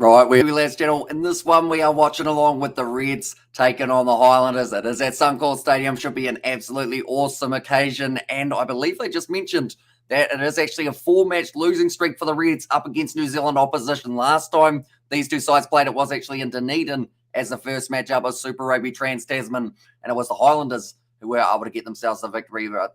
Right, ladies and gentlemen, in this one we are watching along with the Reds taking on the Highlanders. It is at Suncorp Stadium, should be an absolutely awesome occasion, and I believe they just mentioned that it is actually a 4-match losing streak for the Reds up against New Zealand opposition. Last time these two sides played, it was actually in Dunedin as the first matchup of Super Rugby Trans-Tasman, and it was the Highlanders who were able to get themselves the victory. But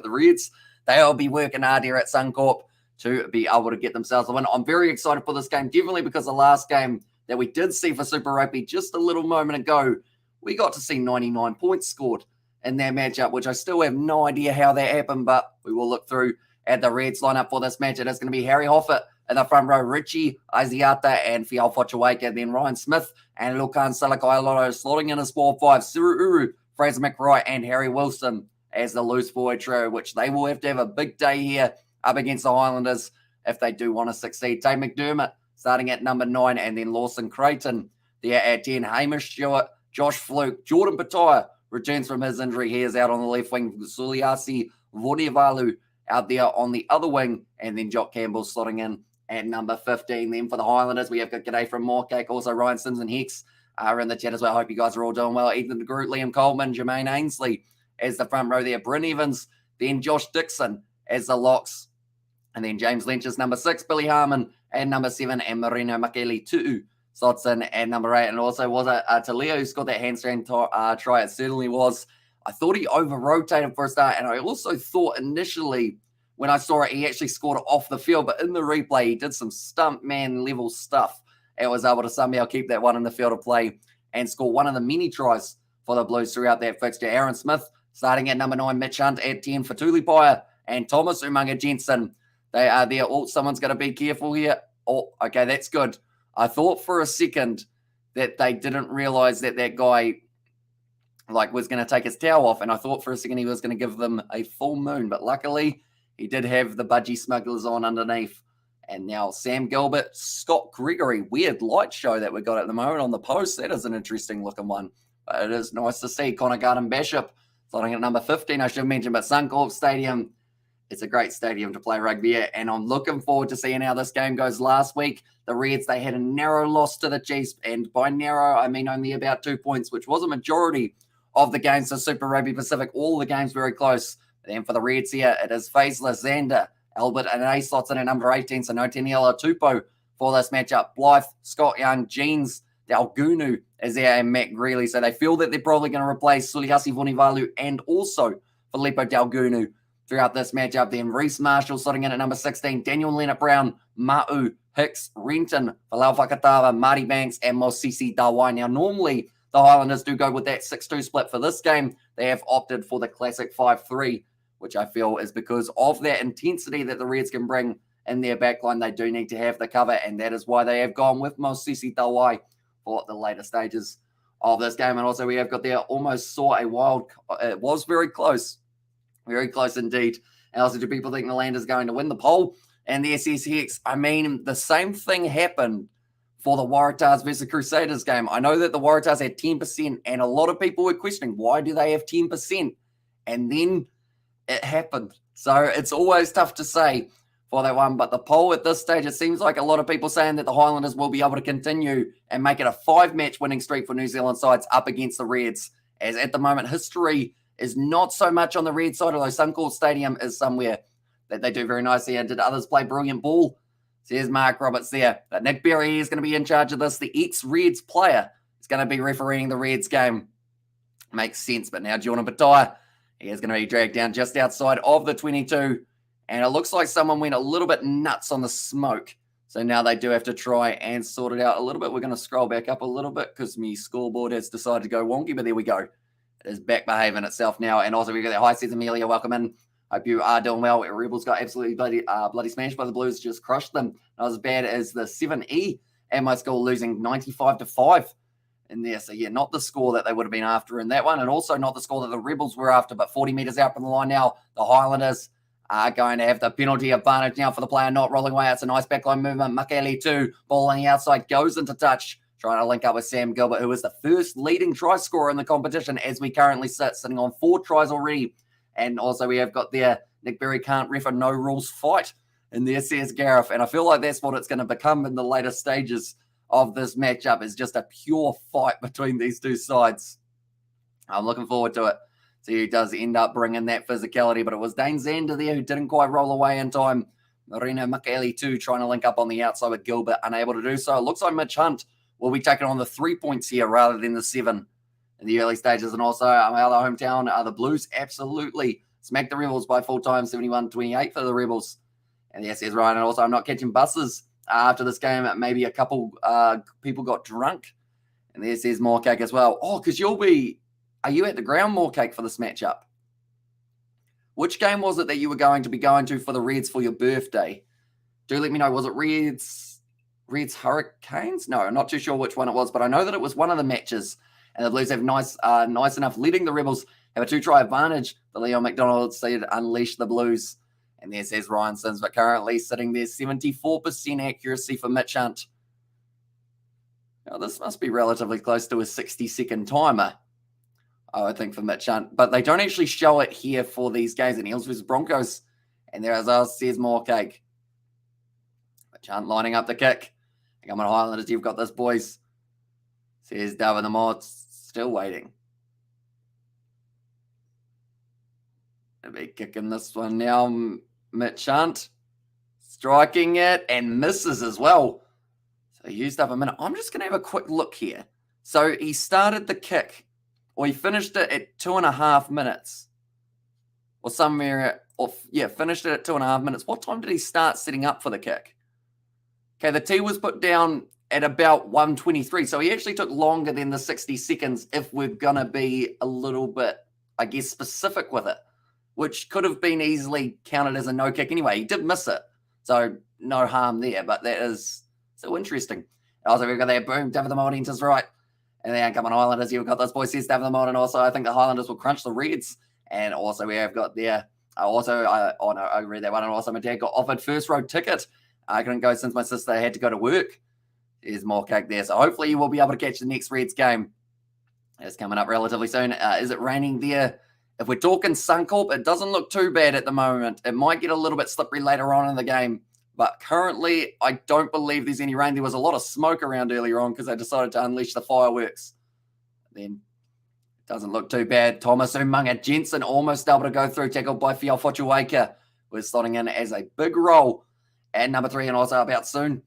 the Reds, they'll be working hard here at Suncorp to be able to get themselves a win. I'm very excited for this game, definitely because the last game that we did see for Super Rugby just a little moment ago, we got to see 99 points scored in that matchup, which I still have no idea how that happened, but we will look through at the Reds lineup for this match. It is going to be Harry Hoffert in the front row, Richie Aiziata and Fial Fotuaika, then Ryan Smith and Lukan Salakailolo slotting in as 4-5, Siru Uru, Fraser McRae and Harry Wilson as the loose forward trio, which they will have to have a big day here up against the Highlanders if they do want to succeed. Tate McDermott starting at number 9, and then Lawson Creighton there at 10. Hamish Stewart, Josh Fluke, Jordan Pataya returns from his injury. He is out on the left wing. Suliasi Vonivalu out there on the other wing, and then Jock Campbell slotting in at number 15. Then for the Highlanders, we have got G'day from Moorcake. Also, Ryan Sims and Hex are in the chat as well. I hope you guys are all doing well. Ethan de Groot, Liam Coleman, Jermaine Ainsley as the front row there. Bryn Evans, then Josh Dixon as the locks. And then James Lynch is number 6, Billy Harmon at number 7, and Marino Makeli Tu'u slots in at number 8. And also was it Talia who scored that handstand try? It certainly was. I thought he over-rotated for a start, and I also thought initially when I saw it, he actually scored it off the field. But in the replay, he did some stuntman level stuff and was able to somehow keep that one in the field of play and score one of the many tries for the Blues throughout that fixture. Aaron Smith starting at number 9, Mitch Hunt at 10 for Tulipaya, and Thomas Umaga Jensen. They are there. Oh, someone's got to be careful here. Oh, okay, that's good. I thought for a second that they didn't realize that that guy was going to take his towel off, and I thought for a second he was going to give them a full moon, but luckily he did have the budgie smugglers on underneath. And now Sam Gilbert, Scott Gregory, weird light show that we got at the moment on the post. That is an interesting looking one, but it is nice to see. Connor Garden Bishop slotting at number 15, I should have mentioned, but Suncorp Stadium, it's a great stadium to play rugby at, and I'm looking forward to seeing how this game goes. Last week, the Reds, they had a narrow loss to the Chiefs, and by narrow, I mean only about 2 points, which was a majority of the games for Super Rugby Pacific. All the games very close. Then for the Reds here, it is Faisler, Zander, Albert, and A slots in at number 18, so no Teniela Tupou for this matchup. Blythe, Scott Young, Jeans, Dalgunu is there, and Matt Greeley. So they feel that they're probably going to replace Suliasi Vonivalu and also Filippo Dalgunu throughout this matchup. Then Reece Marshall slotting in at number 16, Daniel Leonard-Brown, Ma'u, Hicks, Renton, Falau Fakatava, Marty Banks, and Mosisi Dawai. Now, normally the Highlanders do go with that 6-2 split. For this game, they have opted for the classic 5-3, which I feel is because of that intensity that the Reds can bring in their backline. They do need to have the cover, and that is why they have gone with Mosisi Dawai for the later stages of this game. And also we have got there, almost saw a wild, it was very close indeed. And also, do people think the Land is going to win the poll? And the SSX, I mean, the same thing happened for the Waratahs versus Crusaders game. I know that the Waratahs had 10%, and a lot of people were questioning, why do they have 10%? And then it happened. So it's always tough to say for that one. But the poll at this stage, it seems like a lot of people saying that the Highlanders will be able to continue and make it a 5-match winning streak for New Zealand sides up against the Reds. As at the moment, history is not so much on the Red side, although Suncorp Stadium is somewhere that they do very nicely. And did others play brilliant ball? Says Mark Roberts there. But Nick Berry is going to be in charge of this. The ex-Reds player is going to be refereeing the Reds game. Makes sense. But now Jordan Pataya, he is going to be dragged down just outside of the 22. And it looks like someone went a little bit nuts on the smoke. So now they do have to try and sort it out a little bit. We're going to scroll back up a little bit because my scoreboard has decided to go wonky. But there we go. It is back behaving itself now. And also we've got that high season Amelia. Welcome in. Hope you are doing well. Rebels got absolutely bloody smashed by the Blues. Just crushed them. Not as bad as the 7E at my school, losing 95-5 in there. So yeah, not the score that they would have been after in that one. And also not the score that the Rebels were after. But 40 metres out from the line now. The Highlanders are going to have the penalty advantage now for the player not rolling away. It's a nice backline movement. Makele too. Ball on the outside. Goes into touch. Trying to link up with Sam Gilbert, who is the first leading try scorer in the competition as we currently sit, sitting on 4 tries already. And also we have got there, Nick Berry can't ref a no rules fight And there says Gareth. And I feel like that's what it's going to become in the later stages of this matchup, is just a pure fight between these two sides. I'm looking forward to it. So he does end up bringing that physicality, but it was Dane Zander there who didn't quite roll away in time. Marino Makeli too, trying to link up on the outside with Gilbert, unable to do so. It looks like Mitch Hunt will be taking on the 3 points here rather than the 7 in the early stages. And also our hometown, the Blues absolutely smacked the Rebels by full time, 71-28 for the Rebels. And yes, says Ryan. And also, I'm not catching buses after this game. Maybe a couple people got drunk. And there says Moorcake as well. Oh, because are you at the ground, Moorcake, for this matchup? Which game was it that you were going to be going to for the Reds for your birthday? Do let me know. Was it Reds Hurricanes? No, I'm not too sure which one it was, but I know that it was one of the matches. And the Blues have nice enough letting the Rebels have a 2-try advantage. The Leon McDonald said unleash the Blues. And there says Ryan Sims, but currently sitting there, 74% accuracy for Mitch Hunt. Now, this must be relatively close to a 60-second timer, I would think, for Mitch Hunt. But they don't actually show it here for these games. And Eels versus Broncos. And there, as well, says Moorcake. Mitch Hunt lining up the kick. Come on, Highlanders, you've got this, boys. Says David the Mod, still waiting. They'll be kicking this one now. Mitch Hunt striking it and misses as well. So he used up a minute. I'm just going to have a quick look here. So he started the kick, or he finished it at 2.5 minutes. Or somewhere, finished it at 2.5 minutes. What time did he start setting up for the kick? Okay, the tee was put down at about 1:23. So he actually took longer than the 60 seconds if we're going to be a little bit, I guess, specific with it, which could have been easily counted as a no kick anyway. He did miss it, so no harm there, but that is so interesting. Also, we've got that boom, David the Mold enters right. And then come on, Highlanders, you've got this, boy, says David the Mold, and also I think the Highlanders will crunch the Reds. And also we have got there, I read that one, and also my dad got offered first row ticket. I couldn't go since my sister had to go to work. There's more cake there. So hopefully you will be able to catch the next Reds game. It's coming up relatively soon. Is it raining there? If we're talking Suncorp, it doesn't look too bad at the moment. It might get a little bit slippery later on in the game. But currently, I don't believe there's any rain. There was a lot of smoke around earlier on because they decided to unleash the fireworks. Then it doesn't look too bad. Thomas Umunga Jensen almost able to go through, tackled by Fiel Fotuaika. We're slotting in as a big roll at number 3 and also about soon.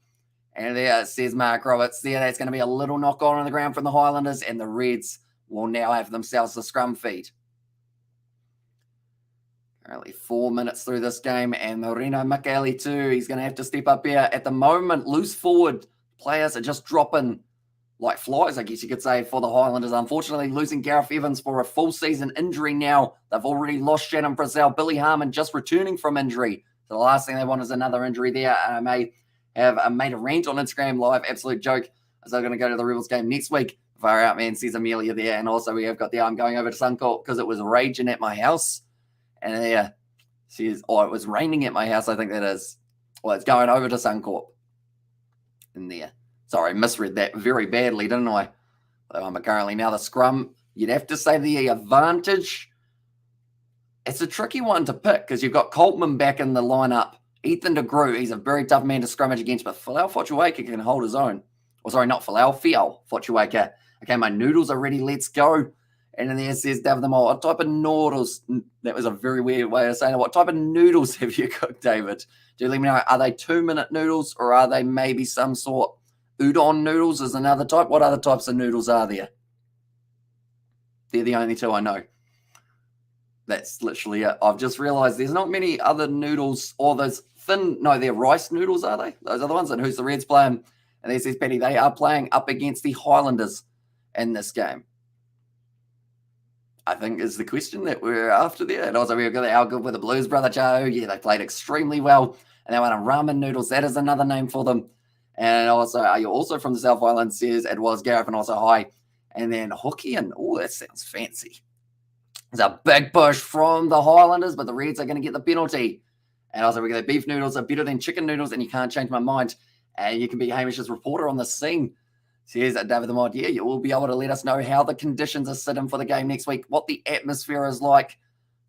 And there says Mark Roberts there. That's going to be a little knock on the ground from the Highlanders, and the Reds will now have themselves a scrum feed. Currently 4 minutes through this game, and Marino Makeli too. He's going to have to step up here. At the moment, loose forward players are just dropping like flies, I guess you could say, for the Highlanders. Unfortunately, losing Gareth Evans for a full season injury now. They've already lost Shannon Brazel. Billy Harmon just returning from injury. So the last thing they want is another injury there. I may have made a rant on Instagram Live. Absolute joke. As I'm going to go to the Rebels game next week. Far out, man, says Amelia there. And also we have got the I'm going over to Suncorp because it was raging at my house. And there she is. Oh, it was raining at my house, I think that is. Well, it's going over to Suncorp. In there. Sorry, misread that very badly, didn't I? But currently now the scrum. You'd have to say the advantage. It's a tricky one to pick because you've got Coltman back in the lineup. Ethan de Groot, he's a very tough man to scrummage against, but Folau Fotuaika can hold his own. Or sorry, not Folau, Fiel Fotuaika. Okay, my noodles are ready, let's go. And then there says David the Mole, what type of noodles? That was a very weird way of saying it. What type of noodles have you cooked, David? Do let me know, are they 2-minute noodles or are they maybe some sort udon noodles is another type? What other types of noodles are there? They're the only two I know. That's literally it. I've just realized there's not many other noodles or those they're rice noodles, are they? Those are the ones. And who's the Reds playing? And there says Petty, they are playing up against the Highlanders in this game. I think is the question that we're after there. And also we've got how good with the Blues, Brother Joe. Yeah, they played extremely well. And they went on ramen noodles. That is another name for them. And also, are you also from the South Island? Says it was Gareth and also hi. And then Hokkien. Oh, that sounds fancy. There's a big push from the Highlanders, but the Reds are going to get the penalty. And also, we got beef noodles are better than chicken noodles, and you can't change my mind. And you can be Hamish's reporter on the scene. Says David the Mod, you will be able to let us know how the conditions are sitting for the game next week, what the atmosphere is like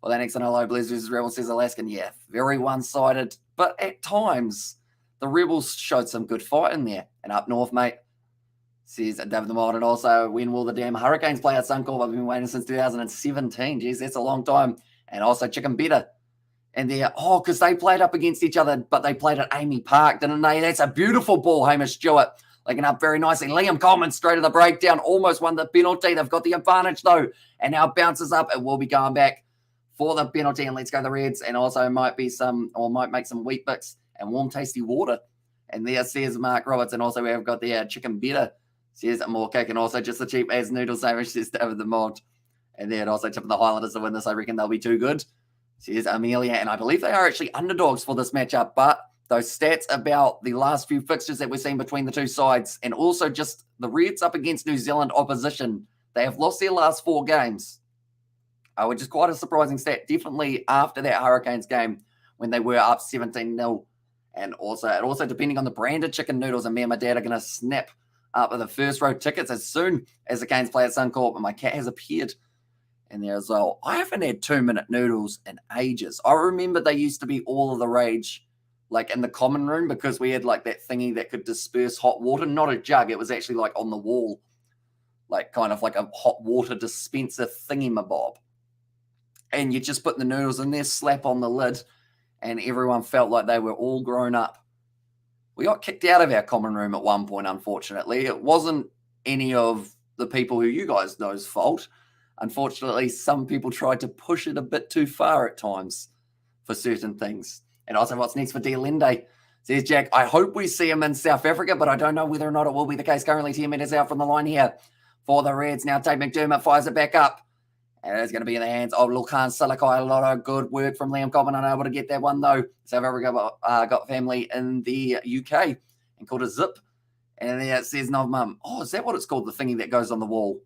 Well, that next one, hello, Blues versus Rebels, says Alaskan. Yeah, very one-sided. But at times, the Rebels showed some good fight in there. And up north, mate, says David the Mod. And also, when will the damn Hurricanes play at Suncorp? I've been waiting since 2017. Jeez, that's a long time. And also, Chicken Better. And they're, because they played up against each other, but they played at Amy Park, didn't they? That's a beautiful ball, Hamish Stewart. Linking up very nicely. Liam Coleman straight to the breakdown. Almost won the penalty. They've got the advantage, though. And now bounces up. It will be going back for the penalty, and let's go the Reds, and also might make some wheat bix and warm tasty water. And there says Mark Roberts, and also we have got the Chicken Better, says more cake, and also just the cheap as noodle sandwich, says David the Mod. And then also tipping the Highlanders to win this. I reckon they'll be too good, says Amelia, and I believe they are actually underdogs for this matchup, but those stats about the last few fixtures that we've seen between the two sides, and also just the Reds up against New Zealand opposition, they have lost their last 4 games. Which is quite a surprising stat, definitely after that Hurricanes game when they were up 17-0. And also depending on the branded chicken noodles, and me and my dad are going to snap up the first row tickets as soon as the Canes play at Suncorp, and my cat has appeared in there as well. I haven't had 2-minute noodles in ages. I remember they used to be all of the rage, like in the common room, because we had like that thingy that could disperse hot water, not a jug. It was actually like on the wall, like kind of like a hot water dispenser thingy-mabob. And you just put the noodles in there, slap on the lid, and everyone felt like they were all grown up. We got kicked out of our common room at one point, unfortunately. It wasn't any of the people who you guys know's fault. Unfortunately, some people tried to push it a bit too far at times for certain things. And also, what's next for Dialende? Says Jack, I hope we see him in South Africa, but I don't know whether or not it will be the case. Currently 10 metres out from the line here for the Reds. Now Tate McDermott fires it back up. And it's going to be in the hands of Lukan Salakai. A lot of good work from Liam Coleman, unable to get that one, though. South Africa got family in the UK and called a zip. And then it says Novmum. Oh, is that what it's called, the thingy that goes on the wall?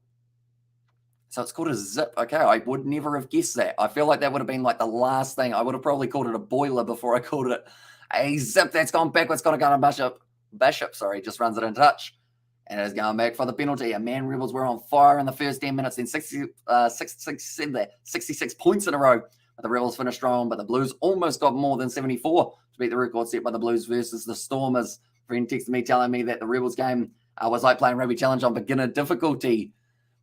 So it's called a zip. Okay, I would never have guessed that. I feel like that would have been like the last thing. I would have probably called it a boiler before I called it a zip. That's gone backwards. Got to go to Bishop. Just runs it in touch. And it is going back for the penalty. And man, Rebels were on fire in the first 10 minutes. Then 66 points in a row. But the Rebels finished strong, but the Blues almost got more than 74 to beat the record set by the Blues versus the Stormers. A friend texted me telling me that the Rebels game was like playing Rugby Challenge on beginner difficulty.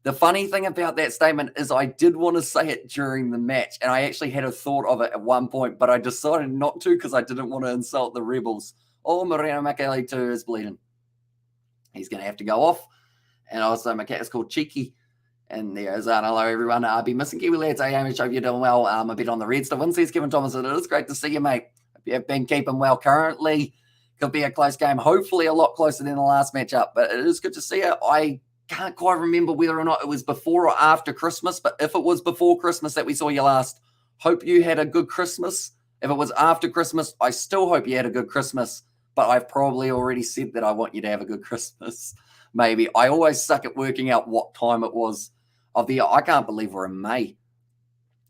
The funny thing about that statement is I did want to say it during the match, and I actually had a thought of it at one point, but I decided not to because I didn't want to insult the Rebels. Oh, Marino Makele too is bleeding. He's going to have to go off. And also, my cat is called Cheeky. And there's hello, everyone. I'll be missing Kiwi lads. Hey, Hamish, hope you're doing well. A bit on the Reds to win, says Kevin Thomas. It is great to see you, mate. Hope you have been keeping well currently. Could be a close game. Hopefully a lot closer than the last matchup. But it is good to see you. I can't quite remember whether or not it was before or after Christmas. But if it was before Christmas that we saw you last, hope you had a good Christmas. If it was after Christmas, I still hope you had a good Christmas. But I've probably already said that I want you to have a good Christmas. Maybe. I always suck at working out what time it was of the year. I can't believe we're in May.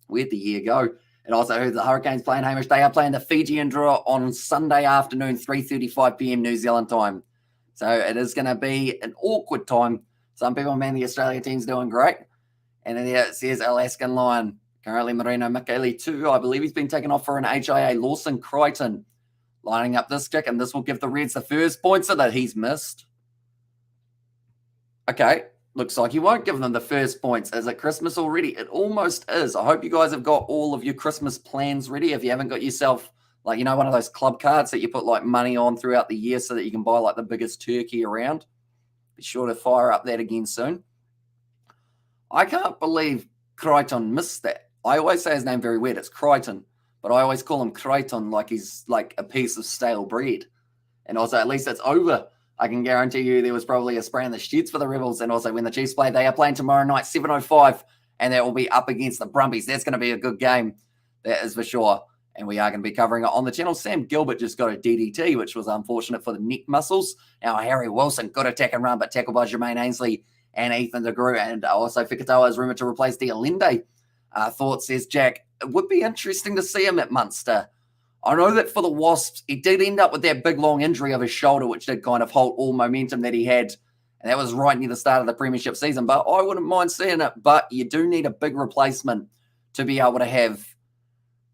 Where'd the year go? And also, who's the Hurricanes playing, Hamish? They are playing the Fijian draw on Sunday afternoon, 3:35 p.m. New Zealand time. So it is going to be an awkward time. Some people, man, the Australia team's doing great. And then there it says Alaskan Lion. Currently, Marino Makele too. I believe he's been taken off for an HIA. Lawson Crichton lining up this kick, and this will give the Reds the first points that he's missed. Okay, looks like he won't give them the first points. Is it Christmas already? It almost is. I hope you guys have got all of your Christmas plans ready. If you haven't got yourself, like, you know, one of those club cards that you put like money on throughout the year so that you can buy like the biggest turkey around. Be sure to fire up that again soon. I can't believe Crichton missed that. I always say his name very weird. It's Crichton. But I always call him Crichton like he's like a piece of stale bread. And also, at least it's over. I can guarantee you there was probably a spray in the sheds for the Rebels. And also, when the Chiefs play, they are playing tomorrow night, 7:05. And that will be up against the Brumbies. That's going to be a good game. That is for sure. And we are going to be covering it on the channel. Sam Gilbert just got a DDT, which was unfortunate for the neck muscles. Now, Harry Wilson, good attack and run, but tackled by Jermaine Ainsley and Ethan DeGroot. And also, Fikatoa is rumoured to replace Dialende. Thought, says Jack, it would be interesting to see him at Munster. I know that for the Wasps, he did end up with that big, long injury of his shoulder, which did kind of halt all momentum that he had. And that was right near the start of the premiership season. But I wouldn't mind seeing it. But you do need a big replacement to be able to have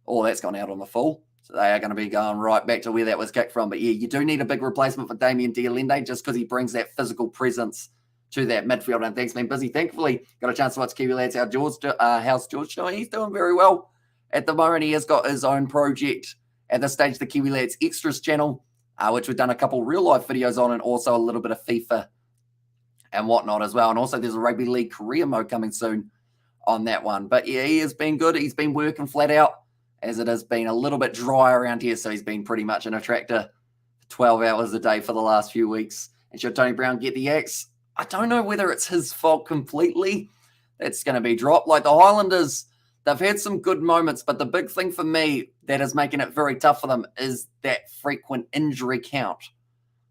Oh, that's gone out on the full. So they are going to be going right back to where that was kicked from. But yeah, you do need a big replacement for Damien de Allende just because he brings that physical presence to that midfield. And things been busy. Thankfully, got a chance to watch Kiwi Lads House George doing. He's doing very well at the moment. He has got his own project at this stage, the Kiwi Lads Extras channel, which we've done a couple real life videos on, and also a little bit of FIFA and whatnot as well. And also there's a Rugby League career mode coming soon on that one. But yeah, he has been good. He's been working flat out, as it has been a little bit dry around here. So he's been pretty much in a tractor 12 hours a day for the last few weeks. And should Tony Brown get the axe? I don't know whether it's his fault completely. That's going to be dropped. Like the Highlanders, they've had some good moments, but the big thing for me that is making it very tough for them is that frequent injury count.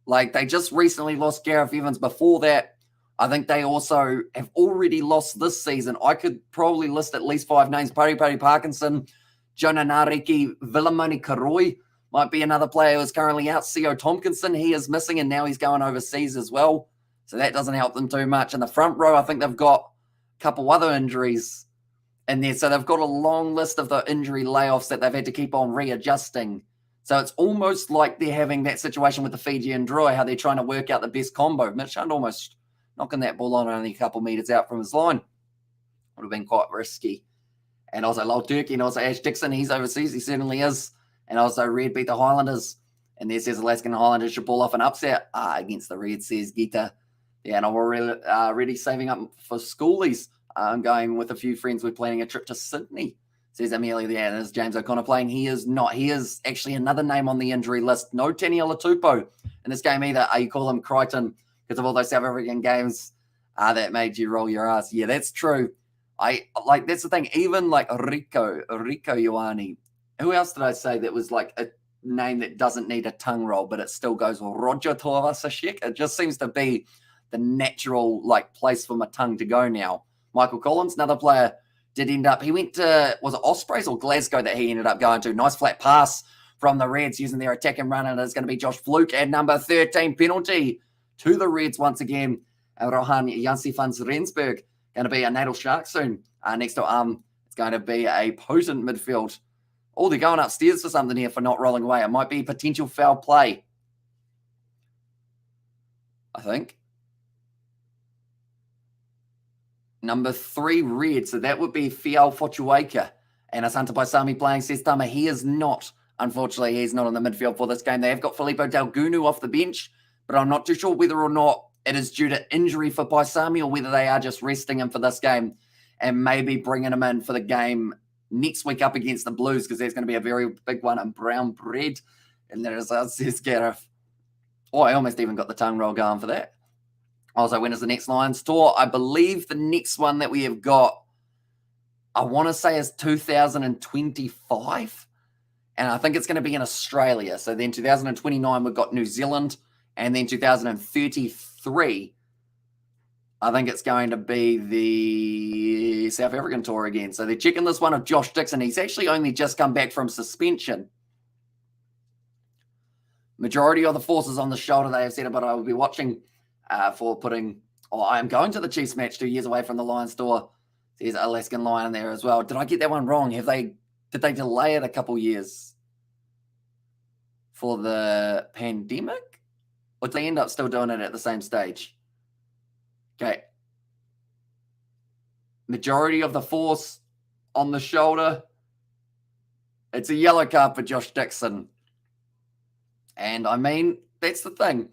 Like they just recently lost Gareth Evans. Before that, I think they also have already lost this season. I could probably list at least 5 names. Pari Parkinson, Jonah Nariki, Vilamoni Karoi might be another player who is currently out. Co Tompkinson, he is missing, and now he's going overseas as well. So that doesn't help them too much. In the front row, I think they've got a couple other injuries in there. So they've got a long list of the injury layoffs that they've had to keep on readjusting. So it's almost like they're having that situation with the Fijian Droy, how they're trying to work out the best combo. Mitch Hunt almost knocking that ball on only a couple metres out from his line. Would have been quite risky. And also Lol Turkey and also Ash Dixon, he's overseas, he certainly is. And also Red beat the Highlanders. And there says Alaskan Highlanders should pull off an upset against the Reds, says Gita. Yeah, and we're already saving up for schoolies. I'm going with a few friends. We're planning a trip to Sydney, says Amelia there. And is James O'Connor playing? He is not. He is actually another name on the injury list. No Taniela Tupou in this game either. You call him Crichton because of all those South African games that made you roll your ass. Yeah, that's true. That's the thing. Even like Rico Ioane. Who else did I say that was like a name that doesn't need a tongue roll, but it still goes with Roger Tovasashek? It just seems to be the natural like place for my tongue to go now. Michael Collins, another player, did end up, he went to, was it Ospreys or Glasgow that he ended up going to? Nice flat pass from the Reds using their attack and run, and it's going to be Josh Fluke at number 13, penalty to the Reds once again. Rohan Jansi-Fans Rensburg, going to be a Natal Shark soon. Next to it's going to be a potent midfield. Oh, they're going upstairs for something here for not rolling away. It might be potential foul play, I think. Number 3, Red. So that would be Fial Fotuaika. And Asanta Paisami playing, says Tama. He is not. Unfortunately, he's not in the midfield for this game. They have got Filippo Dalgunu off the bench, but I'm not too sure whether or not it is due to injury for Paisami or whether they are just resting him for this game and maybe bringing him in for the game next week up against the Blues, because there's going to be a very big one in brown bread. And there is, says Gareth. Oh, I almost even got the tongue roll going for that. Also, when is the next Lions tour? I believe the next one that we have got, I want to say is 2025. And I think it's going to be in Australia. So then 2029, we've got New Zealand. And then 2033, I think it's going to be the South African tour again. So they're checking this one of Josh Dixon. He's actually only just come back from suspension. Majority of the forces on the shoulder, they have said, but I will be watching for putting... Oh, I am going to the Chiefs match 2 years away from the Lions tour. There's Alaskan Lion there as well. Did I get that one wrong? Did they delay it a couple years for the pandemic? Or did they end up still doing it at the same stage? Okay. Majority of the force on the shoulder. It's a yellow card for Josh Dixon. And I mean, that's the thing.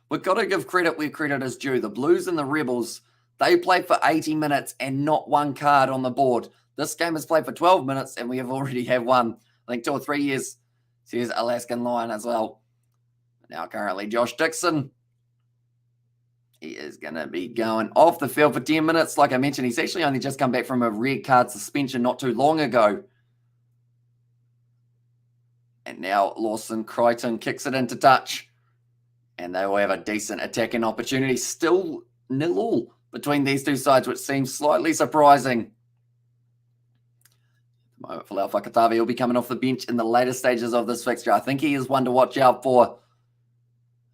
We've got to give credit where credit is due. The Blues and the Rebels, they played for 80 minutes and not one card on the board. This game is played for 12 minutes and we have already had one, I think 2 or 3 years. Says Alaskan Lion as well. Now currently Josh Dixon, he is going to be going off the field for 10 minutes. Like I mentioned, he's actually only just come back from a red card suspension not too long ago. And now Lawson Crichton kicks it into touch. And they will have a decent attacking opportunity. Still 0-0 between these two sides, which seems slightly surprising. At the moment, Falau Fakatavi will be coming off the bench in the later stages of this fixture. I think he is one to watch out for.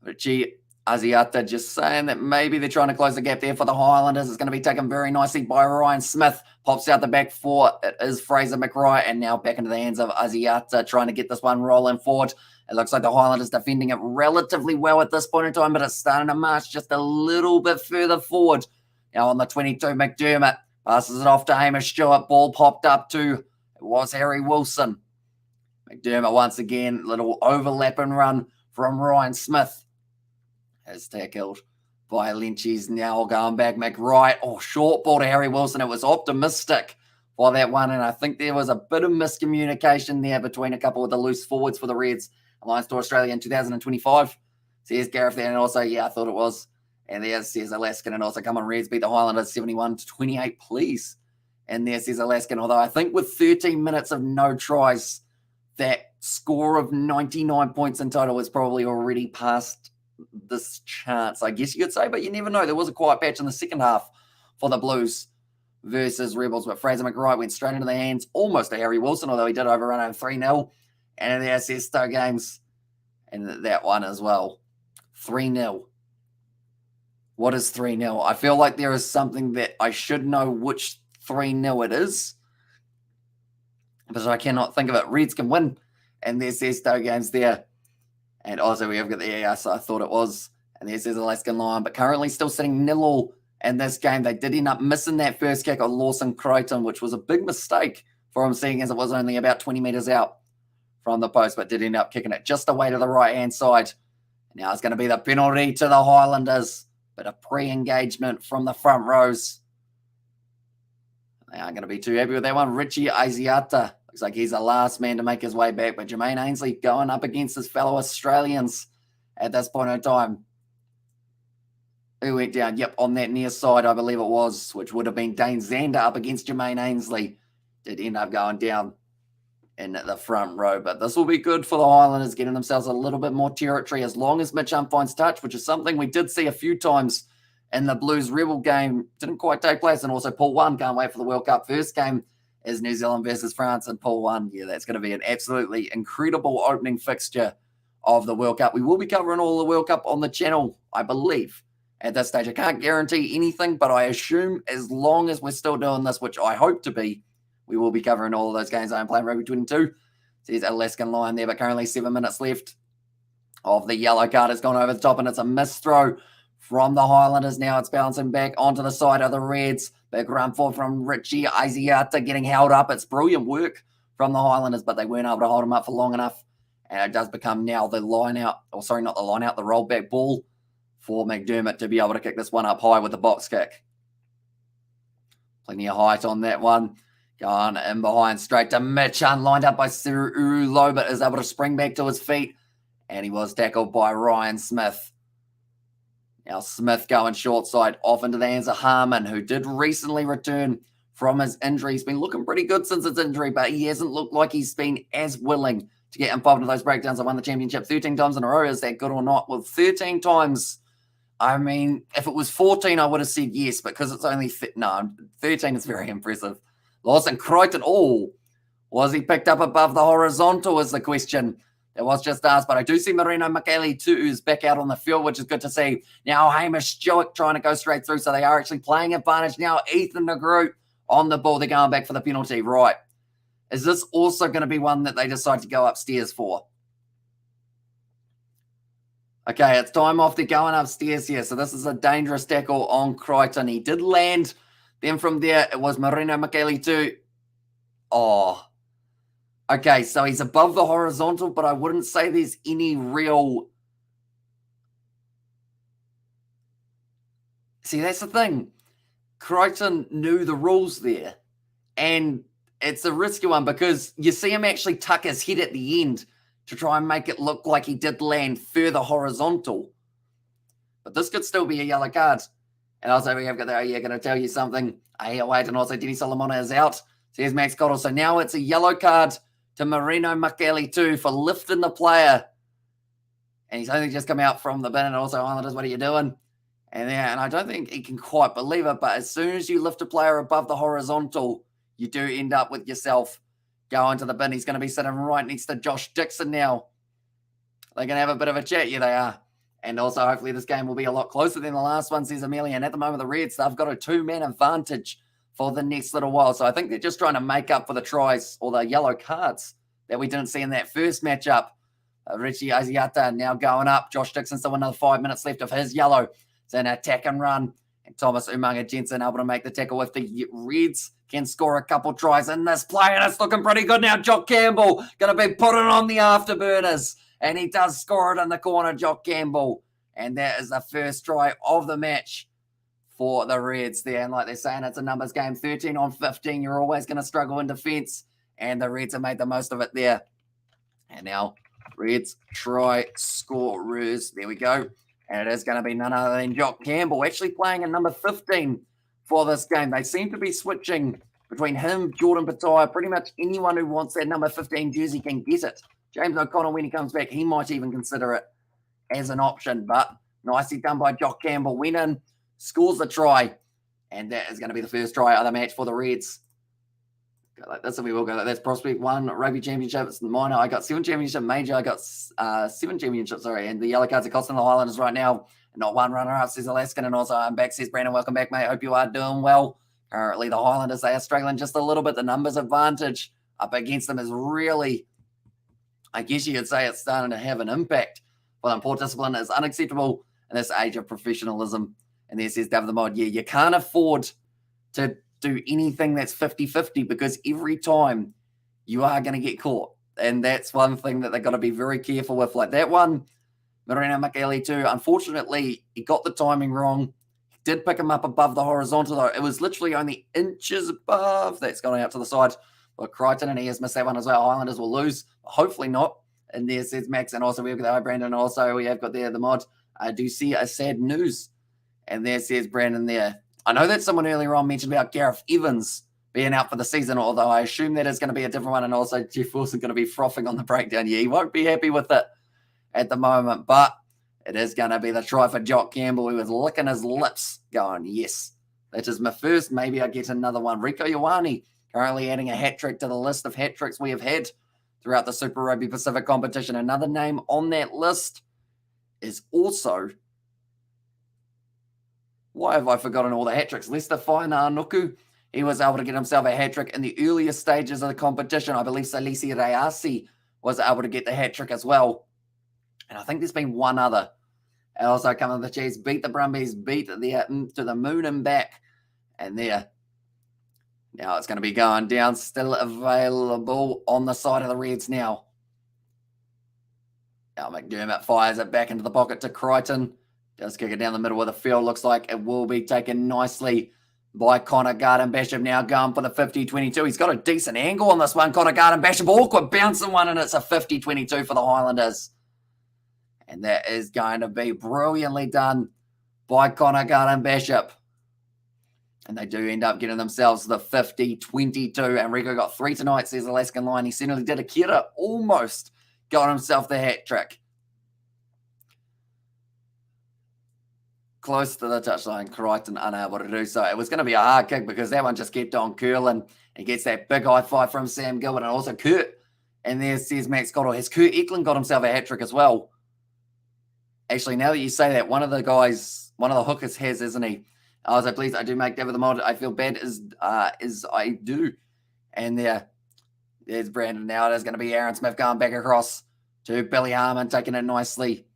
Richie Asiata just saying that maybe they're trying to close the gap there for the Highlanders. It's going to be taken very nicely by Ryan Smith. Pops out the back four. It is Fraser McRae, and now back into the hands of Asiata, trying to get this one rolling forward. It looks like the Highlanders defending it relatively well at this point in time, but it's starting to march just a little bit further forward. Now on the 22, McDermott passes it off to Hamish Stewart. Ball popped up to, it was Harry Wilson. McDermott once again, little overlap and run from Ryan Smith. Has tackled by Lynch's now going back. McRae, short ball to Harry Wilson. It was optimistic for that one, and I think there was a bit of miscommunication there between a couple of the loose forwards for the Reds. Alliance to Australia in 2025. Says Gareth there, and also, I thought it was. And there says Alaskan, and also, come on, Reds, beat the Highlanders 71-28, please. And there says Alaskan, although I think with 13 minutes of no tries, that score of 99 points in total is probably already past this chance, I guess you could say, but you never know. There was a quiet patch in the second half for the Blues versus Rebels, but Fraser McRae went straight into the hands, almost to Harry Wilson, although he did overrun him 3-0. And in the Sesto games, and that one as well, 3-0. What is 3-0? I feel like there is something that I should know which 3-0 it is, but I cannot think of it. Reds can win, and there's Sesto games there. And also we have got the so I thought it was. And there's Alaskan Lion, but currently still sitting 0-0 in this game. They did end up missing that first kick on Lawson Crichton, which was a big mistake for him, seeing as it was only about 20 metres out from the post, but did end up kicking it just away to the right-hand side. Now it's going to be the penalty to the Highlanders, but a pre-engagement from the front rows. They aren't going to be too happy with that one. Richie Asiata. Looks like he's the last man to make his way back, but Jermaine Ainsley going up against his fellow Australians at this point in time. Who went down? Yep, on that near side, I believe it was, which would have been Dane Zander up against Jermaine Ainsley. Did end up going down in the front row, but this will be good for the Highlanders, getting themselves a little bit more territory as long as Mitch finds touch, which is something we did see a few times in the Blues Rebel game. Didn't quite take place, and also Pool 1, can't wait for the World Cup. First game is New Zealand versus France in Pool 1. Yeah, that's going to be an absolutely incredible opening fixture of the World Cup. We will be covering all the World Cup on the channel, I believe, at this stage. I can't guarantee anything, but I assume as long as we're still doing this, which I hope to be, we will be covering all of those games. I am playing Rugby 22. There's Alaskan Lion there, but currently 7 minutes left of the yellow card. Has gone over the top, and it's a missed throw from the Highlanders. Now it's bouncing back onto the side of the Reds. Big run forward from Richie Asiata, getting held up. It's brilliant work from the Highlanders, but they weren't able to hold him up for long enough. And it does become now the line out, or sorry, not the line out, the rollback ball for McDermott to be able to kick this one up high with the box kick. Plenty of height on that one. Going in behind straight to Mitch, lined up by Siru Low, but is able to spring back to his feet. And he was tackled by Ryan Smith. Now Smith going short side off into the hands of Harmon, who did recently return from his injury. He's been looking pretty good since his injury, but he hasn't looked like he's been as willing to get involved in those breakdowns. I won the championship 13 times in a row. Is that good or not? Well, 13 times, I mean, if it was 14, I would have said yes, because it's only 13 is very impressive. Lawson Crichton, was he picked up above the horizontal is the question. It was just asked, but I do see Marino Makele too, who's back out on the field, which is good to see. Now Hamish Stewart trying to go straight through, so they are actually playing advantage now. Ethan DeGroot on the ball. They're going back for the penalty. Right. Is this also going to be one that they decide to go upstairs for? Okay, it's time off. They're going upstairs here. So this is a dangerous tackle on Crichton. He did land. Then from there, it was Marino Makele too. Okay, so he's above the horizontal, but I wouldn't say there's any real... See, that's the thing. Crichton knew the rules there. And it's a risky one because you see him actually tuck his head at the end to try and make it look like he did land further horizontal. But this could still be a yellow card. And also we have got there, going to tell you something. Wait, and also Denny Solomona is out. So here's Max Cottle. So now it's a yellow card to Marino Makele too for lifting the player. And he's only just come out from the bin. And also, Islanders, what are you doing? And I don't think he can quite believe it, but as soon as you lift a player above the horizontal, you do end up with yourself going to the bin. He's going to be sitting right next to Josh Dixon now. They're going to have a bit of a chat. Yeah, they are. And also, hopefully, this game will be a lot closer than the last one, says Amelia. And at the moment, the Reds, they've got a 2-man advantage for the next little while. So I think they're just trying to make up for the tries or the yellow cards that we didn't see in that first matchup. Richie Aziata now going up. Josh Dixon still another 5 minutes left of his yellow. It's an attack and run. And Thomas Umanga Jensen able to make the tackle with the Reds. Can score a couple tries in this play. And it's looking pretty good now. Jock Campbell going to be putting on the afterburners. And he does score it in the corner, Jock Campbell. And that is the first try of the match for the Reds there. And like they're saying, it's a numbers game. 13 on 15. You're always going to struggle in defense. And the Reds have made the most of it there. And now Reds try scorers. There we go. And it is going to be none other than Jock Campbell, actually playing in number 15 for this game. They seem to be switching between him, Jordan Petaia. Pretty much anyone who wants that number 15 jersey can get it. James O'Connell, when he comes back, he might even consider it as an option. But nicely done by Jock Campbell. Went in, scores the try. And that is going to be the first try of the match for the Reds. Go like this, and we will go like this. Prospect 1, Rugby Championship. It's minor. I got 7 championship major. I got 7 championships, sorry. And the yellow cards are costing the Highlanders right now. Not one runner-up, says Alaskan. And also, I'm back, says Brandon. Welcome back, mate. Hope you are doing well. Currently, the Highlanders, they are struggling just a little bit. The numbers advantage up against them is really, I guess you could say, it's starting to have an impact. Well, poor discipline is unacceptable in this age of professionalism. And there says David the Mod, yeah, you can't afford to do anything that's 50-50 because every time you are going to get caught. And that's one thing that they've got to be very careful with. Like that one, Marina Makeli too, unfortunately, he got the timing wrong. He did pick him up above the horizontal, though. It was literally only inches above. That's going out to the side. Well, Crichton, and he has missed that one as well. Highlanders will lose. Hopefully not. And there says Max, and also we've got Brandon, and also we have got there the Mod. I do see a sad news. And there says Brandon there. I know that someone earlier on mentioned about Gareth Evans being out for the season, although I assume that is going to be a different one. And also Jeff Wilson going to be frothing on the breakdown. Yeah, he won't be happy with it at the moment, but it is going to be the try for Jock Campbell. He was licking his lips going, yes, that is my first. Maybe I get another one. Rico Ioane currently adding a hat-trick to the list of hat-tricks we have had throughout the Super Rugby Pacific competition. Another name on that list is also, why have I forgotten all the hat-tricks? Lester Whainaunuku. He was able to get himself a hat-trick in the earlier stages of the competition. I believe Salisi Reasi was able to get the hat-trick as well. And I think there's been one other. And also coming to the Chiefs, beat the Brumbies, beat the to the moon and back. And there. Now it's going to be going down, still available on the side of the Reds now. Now McDermott fires it back into the pocket to Crichton. Does kick it down the middle of the field. Looks like it will be taken nicely by Connor Garden-Bishop. Now going for the 50-22. He's got a decent angle on this one. Connor Garden-Bishop, awkward bouncing one, and it's a 50-22 for the Highlanders. And that is going to be brilliantly done by Connor Garden-Bishop. And they do end up getting themselves the 50-22. And Rico got 3 tonight, says Alaskan Line. He certainly did. Akira almost got himself the hat trick. Close to the touchline, Crichton unable to do so. It was going to be a hard kick because that one just kept on curling. He gets that big high five from Sam Gilbert and also Kurt. And there says Max Cottle. Has Kurt Eklund got himself a hat trick as well? Actually, now that you say that, one of the hookers has, isn't he? I was like, please, I do make David the Mod. I feel bad as I do. And there's Brandon now. There's going to be Aaron Smith going back across to Billy Harmon, taking it nicely.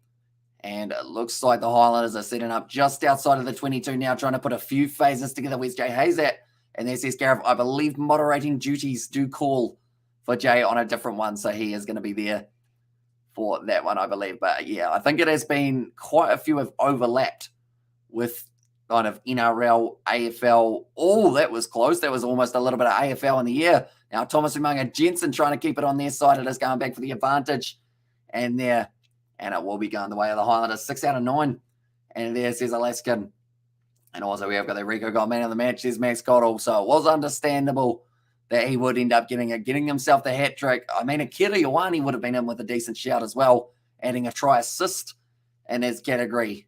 And it looks like the Highlanders are setting up just outside of the 22 now, trying to put a few phases together. Where's Jay Hayes at? And there says Gareth, I believe moderating duties do call for Jay on a different one. So he is going to be there for that one, I believe. But yeah, I think it has been quite a few have overlapped with kind of NRL, AFL. Oh, that was close. That was almost a little bit of AFL in the air. Now Thomas Umanga Jensen trying to keep it on their side. It is going back for the advantage. And there. And it will be going the way of the Highlanders. 6 out of 9. And there says Alaskan. And also we have got the Rico got man of the match. There's Max Cottle. So it was understandable that he would end up getting himself the hat trick. I mean, Akira Ioane would have been in with a decent shout as well, adding a try assist in his category.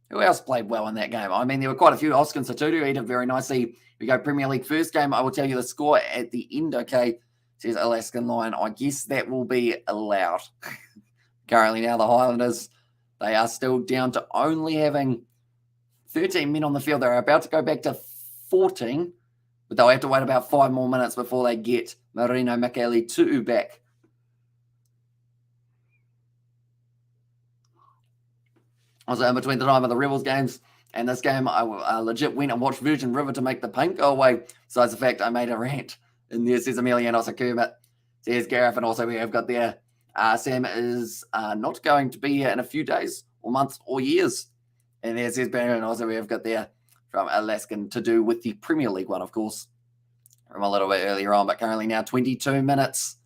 Who else played well in that game? I mean, there were quite a few. Oscar Satudu, he did very nicely. We go Premier League first game. I will tell you the score at the end, okay? Says Alaskan Lion. I guess that will be allowed. Currently now the Highlanders, They are still down to only having 13 men on the field. They're about to go back to 14, but they'll have to wait about 5 more minutes before they get Marino Mikaele Tu'u back. Also, in between the time of the Rebels games and this game, I legit went and watched Virgin River to make the paint go away. Besides the fact I made a rant in there, says Amelia, and also Kermit, says Gareth, and also we have got there, Sam is not going to be here in a few days or months or years. And there says Banner, and also we have got there from Alaskan to do with the Premier League one, of course, from a little bit earlier on, but currently now 22 minutes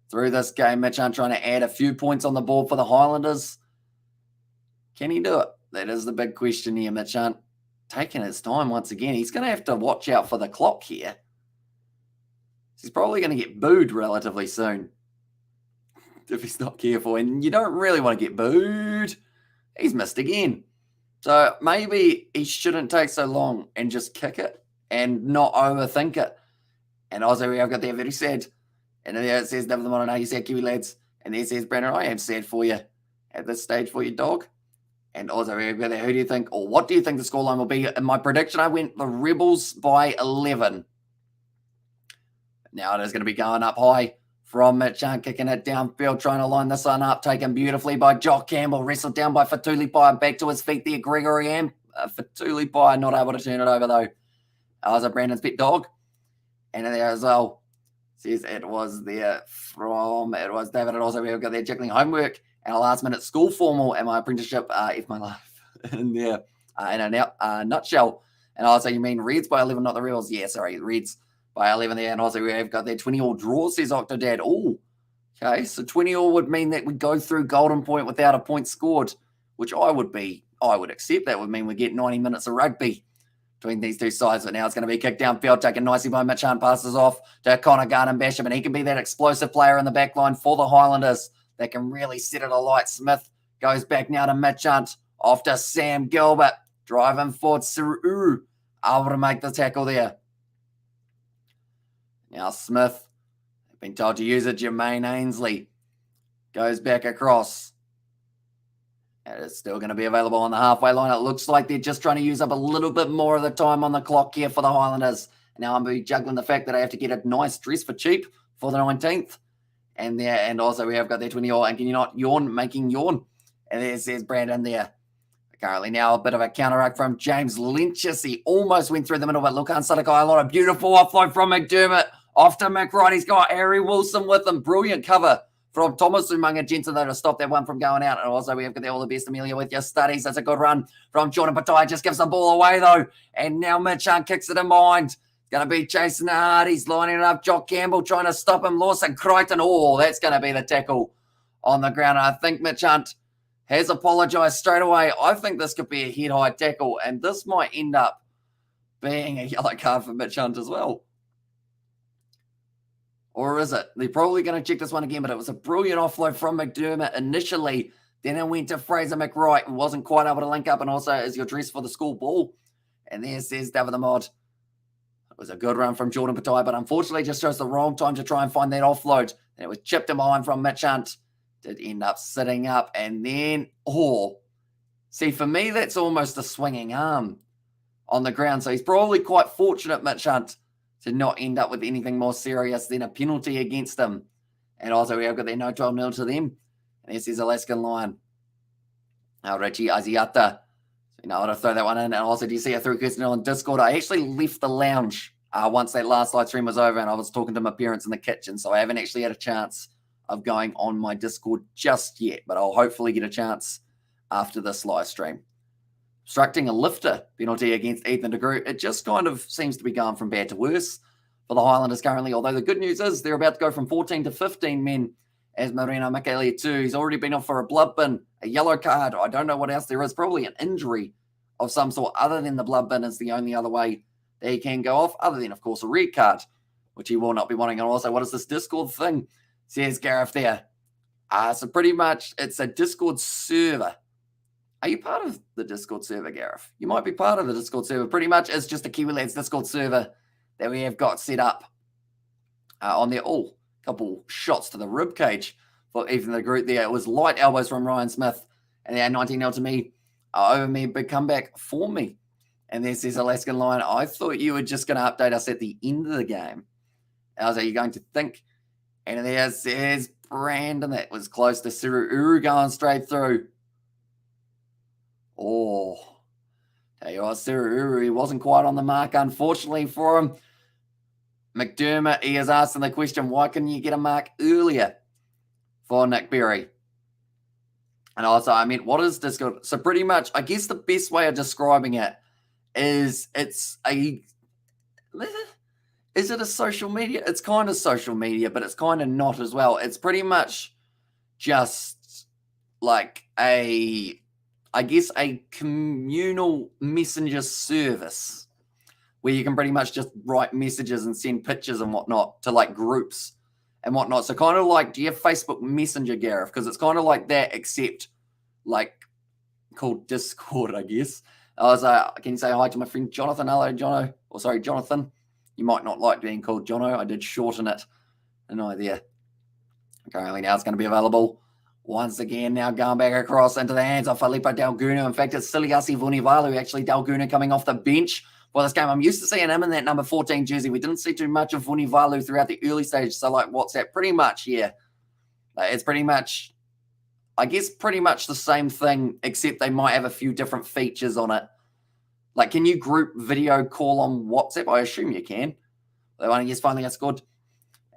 through this game. Mitch Hunt trying to add a few points on the board for the Highlanders. Can he do it? That is the big question here. Mitch Hunt taking his time once again. He's going to have to watch out for the clock here. He's probably going to get booed relatively soon if he's not careful. And you don't really want to get booed. He's missed again. So maybe he shouldn't take so long and just kick it and not overthink it. And also we have got there very sad. And there it says, David the Modern, are you sad, Kiwi lads? And there it says, Brandon, I am sad for you at this stage for your dog. And also, who do you think, or what do you think the scoreline will be? In my prediction, I went the Rebels by 11. Now it is going to be going up high from Mitch Hunt, kicking it downfield, trying to line this one up, taken beautifully by Jock Campbell, wrestled down by Fatulipai, and back to his feet there, Gregory Am. Fatulipai not able to turn it over, though. Also, Brandon's pet dog. And there as well, says it was there from, it was David, and also we've got their jiggling homework. And a last-minute school formal and my apprenticeship, if my life, in there, in a nutshell. And also, you mean Reds by 11, not the Rebels? Yeah, sorry, Reds by 11 there. And also, we've got their 20-all draw, says Octodad. Oh, okay, so 20-all would mean that we go through Golden Point without a point scored, which I would accept. That would mean we get 90 minutes of rugby between these two sides. But now it's going to be kicked downfield, taken nicely by Mitch Hunt, passes off to Connor Garden Basham, and he can be that explosive player in the back line for the Highlanders. That can really set it alight. Smith goes back now to Mitch Hunt. Off to Sam Gilbert. Driving forward. Suru able to make the tackle there. Now Smith, been told to use it. Jermaine Ainsley goes back across. And it's still going to be available on the halfway line. It looks like they're just trying to use up a little bit more of the time on the clock here for the Highlanders. Now I'm going to be juggling the fact that I have to get a nice dress for cheap for the 19th. And also we have got their 20-all, and can you not yawn, making yawn. And there says Brandon there. Currently now a bit of a counter-act from James Lynchus. He almost went through the middle, but Lucan Sadakai, a lot of beautiful offload from McDermott. Off to McWright. He's got Harry Wilson with him. Brilliant cover from Thomas Umunga Jensen, though, to stop that one from going out. And also we have got the all the best, Amelia, with your studies. That's a good run from Jordan Patai. Just gives the ball away, though. And now Mitch Hunt kicks it in behind. Going to be chasing it hard. He's lining it up. Jock Campbell trying to stop him. Lawson Crichton. Oh, that's going to be the tackle on the ground. I think Mitch Hunt has apologised straight away. I think this could be a head-high tackle, and this might end up being a yellow card for Mitch Hunt as well. Or is it? They're probably going to check this one again, but it was a brilliant offload from McDermott initially. Then it went to Fraser McWright, who wasn't quite able to link up, and also is your dress for the school ball. And there says David the Mod. It was a good run from Jordan Patai, but unfortunately just chose the wrong time to try and find that offload. And it was chipped in behind from Mitch Hunt. Did end up sitting up, and then, see, for me, that's almost a swinging arm on the ground. So he's probably quite fortunate, Mitch Hunt, to not end up with anything more serious than a penalty against him. And also, we have got their no 12-0 to them. And this is Alaskan Lion. Now, Richie Aziata. You know, I'll throw that one in. And also, do you see a through question on Discord? I actually left the lounge once that last live stream was over, and I was talking to my parents in the kitchen, so I haven't actually had a chance of going on my Discord just yet, but I'll hopefully get a chance after this live stream. Obstructing a lifter penalty against Ethan de Groot. It just kind of seems to be going from bad to worse for the Highlanders currently, although the good news is they're about to go from 14 to 15 men as Marino Mikaele Tu'u. He's already been off for a blood bin, a yellow card. I don't know what else there is. Probably an injury of some sort other than the blood bin is the only other way that he can go off, other than, of course, a red card, which he will not be wanting. And also, what is this Discord thing? Says Gareth there. So pretty much it's a Discord server. Are you part of the Discord server, Gareth? You might be part of the Discord server. Pretty much it's just a Kiwi Lads Discord server that we have got set up on there. Oh, couple shots to the rib cage for even the group there. It was light elbows from Ryan Smith. And then 19-0 to me, over me, big comeback for me. And then says Alaskan Lion, I thought you were just going to update us at the end of the game. I was like, you're going to think. And there says Brandon, that was close to Uru going straight through. Oh, tell you what, Uru, he wasn't quite on the mark, unfortunately for him. McDermott, he is asking the question, why couldn't you get a mark earlier for Nick Berry? And also, I mean, what is Discord? So pretty much, I guess the best way of describing it is is it a social media? It's kind of social media, but it's kind of not as well. It's pretty much just like a communal messenger service where you can pretty much just write messages and send pictures and whatnot to like groups and whatnot. So kind of like, do you have Facebook Messenger, Gareth? Because it's kind of like that, except like called Discord, I guess. I was can you say hi to my friend Jonathan? Hello, Jono. Or sorry, Jonathan. You might not like being called Jono. I did shorten it. No idea. Currently now it's going to be available once again. Now going back across into the hands of Felipe Dalguna. In fact, it's Siliasi Vunivalu, actually. Dalguna coming off the bench for this game. I'm used to seeing him in that number 14 jersey. We didn't see too much of Vunivalu throughout the early stage. So like, what's that? Pretty much, yeah. It's pretty much, I guess, pretty much the same thing, except they might have a few different features on it. Like, can you group video call on WhatsApp? I assume you can. The one, yes, finally that's good.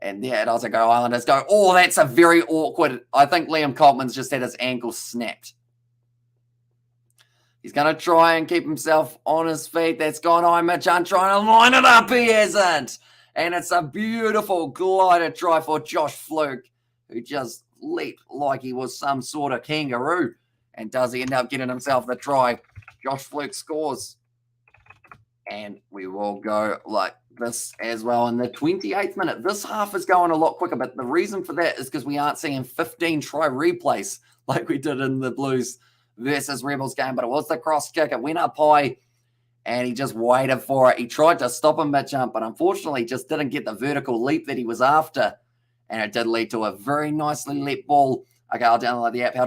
And yeah, it also go Islanders go. Oh, that's a very awkward. I think Liam Coltman's just had his ankle snapped. He's going to try and keep himself on his feet. That's gone Imachan trying to line it up. He isn't. And it's a beautiful glider try for Josh Fluke, who just leaped like he was some sort of kangaroo. And does he end up getting himself the try? Josh Fluke scores. And we will go like this as well in the 28th minute. This half is going a lot quicker, but the reason for that is because we aren't seeing 15 try replays like we did in the Blues versus Rebels game. But it was the cross kick. It went up high, and he just waited for it. He tried to stop him mid-jump, but unfortunately just didn't get the vertical leap that he was after. And it did lead to a very nicely lit ball. Okay, I'll download the app. How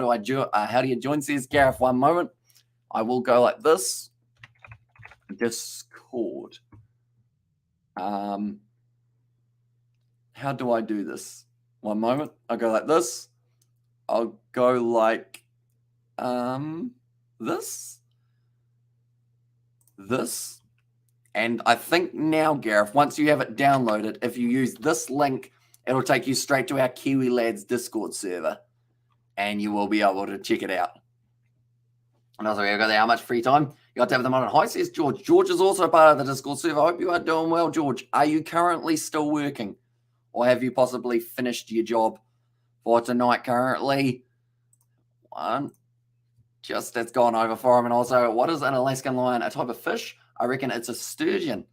do you join, says Gareth. One moment. I will go like this. Discord. How do I do this? One moment. I'll go like this. I'll go like this. And I think now, Gareth, once you have it downloaded, if you use this link, it'll take you straight to our Kiwi Lads Discord server. And you will be able to check it out. And also, we've got how much free time? You got to have them on. Hi, says George. George is also part of the Discord server. I hope you are doing well, George. Are you currently still working? Or have you possibly finished your job for tonight currently? One. Just it's gone over for him. And also, what is an Alaskan lion? A type of fish? I reckon it's a sturgeon.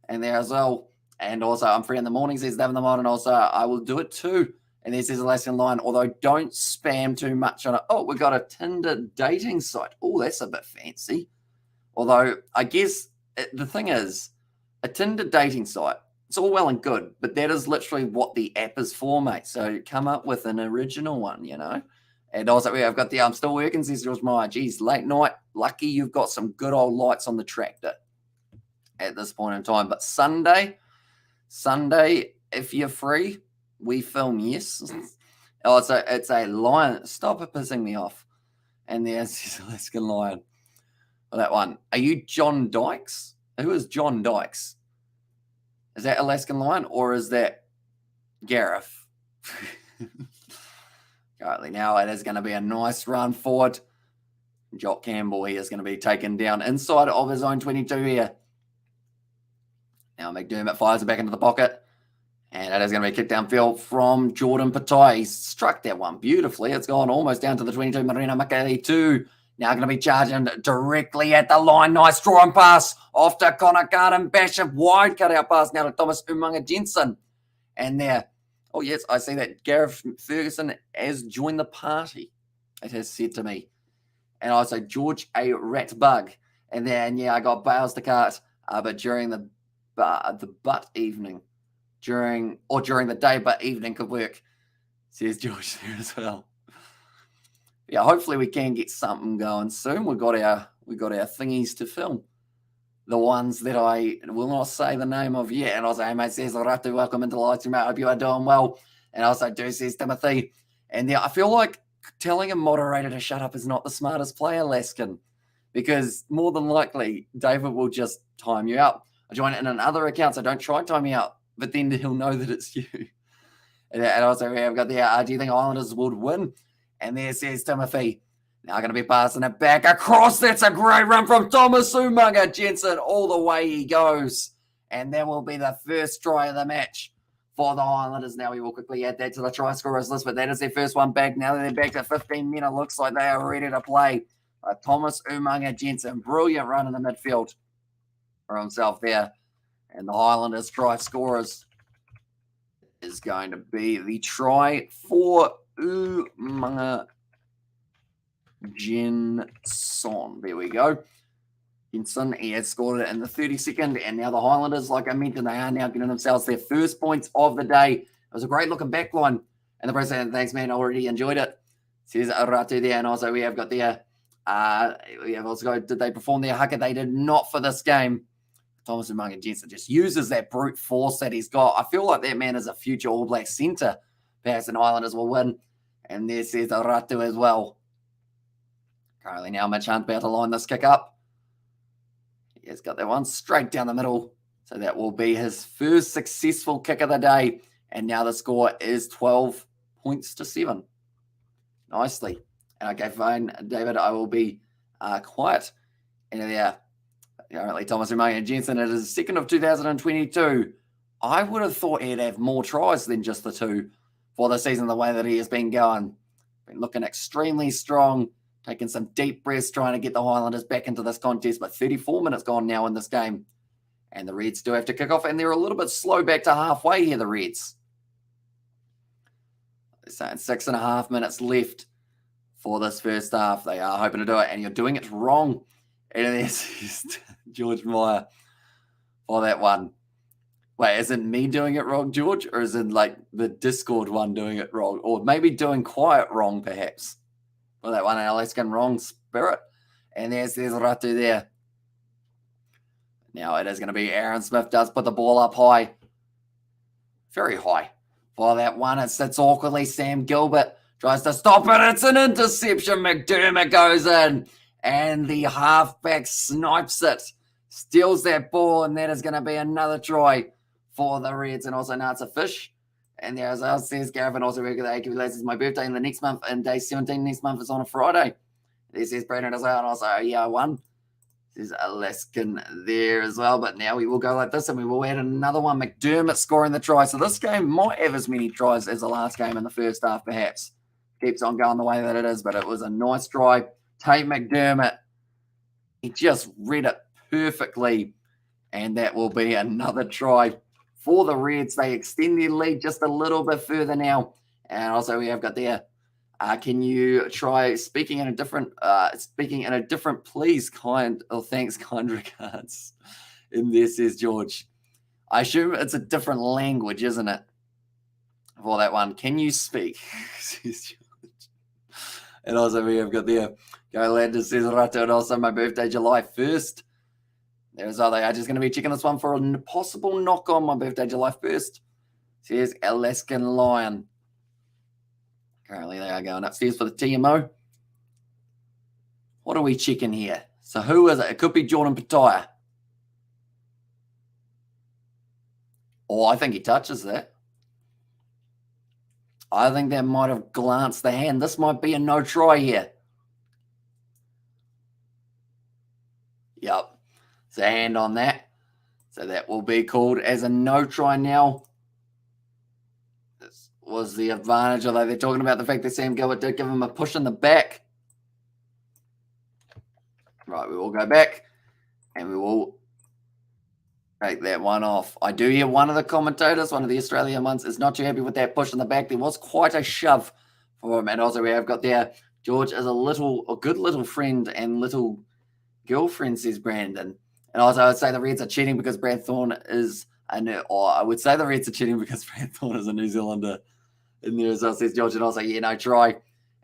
And there as well. And also, I'm free in the mornings. He's having them on. And also, I will do it too. And this is Alaskan Lion, although don't spam too much on it. Oh, we got a Tinder dating site. Oh, that's a bit fancy. Although, I guess the thing is, a Tinder dating site, it's all well and good, but that is literally what the app is for, mate. So come up with an original one, you know. And also, I've got the I'm still working, says George Meyer. Geez, late night. Lucky you've got some good old lights on the tractor at this point in time. But Sunday, if you're free, we film, yes. Oh, it's a lion. Stop it pissing me off. And there's Alaskan Lion. Well, that one. Are you John Dykes? Who is John Dykes? Is that Alaskan Lion or is that Gareth? Currently now it is going to be a nice run forward. Jock Campbell here is going to be taken down inside of his own 22 here. Now McDermott fires it back into the pocket. And it is going to be kicked downfield from Jordan Patai. He struck that one beautifully. It's gone almost down to the 22. Marina Makali 2. Now going to be charging directly at the line. Nice drawing pass off to Connor Garden. Bash a wide cutout pass now to Thomas Umunga Jensen. And there. Oh, yes, I see that Gareth Ferguson has joined the party. It has said to me. And also George A. Ratbug. And then, yeah, I got Bales to cart. But during the butt evening. During the day, but evening could work, says George there as well. Yeah, hopefully we can get something going soon. We got our thingies to film. The ones that I will not say the name of yet. And also, hey, mate, says, Ratu, welcome into the live stream, mate. I hope you are doing well. And also, do says Timothy. And yeah, I feel like telling a moderator to shut up is not the smartest player, Laskin, because more than likely, David will just time you out. I join in another account, so don't try time me out, but then he'll know that it's you. And also, we have got the, do you think Islanders would win? And there says Timothy. Now going to be passing it back across. That's a great run from Thomas Umaga Jensen. All the way he goes. And that will be the first try of the match for the Highlanders. Now we will quickly add that to the try scorers list, but that is their first one back. Now that they're back to 15 men, it looks like they are ready to play. Thomas Umaga Jensen, brilliant run in the midfield for himself there. And the Highlanders try scorers is going to be the try for Umaga Jensen. There we go. Jensen, he has scored it in the 32nd, and now the Highlanders, like I mentioned, they are now getting themselves their first points of the day. It was a great looking back line, and the president, thanks man, already enjoyed it. Says Ratu there, and also we have got there. We have also got, did they perform their haka? They did not for this game. Thomas Umaga Jensen just uses that brute force that he's got. I feel like that man is a future All Black centre. Perhaps the Islanders will win. And there says Ratu as well. Currently now Mitch Hunt about to line this kick up. He has got that one straight down the middle. So that will be his first successful kick of the day. And now the score is 12 points to 7. Nicely. And okay, fine, David, I will be quiet. And there, currently Thomas Umaga Jensen, it is the 2nd of 2022. I would have thought he'd have more tries than just the 2 for the season, the way that he has been going. Been looking extremely strong, taking some deep breaths, trying to get the Highlanders back into this contest. But 34 minutes gone now in this game. And the Reds do have to kick off, and they're a little bit slow back to halfway here, the Reds. They're saying 6.5 minutes left for this first half. They are hoping to do it, and you're doing it wrong. And there's George Meyer for that one. Wait, is it me doing it wrong, George? Or is it like the Discord one doing it wrong? Or maybe doing quiet wrong, perhaps. For that one, Alaskan wrong spirit. And there's Ratu there. Now it is going to be Aaron Smith does put the ball up high. Very high. For that one, it sits awkwardly. Sam Gilbert tries to stop it. It's an interception. McDermott goes in. And the halfback snipes it. Steals that ball. And that is going to be another try for the Reds. And also now it's a fish. And there as well says Gareth, and also regular AQ. This is my birthday in the next month. And day 17 next month is on a Friday. This is Brandon as well. And also yeah, one. There's Alaskan there as well. But now we will go like this, and we will add another one. McDermott scoring the try. So this game might have as many tries as the last game in the first half, perhaps. Keeps on going the way that it is, but it was a nice try. Tate McDermott, he just read it perfectly, and that will be another try for the Reds. They extend their lead just a little bit further now. And also we have got there, can you try speaking in a different, please, kind, or thanks, kind regards. And there says George. I assume it's a different language, isn't it? For that one, can you speak? Says George. And also we have got there, go Landers says Ratu, and also my birthday, July 1st. There's other. I'm just going to be checking this one for a possible knock on my birthday, July 1st. Says Alaskan Lion. Currently, they are going upstairs for the TMO. What are we checking here? So who is it? It could be Jordan Pataya. Oh, I think he touches that. I think that might have glanced the hand. This might be a no try here. Yep. It's a hand on that. So that will be called as a no try now. This was the advantage, although they're talking about the fact that Sam Gilbert did give him a push in the back. Right, we will go back and we will take that one off. I do hear one of the commentators, one of the Australian ones, is not too happy with that push in the back. There was quite a shove for him. And also we have got there, George is a good little friend and little girlfriend, says Brandon. And also I would say the Reds are cheating because Brad Thorne is I would say the Reds are cheating because Brad Thorne is a New Zealander. And there as well says George, and also, yeah, no try.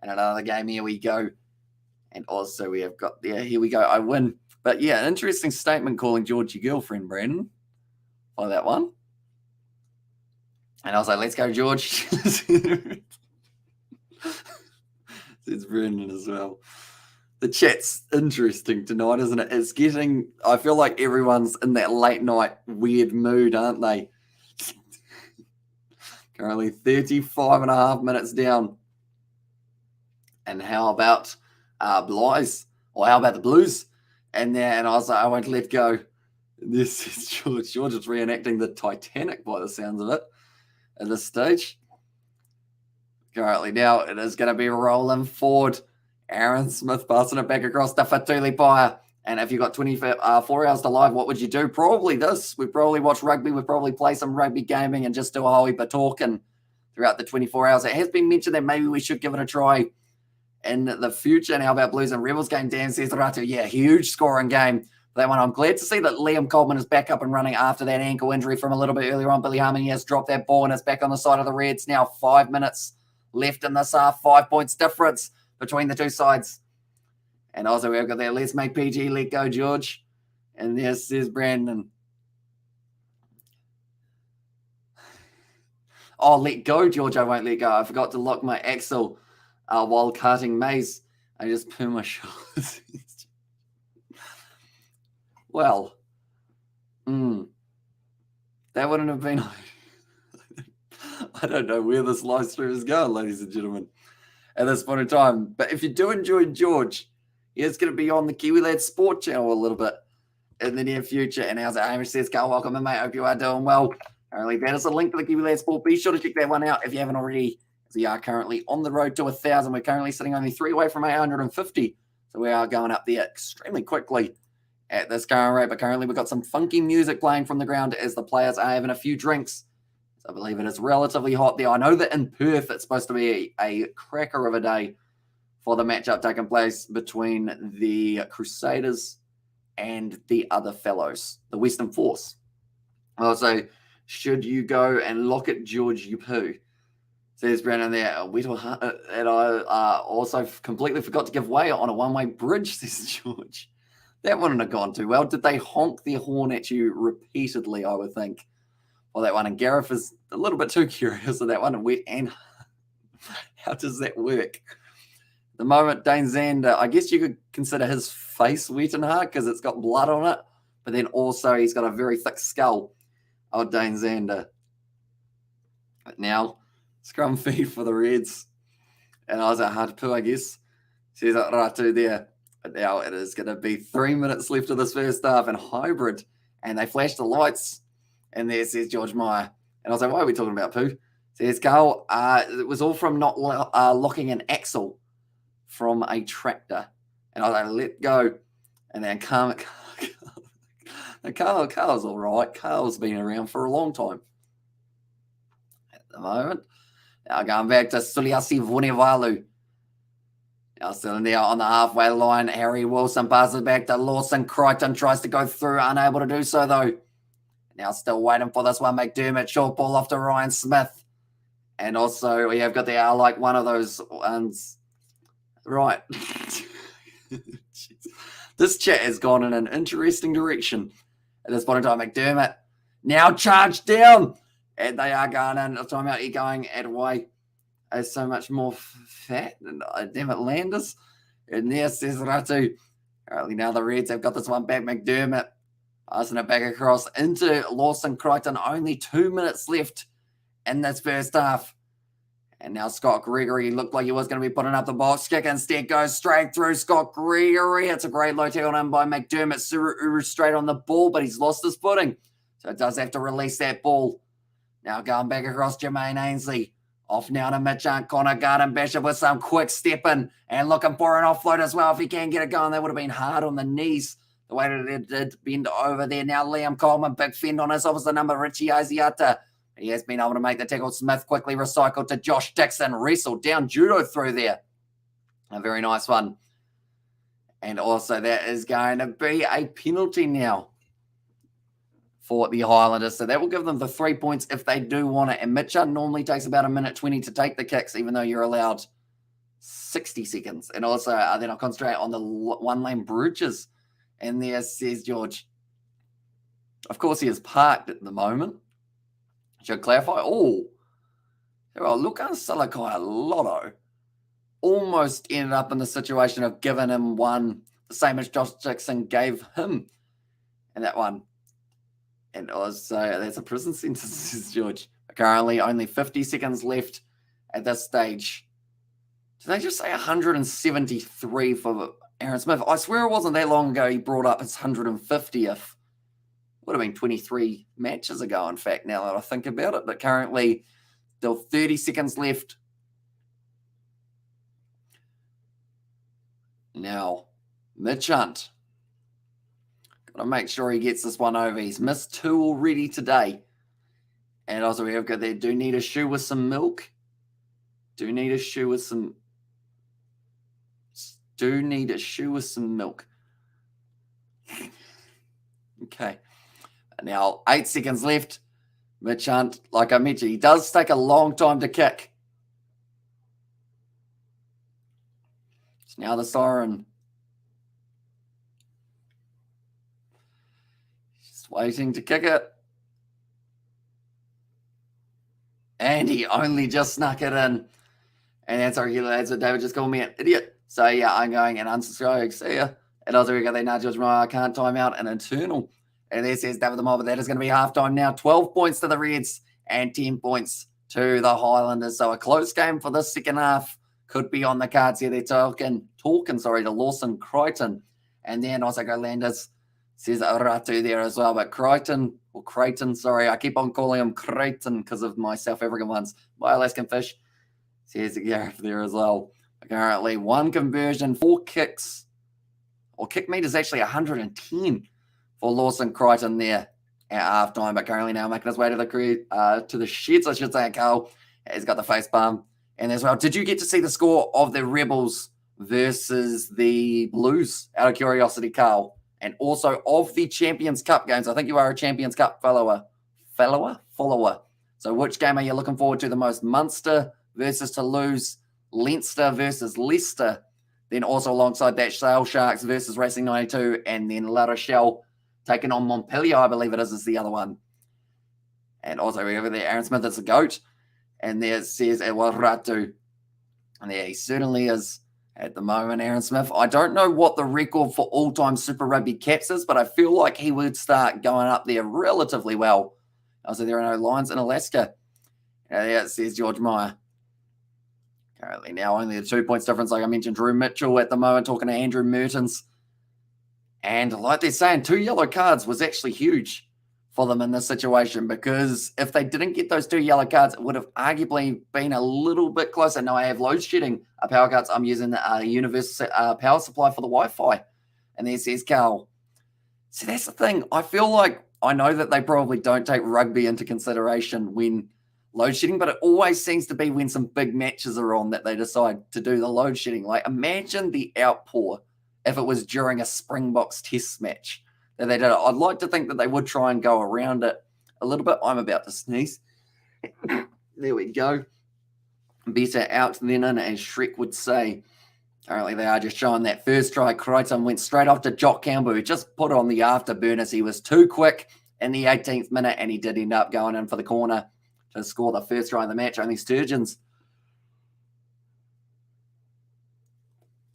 And another game, here we go. And also we have got there, here we go, I win. But yeah, interesting statement calling George your girlfriend, Brandon, by that one. And I was like, let's go, George. It's Brendan as well. The chat's interesting tonight, isn't it? It's getting, I feel like everyone's in that late night weird mood, aren't they? Currently 35 and a half minutes down. And how about Bly's? Or how about the Blues? And I was like, I won't let go. This is George. George is reenacting the Titanic by the sounds of it at this stage. Currently now, it is going to be rolling forward. Aaron Smith passing it back across to Fatuli Paya. And if you've got 24 hours to live, what would you do? Probably this. We'd probably watch rugby. We'd probably play some rugby gaming and just do a whole heap of talking throughout the 24 hours. It has been mentioned that maybe we should give it a try in the future. And how about Blues and Rebels game? Dan says, Ratu, yeah, huge scoring game. That one, I'm glad to see that Liam Coleman is back up and running after that ankle injury from a little bit earlier on. Billy Harmony has dropped that ball and is back on the side of the Reds. Now 5 minutes left in this half, 5 points difference between the two sides. And also we've got that, let's make PG, let go, George. And there's Brandon. Oh, let go, George, I won't let go. I forgot to lock my axle while cutting maize. I just poo my shoulders. Well, that wouldn't have been... I don't know where this live stream is going, ladies and gentlemen, at this point in time. But if you do enjoy George, it's going to be on the Kiwi Lads Sport channel a little bit in the near future. And how's it? Hamish says, Carl, welcome in, mate. Hope you are doing well. Apparently, that is a link to the Kiwi Lads Sport. Be sure to check that one out if you haven't already. We are currently on the road to 1,000. We're currently sitting only 3 away from 850. So we are going up there extremely quickly at this current rate. But currently, we've got some funky music playing from the ground as the players are having a few drinks. I believe it is relatively hot there. I know that in Perth, it's supposed to be a cracker of a day for the matchup taking place between the Crusaders and the other fellows, the Western Force. Also, should you go and look at George Yupu? Says Brandon there, and I also completely forgot to give way on a one-way bridge, says George. That wouldn't have gone too well. Did they honk their horn at you repeatedly, I would think? Well, that one, and Gareth is a little bit too curious of that one. And how does that work? At the moment, Dane Zander, I guess you could consider his face wet and hard because it's got blood on it, but then also he's got a very thick skull. Oh, Dane Zander. But now, scrum feed for the Reds. And I was at hard to poo, I guess. Says Ratu there. But now it is going to be 3 minutes left of this first half and hybrid. And they flash the lights. And there says George Meyer. And I was like, why are we talking about poo? Says Carl, it was all from not locking an axle from a tractor. And I was like, let go. And then Carl's all right. Carl's been around for a long time. At the moment. Now going back to Suliasi Vunivalu. Now still in there on the halfway line. Harry Wilson passes back to Lawson. Crichton tries to go through. Unable to do so, though. Now still waiting for this one. McDermott, short ball off to Ryan Smith. And also we have got the like one of those ones. Right. This chat has gone in an interesting direction. At this point in time, McDermott now charged down. And they are going in. Time out here going at away. Is so much more fat than damn it, Landers. And there says Ratu. Apparently now the Reds have got this one back. McDermott passing it back across into Lawson Crichton. Only 2 minutes left in this first half. And now Scott Gregory looked like he was going to be putting up the box kick. Instead goes straight through Scott Gregory. It's a great low tackle done by McDermott. Suru straight on the ball, but he's lost his footing. So it does have to release that ball. Now going back across Jermaine Ainsley. Off now to Mitchell Connor Garden Bishop with some quick stepping and looking for an offload as well. If he can get it going, that would have been hard on the knees. The way that it did bend over there. Now Liam Coleman, big fend on his opposite number, Richie Asiata. He has been able to make the tackle. Smith quickly recycled to Josh Dixon. Wrestled down, judo through there. A very nice one. And also that is going to be a penalty now for the Highlanders. So that will give them the 3 points if they do want it. And Mitchell normally takes about 1:20 to take the kicks, even though you're allowed 60 seconds. And also, then I'll concentrate on the one-lane bridges. And there says George. Of course, he is parked at the moment. Should clarify. Oh, Luka Salakai Lotto almost ended up in the situation of giving him one, the same as Josh Dixon gave him in that one. And also, that's a prison sentence, says George. Currently, only 50 seconds left at this stage. Did they just say 173 for Aaron Smith? I swear it wasn't that long ago he brought up his 150th. Would have been 23 matches ago, in fact, now that I think about it. But currently, still 30 seconds left. Now, Mitch Hunt. Got to make sure he gets this one over. He's missed 2 already today. And also, we have got there. Do need a shoe with some milk. Do need a shoe with some milk. Okay. Now, 8 seconds left. Mitch Hunt, like I mentioned, he does take a long time to kick. So now the siren. Just waiting to kick it. And he only just snuck it in. And that's our lads. So David just called me an idiot. So yeah, I'm going and unsubscribing. See ya. And also we got there now, George Moore. I can't time out an internal. And there says David the Mob, but that is going to be halftime now. 12 points to the Reds and 10 points to the Highlanders. So a close game for this second half could be on the cards here. They're talking to Lawson Crichton. And then also HIGHLANDERS says Ratu there as well. But Creighton, I keep on calling him Creighton because of my South African ones. My Alaskan Fish says Gareth there as well. Currently 1 conversion, 4 kicks. Or kick meter is actually 110 for Lawson Crichton there at halftime, but currently now making his way to the sheds, I should say. Carl has got the face palm. And as well, did you get to see the score of the Rebels versus the Blues, out of curiosity, Carl? And also of the Champions Cup games. I think you are a Champions Cup follower. So which game are you looking forward to the most? Munster versus Toulouse, Leinster versus Leicester. Then also alongside that, Sale Sharks versus Racing 92, and then La Rochelle taking on Montpellier, I believe it is the other one. And also we have there, Aaron Smith is a GOAT. And there it says Ratu. And there he certainly is at the moment, Aaron Smith. I don't know what the record for all-time Super Rugby caps is, but I feel like he would start going up there relatively well. Also, there are no Lions in Alaska. And there it says George Meyer. Currently now only the 2 points difference, like I mentioned. Drew Mitchell at the moment talking to Andrew Mertens. And like they're saying, 2 yellow cards was actually huge for them in this situation, because if they didn't get those 2 yellow cards, it would have arguably been a little bit closer. Now I have load shedding power cards. I'm using the universal power supply for the Wi-Fi. And there says Carl. See, that's the thing. I feel like I know that they probably don't take rugby into consideration when load shedding, but it always seems to be when some big matches are on that they decide to do the load shedding. Like, imagine the outpour if it was during a Springboks test match that they did it. I'd like to think that they would try and go around it a little bit. I'm about to sneeze. There we go. Better out than in, as Shrek would say. Apparently they are just showing that first try. Crichton went straight off to Jock Campbell, who just put it on the afterburners. He was too quick in the 18th minute, and he did end up going in for the corner to score the first try in the match. Only Sturgeons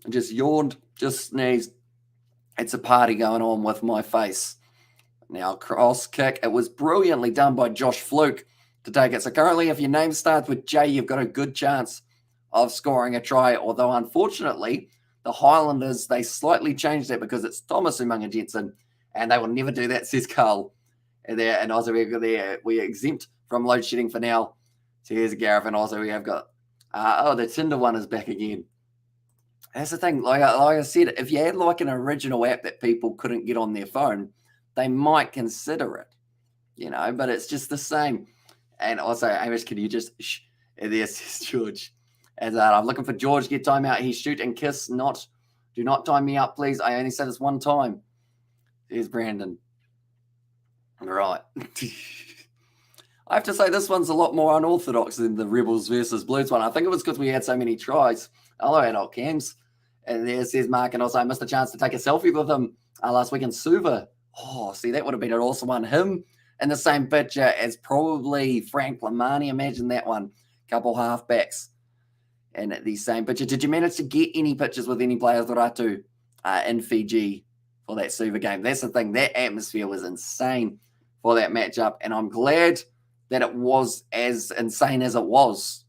just yawned, just sneezed. It's a party going on with my face. Now, cross kick. It was brilliantly done by Josh Fluke to take it. So currently, if your name starts with J, you've got a good chance of scoring a try. Although, unfortunately, the Highlanders, they slightly changed that because it's Thomas Umaga Jensen, and they will never do that, says Carl. And also, we're exempt from load shedding for now. So here's Gareth, and also we have got, the Tinder one is back again. That's the thing. Like I said, if you had like an original app that people couldn't get on their phone, they might consider it, but it's just the same. And also, Hamish, can you just, there's George. As I'm looking for George, get time out. He shoot and kiss, do not time me up, please. I only said this one time. There's Brandon. Right. I have to say this one's a lot more unorthodox than the Rebels versus Blues one. I think it was because we had so many tries. Hello, adult cams. And there says Mark, and also I missed a chance to take a selfie with him last week in Suva. Oh, see, that would have been an awesome one. Him in the same picture as probably Frank Lamani. Imagine that one. Couple halfbacks in the same picture. Did you manage to get any pictures with any players Ratu in Fiji for that Suva game? That's the thing. That atmosphere was insane for that matchup, and I'm glad that it was as insane as it was,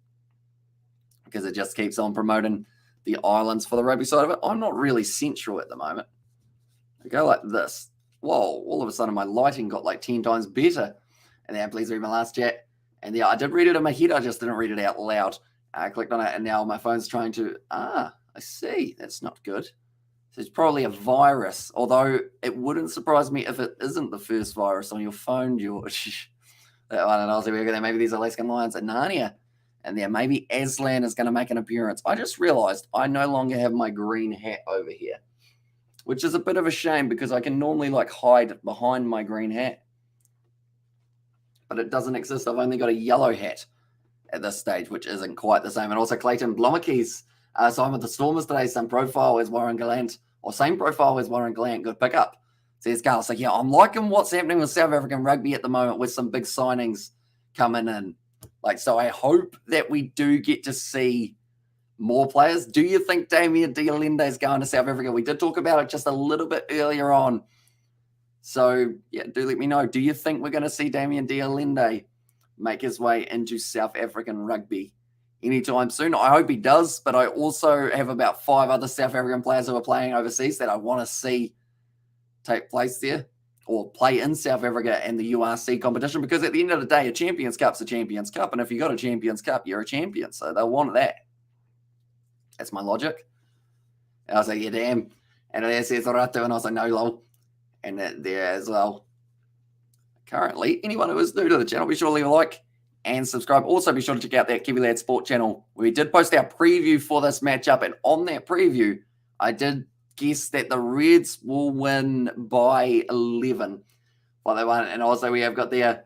because it just keeps on promoting the islands for the rugby side of it. I'm not really central at the moment. I go like this. Whoa, all of a sudden my lighting got like 10 times better. And then please read my last chat. And yeah, I did read it in my head. I just didn't read it out loud. I clicked on it, and now my phone's trying to, I see. That's not good. So it's probably a virus, although it wouldn't surprise me if it isn't the first virus on your phone, George. That one, and I was like, maybe these Alaskan Lions at Narnia. And then maybe Aslan is going to make an appearance. I just realized I no longer have my green hat over here, which is a bit of a shame because I can normally like hide behind my green hat. But it doesn't exist. I've only got a yellow hat at this stage, which isn't quite the same. And also Clayton Blomakis. So I'm with the Stormers today. Same profile as Warren Gallant, or same profile as Warren Gallant. Good pickup. Says Carl. So yeah, I'm liking what's happening with South African rugby at the moment with some big signings coming in. Like, so I hope that we do get to see more players. Do you think Damien de Allende is going to South Africa? We did talk about it just a little bit earlier on. So, yeah, do let me know. Do you think we're going to see Damien de Allende make his way into South African rugby anytime soon? I hope he does, but I also have about 5 other South African players who are playing overseas that I want to see take place there, or play in South Africa and the URC competition, because at the end of the day, a Champions Cup's a Champions Cup, and if you got a Champions Cup, you're a champion, so they'll want that. That's my logic. And I was like, yeah, damn. And it says Ratu, and I was like, no, lol. And there as well. Currently, anyone who is new to the channel, be sure to leave a like and subscribe. Also, be sure to check out that Kiwi Lad Sport channel. We did post our preview for this matchup, and on that preview, I did guess that the Reds will win by 11 for that one. And also we have got there.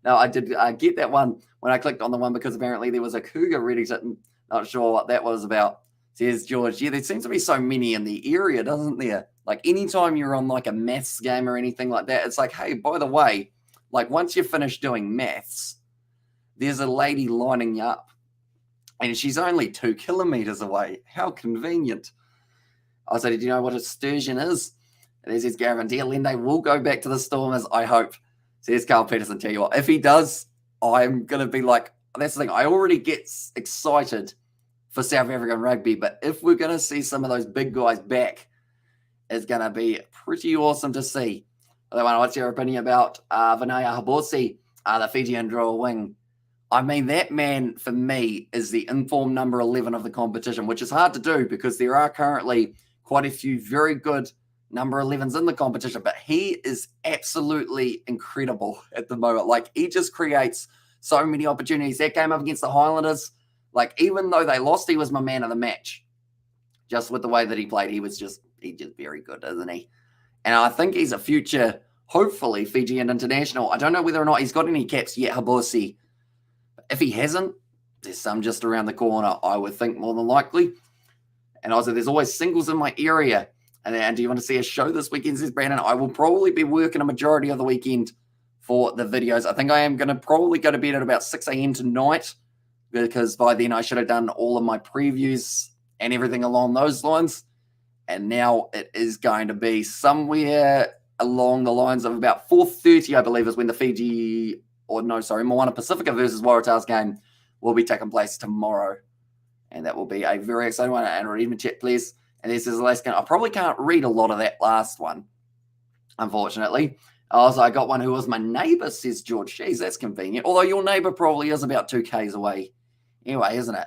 No, I did get that one when I clicked on the one, because apparently there was a cougar ready to, not sure what that was about. Says George, yeah, there seems to be so many in the area, doesn't there? Like anytime you're on like a maths game or anything like that, it's like, hey, by the way, like once you finish doing maths, there's a lady lining you up, and she's only 2 kilometers away. How convenient. I said, did you know what a sturgeon is? And he says, Gavin, de Allende will go back to the Stormers, I hope. Says Carl Peterson, tell you what, if he does, I'm going to be like, that's the thing, I already get excited for South African rugby, but if we're going to see some of those big guys back, it's going to be pretty awesome to see. What's your opinion about Vinaya Haborsi, the Fijian draw wing? I mean, that man, for me, is the informed number 11 of the competition, which is hard to do because there are currently quite a few very good number 11s in the competition, but he is absolutely incredible at the moment. Like, he just creates so many opportunities. That game up against the Highlanders, like, even though they lost, he was my man of the match. Just with the way that he played, he's just very good, isn't he? And I think he's a future, hopefully, Fijian international. I don't know whether or not he's got any caps yet, Haborsi. If he hasn't, there's some just around the corner, I would think, more than likely. And also, there's always singles in my area. And do you want to see a show this weekend, says Brandon? I will probably be working a majority of the weekend for the videos. I think I am going to probably go to bed at about 6 a.m. tonight, because by then I should have done all of my previews and everything along those lines. And now it is going to be somewhere along the lines of about 4:30, I believe, is when the Moana Pacifica versus Waratahs game will be taking place tomorrow. And that will be a very exciting one. And read my chat, please. And this is the last game. I probably can't read a lot of that last one, unfortunately. Also, I got one who was my neighbor, says George. Jeez, that's convenient. Although your neighbor probably is about 2 Ks away anyway, isn't it?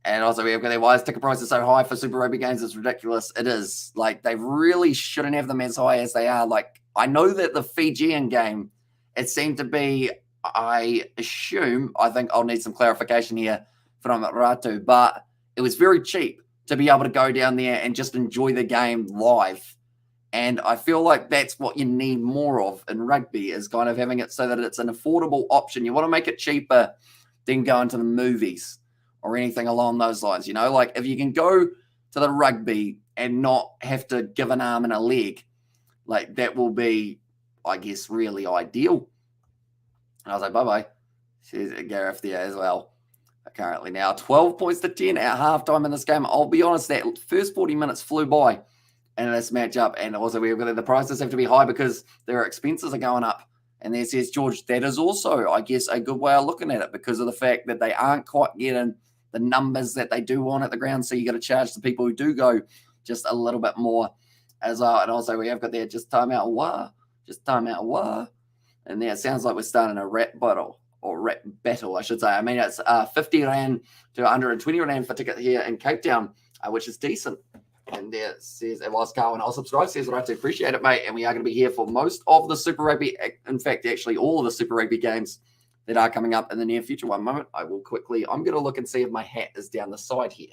And also, we have got their wise ticket prices so high for Super Rugby games. It's ridiculous. It is. Like, they really shouldn't have them as high as they are. Like, I know that the Fijian game, it seemed to be, I think I'll need some clarification here from Ratu, but it was very cheap to be able to go down there and just enjoy the game live. And I feel like that's what you need more of in rugby, is kind of having it so that it's an affordable option. You want to make it cheaper than going to the movies or anything along those lines. You know, like if you can go to the rugby and not have to give an arm and a leg, like that will be, I guess, really ideal. And I was like, bye-bye. She's Gareth there as well. Currently now 12 points to 10 at halftime in this game. I'll be honest, that first 40 minutes flew by in this matchup, and also we've got the prices have to be high because their expenses are going up. And there says George, that is also, I guess, a good way of looking at it because of the fact that they aren't quite getting the numbers that they do want at the ground. So you got to charge the people who do go just a little bit more as well. And also we have got there just time out. And there it sounds like we're starting a rap battle. Or rap battle, I should say. I mean, it's 50 Rand to 120 Rand for ticket here in Cape Town, which is decent. And there it says, it was Carl, and I'll subscribe, says, right, to appreciate it, mate. And we are going to be here for most of the Super Rugby, in fact, actually all of the Super Rugby games that are coming up in the near future. One moment, I'm going to look and see if my hat is down the side here.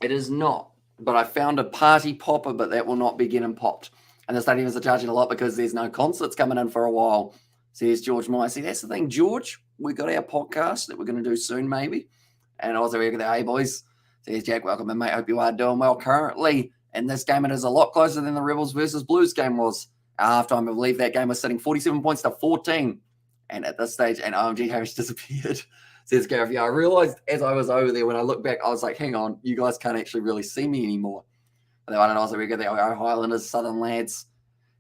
It is not. But I found a party popper, but that will not be getting popped. And the stadiums are charging a lot because there's no concerts coming in for a while. Says George Moore. See, that's the thing, George. We got our podcast that we're going to do soon, maybe. And also, we're going to, hey, boys. Says Jack, welcome in, mate. Hope you are doing well. Currently, in this game, it is a lot closer than the Rebels versus Blues game was. At halftime, I believe that game was sitting 47 points to 14. And at this stage, and OMG Harris disappeared. Says Gareth, yeah, I realized as I was over there, when I looked back, I was like, hang on, you guys can't actually really see me anymore. But then I don't know, so we got the Highlanders, Southern lads.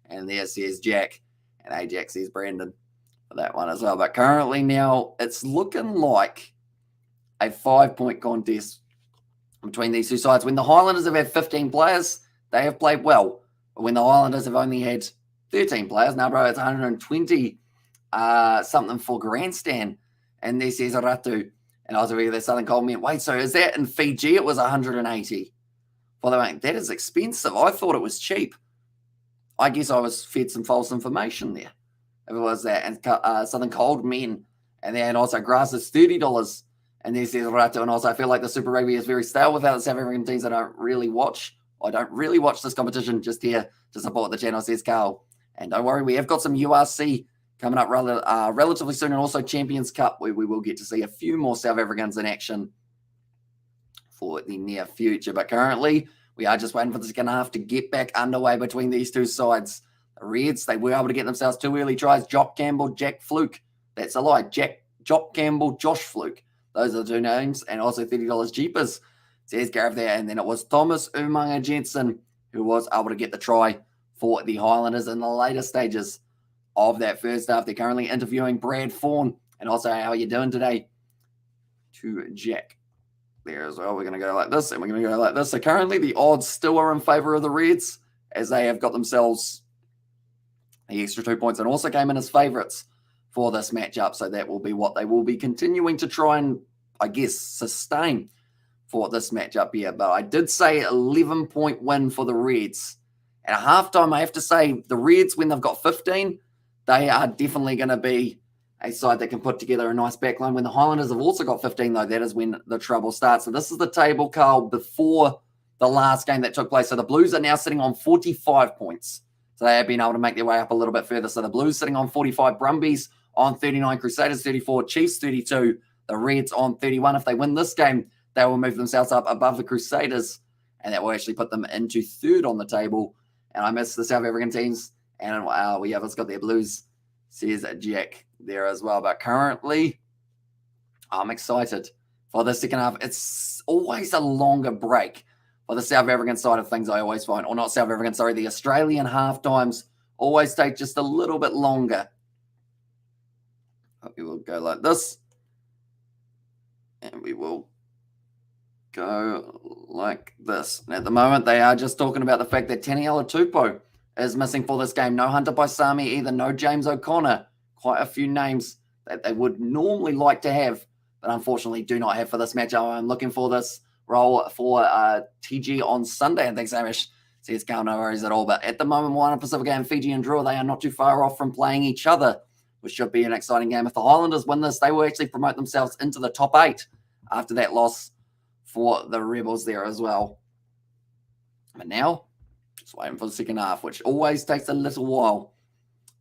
And there says Jack. And Ajax says Brandon for that one as well. But currently now, it's looking like a 5-point contest between these two sides. When the Highlanders have had 15 players, they have played well. But when the Highlanders have only had 13 players, now, bro, it's 120 something for grandstand. And there says Ratu. And I was reading that Southern Cold meant, wait, so is that in Fiji? It was 180. Well, they went, that is expensive. I thought it was cheap. I guess I was fed some false information there. If it was that. And Southern Cold men. And then also grass is $30. And there says Ratu. And also I feel like the Super Rugby is very stale without the South African teams I don't really watch. I don't really watch this competition, just here to support the channel, says Carl. And don't worry, we have got some URC coming up relatively soon, and also Champions Cup, where we will get to see a few more South Africans in action for the near future. But currently, we are just waiting for the second half to get back underway between these two sides. The Reds, they were able to get themselves 2 early tries. Jock Campbell, Jack Fluke. That's a lie. Jock Campbell, Josh Fluke. Those are the two names. And also $30 jeepers, says Gareth there. And then it was Thomas Umaga Jensen who was able to get the try for the Highlanders in the later stages of that first half. They're currently interviewing Brad Fawn. And also, how are you doing today? To Jack there as well. We're going to go like this, and we're going to go like this. So currently, the odds still are in favor of the Reds, as they have got themselves the extra 2 points and also came in as favourites for this matchup. So that will be what they will be continuing to try and, I guess, sustain for this matchup here. But I did say 11-point win for the Reds. At halftime, I have to say the Reds, when they've got 15, they are definitely going to be a side that can put together a nice backline. When the Highlanders have also got 15, though, that is when the trouble starts. So this is the table, Carl, before the last game that took place. So the Blues are now sitting on 45 points. So they have been able to make their way up a little bit further. So the Blues sitting on 45, Brumbies on 39, Crusaders 34, Chiefs 32, the Reds on 31. If they win this game, they will move themselves up above the Crusaders, and that will actually put them into third on the table. And I miss the South African teams. And we have got their Blues, says Jack there as well. But currently, I'm excited for the second half. It's always a longer break for the South African side of things, I always find. Or not South African, sorry. The Australian half times always take just a little bit longer. We will go like this. And we will go like this. And at the moment, they are just talking about the fact that Taniela Tupou is missing for this game. No Hunter Paisami either. No James O'Connor. Quite a few names that they would normally like to have, but unfortunately do not have for this match. I'm looking for this role for TG on Sunday. And thanks, Amish. Says Carl, no worries at all. But at the moment, Moana Pacific and Fiji and Drua, they are not too far off from playing each other, which should be an exciting game. If the Highlanders win this, they will actually promote themselves into the top 8 after that loss for the Rebels there as well. But now, Just waiting for the second half, which always takes a little while.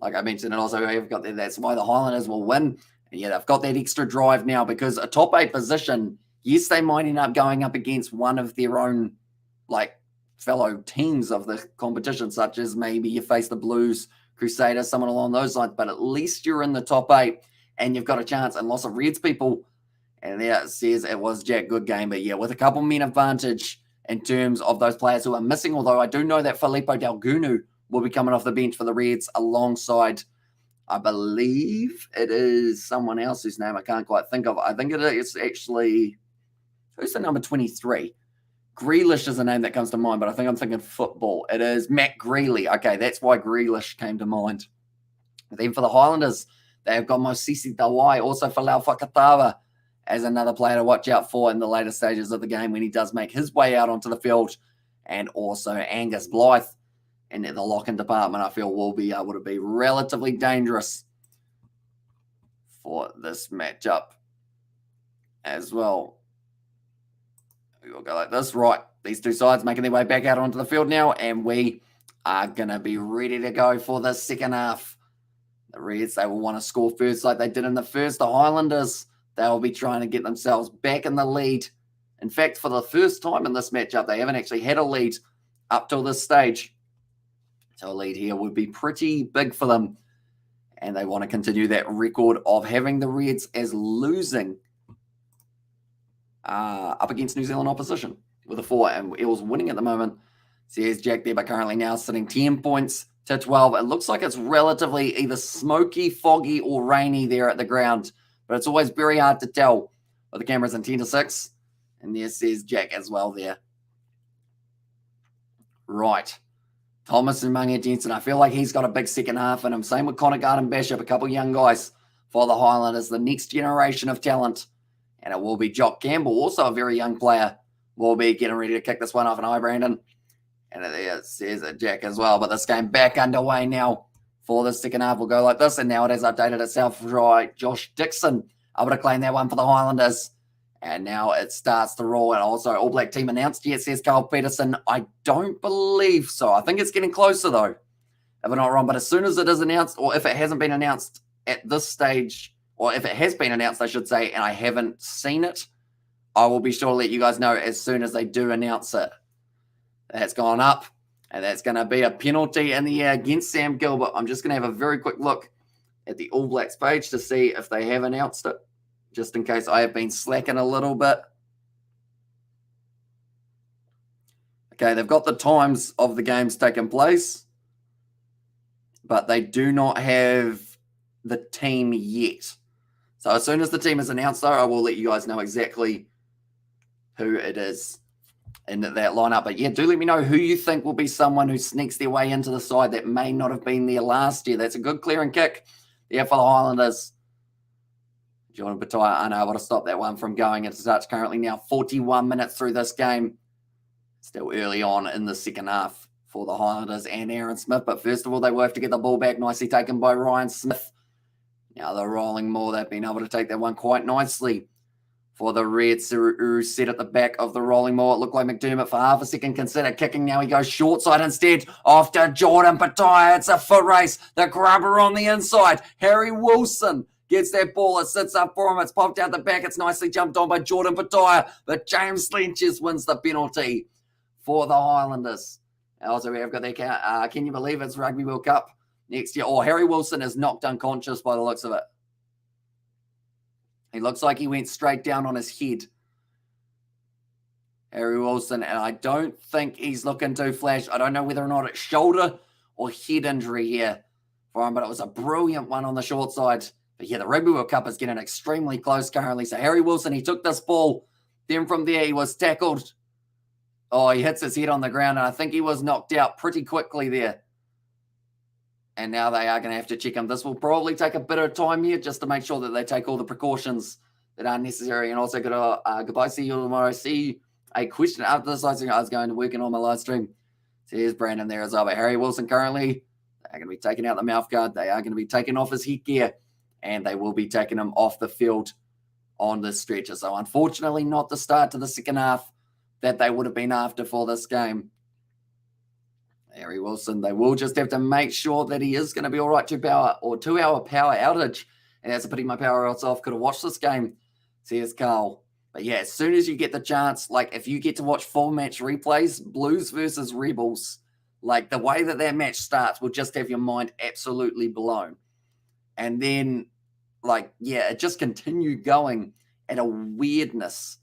Like I mentioned, and also we've got that's why the Highlanders will win. And yeah, they've got that extra drive now because a top 8 position, yes, they might end up going up against one of their own like fellow teams of the competition, such as maybe you face the Blues, Crusaders, someone along those lines, but at least you're in the top 8 and you've got a chance. And lots of Reds people, and there it says it was Jack, good game, but yeah, with a couple men advantage in terms of those players who are missing, although I do know that Filippo Delgunu will be coming off the bench for the Reds alongside, I believe it is someone else whose name I can't quite think of. I think it's actually, who's the number 23? Grealish is a name that comes to mind, but I think I'm thinking football. It is Matt Greeley. Okay, that's why Grealish came to mind. But then for the Highlanders, they have got Mosisi Dawai, also for Lau Fakatawa, as another player to watch out for in the later stages of the game when he does make his way out onto the field. And also Angus Blythe in the lock-in department, I feel, will be able to be relatively dangerous for this matchup as well. We'll go like this. Right, these two sides making their way back out onto the field now, and we are going to be ready to go for the second half. The Reds, they will want to score first like they did in the first. The Highlanders, they will be trying to get themselves back in the lead. In fact, for the first time in this matchup, they haven't actually had a lead up till this stage. So a lead here would be pretty big for them. And they want to continue that record of having the Reds as losing up against New Zealand opposition with a 4. And it was winning at the moment. So here's Jack there, but currently now sitting 10 points to 12. It looks like it's relatively either smoky, foggy, or rainy there at the ground. But it's always very hard to tell. But the camera's in 10 to 6. And there says Jack as well there. Right. Thomas and Munga Jensen, I feel like he's got a big second half in him. Same with Connor Garden Bishop, a couple of young guys for the Highlanders, the next generation of talent. And it will be Jock Campbell, also a very young player, will be getting ready to kick this one off. And hi, Brandon. And there says Jack as well. But this game back underway now for the second half. Will go like this. And now it has updated itself. Right, Josh Dixon able to claim that one for the Highlanders. And now it starts to roll. And also, All Black team announced yet, says Carl Peterson. I don't believe so. I think it's getting closer, though, if I'm not wrong. But as soon as it is announced, or if it hasn't been announced at this stage, or if it has been announced, I should say, and I haven't seen it, I will be sure to let you guys know as soon as they do announce it. That's gone up, and that's going to be a penalty in the air against Sam Gilbert. I'm just going to have a very quick look at the All Blacks page to see if they have announced it, just in case I have been slacking a little bit. Okay, they've got the times of the games taking place, but they do not have the team yet. So as soon as the team is announced, though, I will let you guys know exactly who it is in that lineup. But yeah, do let me know who you think will be someone who sneaks their way into the side that may not have been there last year. That's a good clearing kick there for the Highlanders. Jordan Petaia unable to stop that one from going into touch. Currently now 41 minutes through this game. Still early on in the second half for the Highlanders and Aaron Smith. But first of all, they will have to get the ball back. Nicely taken by Ryan Smith. Now they're rolling more. They've been able to take that one quite nicely for the Reds, who set at the back of the rolling more. It looked like McDermott for half a second considered kicking. Now he goes short side instead. Off to Jordan Petaia. It's a foot race. The grubber on the inside. Harry Wilson gets that ball. It sits up for him. It's popped out the back. It's nicely jumped on by Jordan Petaia. But James Lynches wins the penalty for the Highlanders. Also, we have got that. Can you believe it's Rugby World Cup next year? Oh, Harry Wilson is knocked unconscious by the looks of it. He looks like he went straight down on his head. Harry Wilson, and I don't think he's looking too flash. I don't know whether or not it's shoulder or head injury here for him, but it was a brilliant one on the short side. But yeah, the Rugby World Cup is getting extremely close currently. So Harry Wilson, he took this ball. Then from there, he was tackled. Oh, he hits his head on the ground, and I think he was knocked out pretty quickly there. And now they are going to have to check him. This will probably take a bit of time here just to make sure that they take all the precautions that are necessary. And also, goodbye, see you tomorrow. See a question after this. I was going to working on my live stream. So here's Brandon there as well. But Harry Wilson currently, they're going to be taking out the mouth guard. They are going to be taking off his headgear, and they will be taking him off the field on this stretcher. So unfortunately, not the start to the second half that they would have been after for this game. Harry Wilson, they will just have to make sure that he is going to be all right 2-hour power outage. And that's a pity my power outs off. Could have watched this game. Says Carl. But yeah, as soon as you get the chance, like if you get to watch full match replays, Blues versus Rebels, like the way that match starts will just have your mind absolutely blown. And then, like, yeah, it just continued going at a weirdness,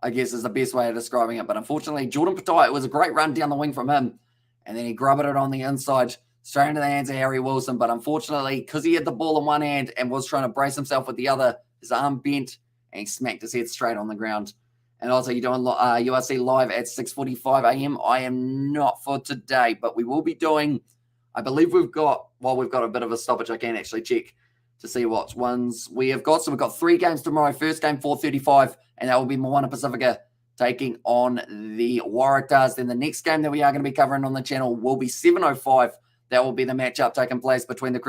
I guess is the best way of describing it. But unfortunately, Jordan Patai, it was a great run down the wing from him. And then he grubbed it on the inside, straight into the hands of Harry Wilson. But unfortunately, because he had the ball in one hand and was trying to brace himself with the other, his arm bent and he smacked his head straight on the ground. And also, you're doing URC live at 6:45 a.m. I am not for today, but we will be doing, I believe we've got a bit of a stoppage. I can actually check to see what ones we have got. So we've got 3 games tomorrow. First game, 4:35, and that will be Moana Pacifica taking on the Waratahs. Then the next game that we are going to be covering on the channel will be 7:05. That will be the matchup taking place between the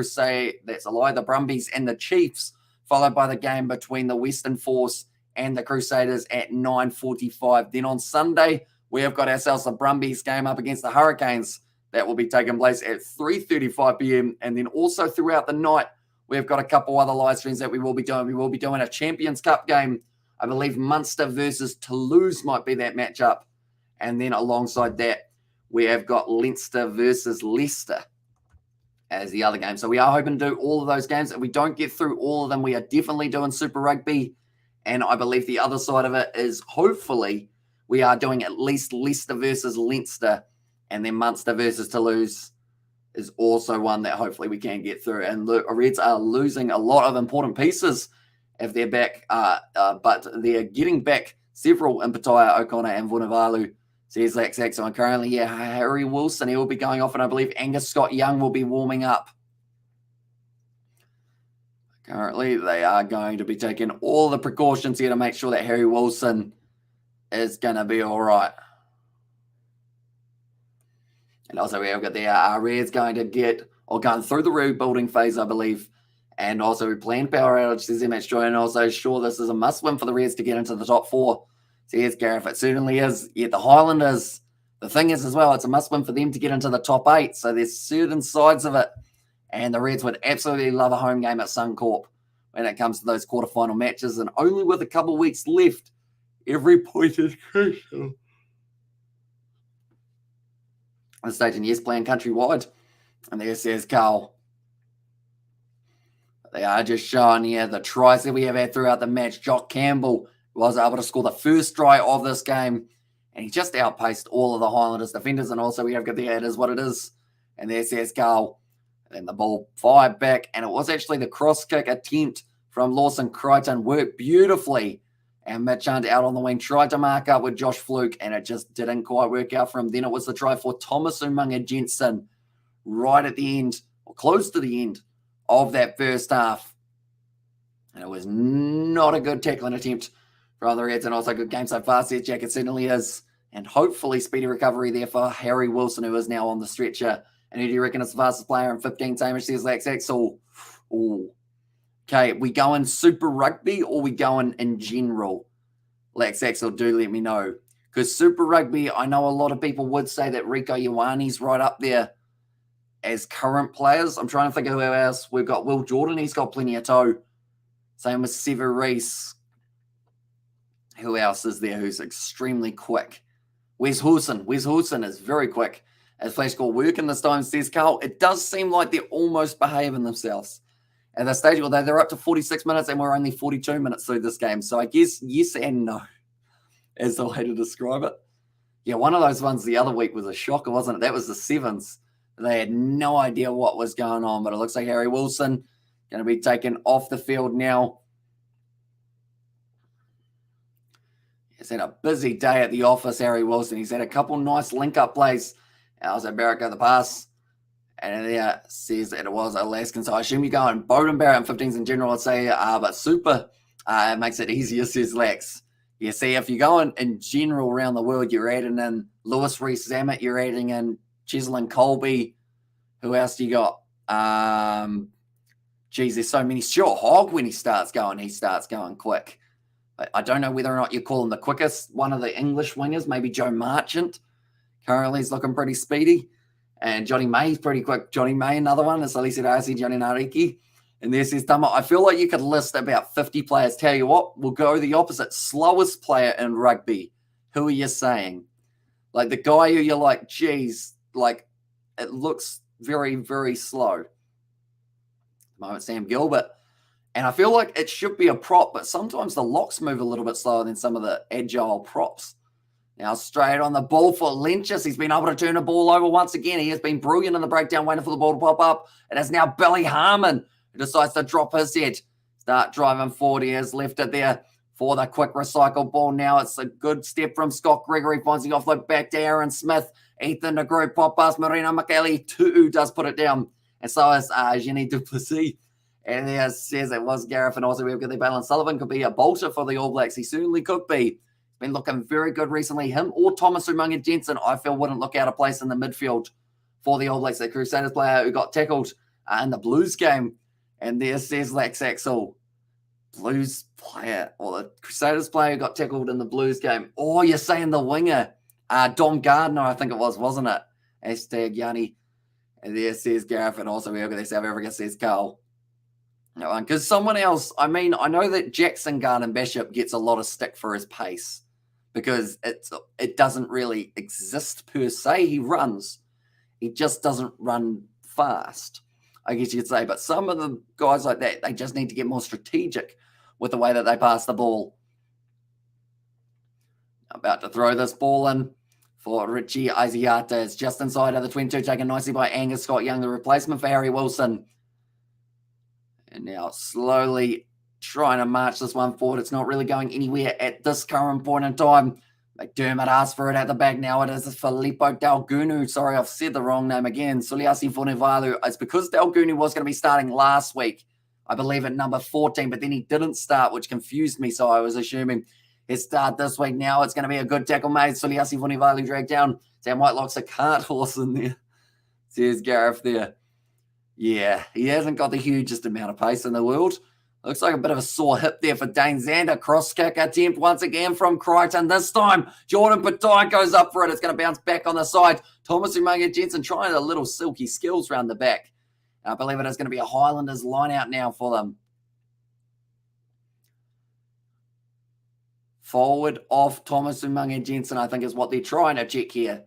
Brumbies and the Chiefs, followed by the game between the Western Force and the Crusaders at 9:45. Then on Sunday, we have got ourselves the Brumbies game up against the Hurricanes. That will be taking place at 3:35 p.m. And then also throughout the night, we've got a couple other live streams that we will be doing. We will be doing a Champions Cup game. I believe Munster versus Toulouse might be that matchup. And then alongside that, we have got Leinster versus Leicester as the other game. So we are hoping to do all of those games. If we don't get through all of them, we are definitely doing Super Rugby. And I believe the other side of it is hopefully we are doing at least Leicester versus Leinster. And then Munster versus Toulouse is also one that hopefully we can get through. And look, Reds are losing a lot of important pieces if they're back, but they're getting back several in Pattaya, O'Connor, and Vunivalu, says Lax. So currently, Harry Wilson, he will be going off, and I believe Angus Scott Young will be warming up. Currently, they are going to be taking all the precautions here to make sure that Harry Wilson is going to be all right. And also, we have got the Reds going through the rebuilding phase, I believe. And also, we planned power outage, says MH Joy. And also, sure, this is a must win for the Reds to get into the top 4. Says Gareth, it certainly is. Yet the Highlanders, the thing is as well, it's a must win for them to get into the top 8. So there's certain sides of it. And the Reds would absolutely love a home game at Suncorp when it comes to those quarterfinal matches. And only with a couple of weeks left, every point is crucial. The station, yes, playing countrywide. And there says Carl. They are just showing here the tries that we have had throughout the match. Jock Campbell was able to score the first try of this game, and he just outpaced all of the Highlanders defenders. And also, we have got the it is what it is. And there says Carl. And the ball fired back, and it was actually the cross kick attempt from Lawson Crichton worked beautifully. And Mitch Hunt out on the wing tried to mark up with Josh Fluke, and it just didn't quite work out for him. Then it was the try for Thomas Umunga Jensen right at the end, or close to the end of that first half. And it was not a good tackling attempt from the Reds, and also a good game so far, says Jack. It certainly is. And hopefully speedy recovery there for Harry Wilson, who is now on the stretcher. And who do you reckon is the fastest player in 15 tamers, says Lax Axel? Okay, we going Super Rugby or we going in general? Lax Axel, do let me know. Because Super Rugby, I know a lot of people would say that Rico Ioane's right up there as current players. I'm trying to think of who else. We've got Will Jordan. He's got plenty of toe. Same with Sever Reese. Who else is there who's extremely quick? Wes Hawson. Wes Hawson is very quick. As Flash got working this time, says Carl, it does seem like they're almost behaving themselves. At the stage where they're up to 46 minutes and we're only 42 minutes through this game. So I guess yes and no is the way to describe it. Yeah, one of those ones the other week was a shocker, wasn't it? That was the Sevens. They had no idea what was going on, but it looks like Harry Wilson going to be taken off the field now. He's had a busy day at the office, Harry Wilson. He's had a couple nice link-up plays. Also, Barrett got the pass. And it says that it was Alaskan. So I assume you're going Bowden, Barrett, and 15s in general, I'd say. But Super makes it easier, says Lax. You see, if you're going in general around the world, you're adding in Lewis Rees-Zammit, you're adding in Cheslin Colby. Who else do you got? There's so many. Sure, Hogg, when he starts going quick. But I don't know whether or not you call him the quickest. One of the English wingers, maybe Joe Marchant. Currently, he's looking pretty speedy. And Johnny May's pretty quick. Johnny May, another one. It's Alisi Rasi, Johnny Nariki. And there says Tama, I feel like you could list about 50 players. Tell you what, we'll go the opposite. Slowest player in rugby. Who are you saying? Like the guy who you're like, geez, like it looks very, very slow. At the moment, Sam Gilbert. And I feel like it should be a prop, but sometimes the locks move a little bit slower than some of the agile props. Now straight on the ball for Lynchus. He's been able to turn the ball over once again. He has been brilliant in the breakdown, waiting for the ball to pop up. It is now Billy Harmon who decides to drop his head. Start driving forward. He has left it there for the quick recycle ball. Now it's a good step from Scott Gregory. Finds the offload back to Aaron Smith. Ethan the group pop past Marina McKelly. Tu'u does put it down. And so is Jenny Duplessis. And there says it was Gareth and also we've got the balance. Sullivan could be a bolter for the All Blacks. He certainly could be. Been looking very good recently. Him or Thomas Umaga Jensen, I feel, wouldn't look out of place in the midfield for the All Blacks. The Crusaders player who got tackled in the Blues game. And there says Lex Axel, Blues player, or the Crusaders player who got tackled in the Blues game. Oh, you're saying the winger. Dom Gardner, I think it was, wasn't it? Hashtag Yanni. And there says Gareth and also we've got the South Africa says Carl. No, because someone else, I mean, I know that Jackson Garden Bishop gets a lot of stick for his pace because it doesn't really exist per se. He runs. He just doesn't run fast, I guess you could say. But some of the guys like that, they just need to get more strategic with the way that they pass the ball. About to throw this ball in for Richie Isiata. It's just inside of the 22, taken nicely by Angus Scott Young, the replacement for Harry Wilson. And now slowly trying to march this one forward. It's not really going anywhere at this current point in time. McDermott asked for it at the back. Now it is Filippo Dalgunu. Sorry, I've said the wrong name again. Suliasi Funivalu. It's because Dalgunu was going to be starting last week, I believe, at number 14, but then he didn't start, which confused me, so I was assuming his start this week. Now it's going to be a good tackle made. Suliasi Funivalu dragged down. Sam Whitelock's a cart horse in there. Says Gareth there. Yeah, he hasn't got the hugest amount of pace in the world. Looks like a bit of a sore hip there for Dane Zander. Cross kick attempt once again from Crichton. This time, Jordan Patai goes up for it. It's going to bounce back on the side. Thomas Umaga Jensen trying a little silky skills round the back. I believe it is going to be a Highlanders line out now for them. Forward off Thomas Umaga Jensen, I think is what they're trying to check here.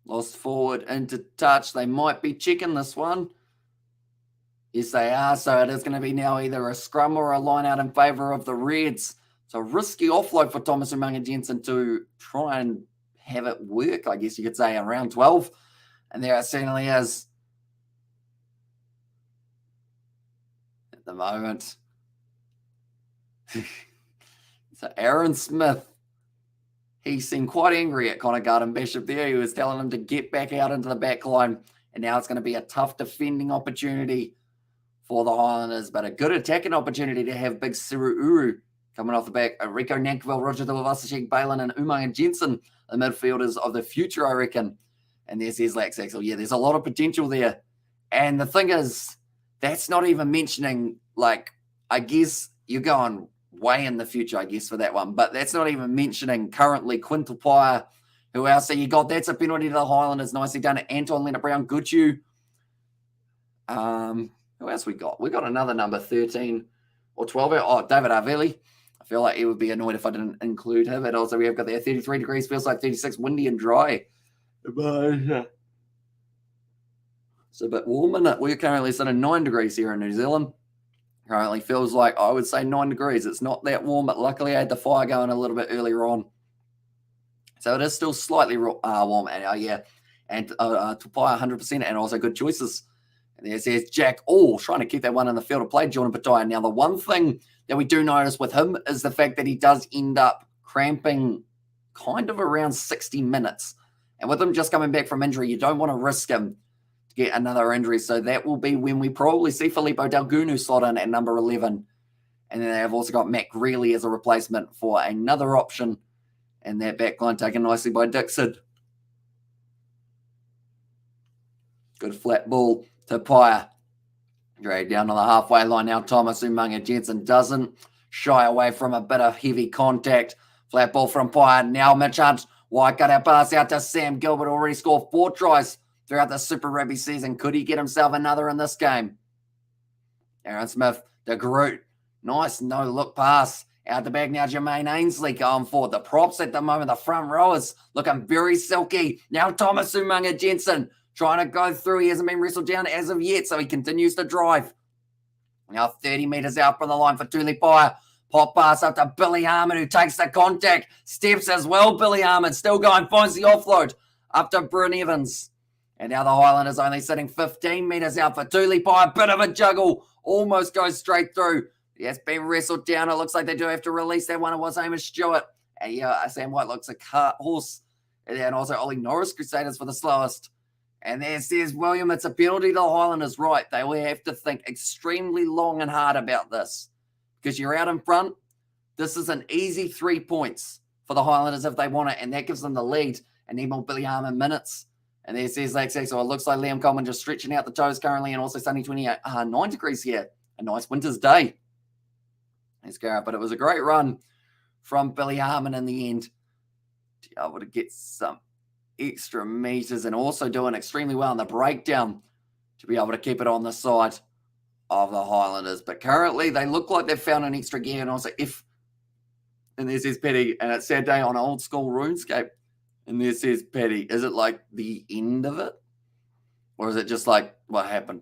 Lost forward into touch. They might be checking this one. Yes, they are. So it is going to be now either a scrum or a line out in favour of the Reds. So risky offload for Thomas Umaga Jensen to try and have it work, I guess you could say, around 12. And there it certainly is. At the moment. So Aaron Smith. He seemed quite angry at Connor Garden Bishop there. He was telling him to get back out into the back line. And now it's going to be a tough defending opportunity for the Highlanders, but a good attacking opportunity to have big Siru Uru coming off the back. Rico Nankville, Roger Tuivasa-Sheck, Balin, and Umaga Jensen, the midfielders of the future, I reckon. And there's Lex Axel. Yeah, there's a lot of potential there. And the thing is, that's not even mentioning, like, I guess you're going way in the future, I guess, for that one. But that's not even mentioning currently Quintal Pyer. Who else? So you got, that's a penalty to the Highlanders. Nicely done. Anton Leonard Brown, Gucci. Who else we got? We got another number 13 or 12. Oh, David Arveli. I feel like he would be annoyed if I didn't include him. And also we have got there 33 degrees, feels like 36, windy and dry. But it's a bit warm, isn't it? We're currently sitting 9 degrees here in New Zealand. Currently feels like, I would say 9 degrees. It's not that warm, but luckily I had the fire going a little bit earlier on. So it is still slightly warm. And yeah, and Tupai 100% and also good choices. And there's Jack trying to keep that one in the field of play, Jordan Patai. Now, the one thing that we do notice with him is the fact that he does end up cramping kind of around 60 minutes. And with him just coming back from injury, you don't want to risk him to get another injury. So that will be when we probably see Filippo Dalgunu slot in at number 11. And then they've also got Matt Greeley as a replacement for another option. And that back line taken nicely by Dixon. Good flat ball to Pyer. Dragged down on the halfway line now. Thomas Umaga Jensen doesn't shy away from a bit of heavy contact. Flat ball from Pyer. Now Mitch Hunt Wide cut out pass out to Sam Gilbert, already scored 4 tries throughout the Super Rugby season. Could he get himself another in this game? Aaron Smith, de Groot. Nice no-look pass. Out the back now, Jermaine Ainsley going forward. The props at the moment, the front rowers looking very silky. Now Thomas Umaga Jensen trying to go through. He hasn't been wrestled down as of yet, so he continues to drive. Now 30 metres out from the line for Tulipaia. Pop pass up to Billy Harmon, who takes the contact. Steps as well, Billy Harmon. Still going, finds the offload up to Bryn Evans. And now the Highlanders only sitting 15 metres out for Tulipaia. Bit of a juggle. Almost goes straight through. He has been wrestled down. It looks like they do have to release that one. It was Hamish Stewart. And yeah, Sam White looks a horse. And also Ollie Norris Crusaders for the slowest. And there says William, it's a penalty to the Highlanders. Right, they will have to think extremely long and hard about this. Because you're out in front. This is an easy 3 points for the Highlanders if they want it. And that gives them the lead. And need more Billy Harmon minutes. And there says Laxax. So it looks like Liam Coleman just stretching out the toes currently. And also sunny 29 degrees here. A nice winter's day. Let's go. But it was a great run from Billy Harmon in the end to be able to get some extra meters and also doing extremely well in the breakdown to be able to keep it on the side of the Highlanders. But currently they look like they've found an extra gear. And also and this is Petty, and it's Saturday on old school RuneScape. And this is Petty. Is it like the end of it? Or is it just like what happened?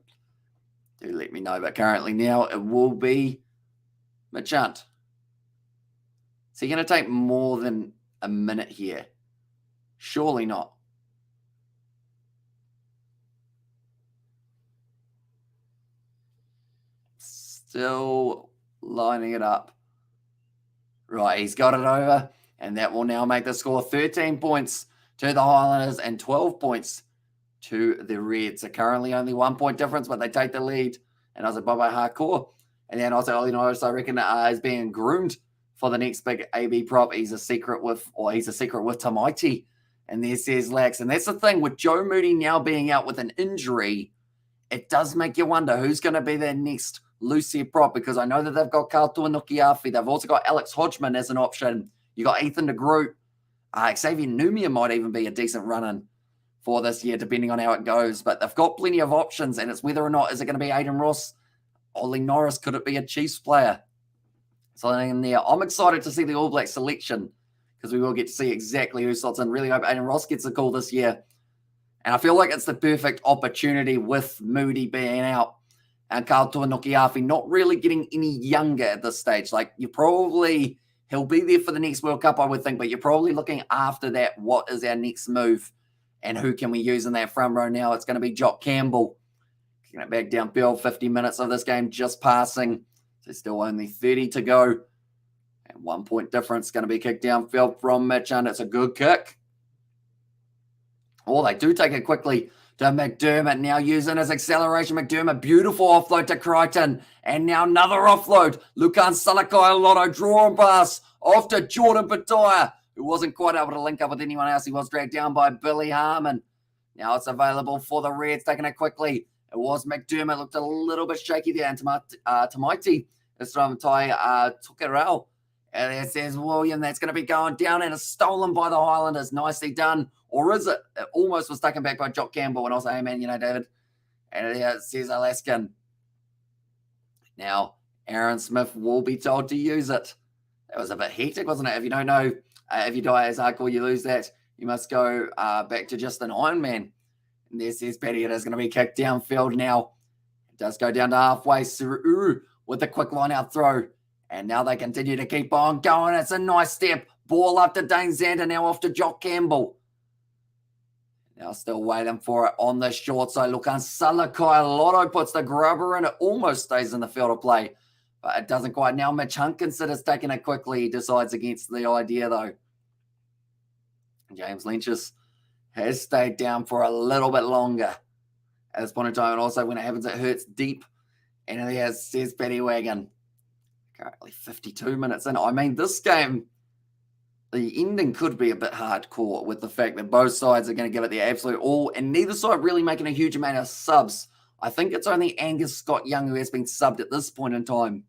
Do let me know. But currently now it will be Machant. Is he going to take more than a minute here? Surely not. Still lining it up. Right, he's got it over. And that will now make the score 13 points to the Highlanders and 12 points to the Reds. So currently only 1 point difference, but they take the lead. And I was like, bye-bye hardcore. And then also Ollie Norris, I reckon, is being groomed for the next big AB prop. He's a secret with Tamaiti. And there says Lax. And that's the thing with Joe Moody now being out with an injury, it does make you wonder who's going to be their next Lucia prop, because I know that they've got Karl Tuanukiafi. They've also got Alex Hodgman as an option. You got Ethan de Groot. Xavier Numia might even be a decent run-in for this year, depending on how it goes. But they've got plenty of options, and it's whether or not is it going to be Aiden Ross, Ollie Norris, could it be a Chiefs player? So in there, I'm excited to see the All Black selection because we will get to see exactly who slots in. Really hope Aiden Ross gets a call this year. And I feel like it's the perfect opportunity with Moody being out and Karl Tuanukiafi not really getting any younger at this stage. Like he'll be there for the next World Cup, I would think, but you're probably looking after that, what is our next move and who can we use in that front row now? It's going to be Jock Campbell. Getting it back downfield, 50 minutes of this game just passing. So still only 30 to go. And 1 point difference going to be kicked downfield from Mitch, and it's a good kick. Oh, they do take it quickly to McDermott, now using his acceleration. McDermott, beautiful offload to Crichton. And now another offload. Lukan Salakai Lotto, draw and pass off to Jordan Bataya, who wasn't quite able to link up with anyone else. He was dragged down by Billy Harmon. Now it's available for the Reds, taking it quickly. It was McDermott, looked a little bit shaky there. And Tamaiti is from Tai Tukerel. And it says William, that's going to be going down and it's stolen by the Highlanders. Nicely done. Or is it? It almost was taken back by Jock Campbell. And I was like, hey, man, David. And it says Alaskan. Now, Aaron Smith will be told to use it. That was a bit hectic, wasn't it? If you don't know, if you die as hardcore, you lose that. You must go back to just an Iron Man. And there says Petty. It is going to be kicked downfield now. It does go down to halfway. Suru with a quick line-out throw. And now they continue to keep on going. It's a nice step. Ball up to Dane Zander. Now off to Jock Campbell. Now still waiting for it on the short side. Lukan Salakai Lotto puts the grubber in. It almost stays in the field of play. But it doesn't quite. Now Mitch Hunt considers taking it quickly. He decides against the idea, though. James Lynch's has stayed down for a little bit longer at this point in time. And also when it happens, it hurts deep. And it says Paddy Wagon. Currently 52 minutes in. I mean, this game, the ending could be a bit hardcore with the fact that both sides are going to give it the absolute all. And neither side really making a huge amount of subs. I think it's only Angus Scott Young who has been subbed at this point in time.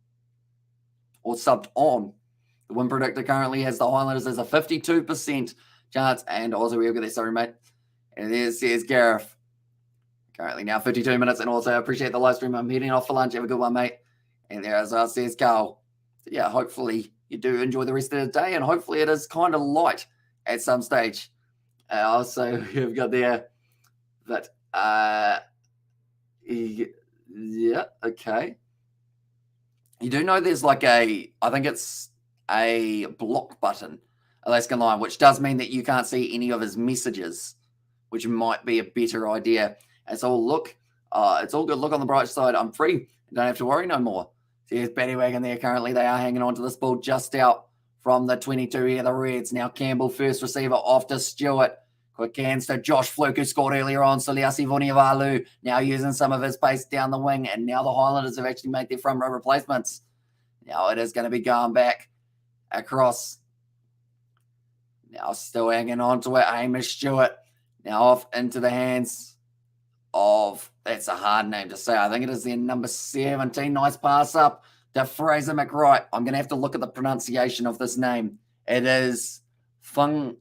Or subbed on. The win predictor currently has the Highlanders as a 52% chance. And also we've got there, sorry, mate. And there's Gareth. Currently now 52 minutes. And also appreciate the live stream. I'm heading off for lunch. Have a good one, mate. And there as well says Carl. So yeah, hopefully you do enjoy the rest of the day. And hopefully it is kind of light at some stage. Also, we've got there that, yeah, okay. You do know there's like I think it's a block button, Alaskan Lion, which does mean that you can't see any of his messages, which might be a better idea. It's all it's all good. Look on the bright side. I'm free. Don't have to worry no more. See, there's Battywagon there. Currently, they are hanging on to this ball just out from the 22 here, the Reds. Now Campbell, first receiver off to Stewart. Quick hands to Josh Fluke, who scored earlier on. Suliasi Vunivalu now using some of his pace down the wing. And now the Highlanders have actually made their front row replacements. Now it is going to be going back across. Now still hanging on to it. Hamish Stewart. Now off into the hands of, that's a hard name to say. I think it is their number 17. Nice pass up to Fraser McWright. I'm going to have to look at the pronunciation of this name. It is Fa'agasi,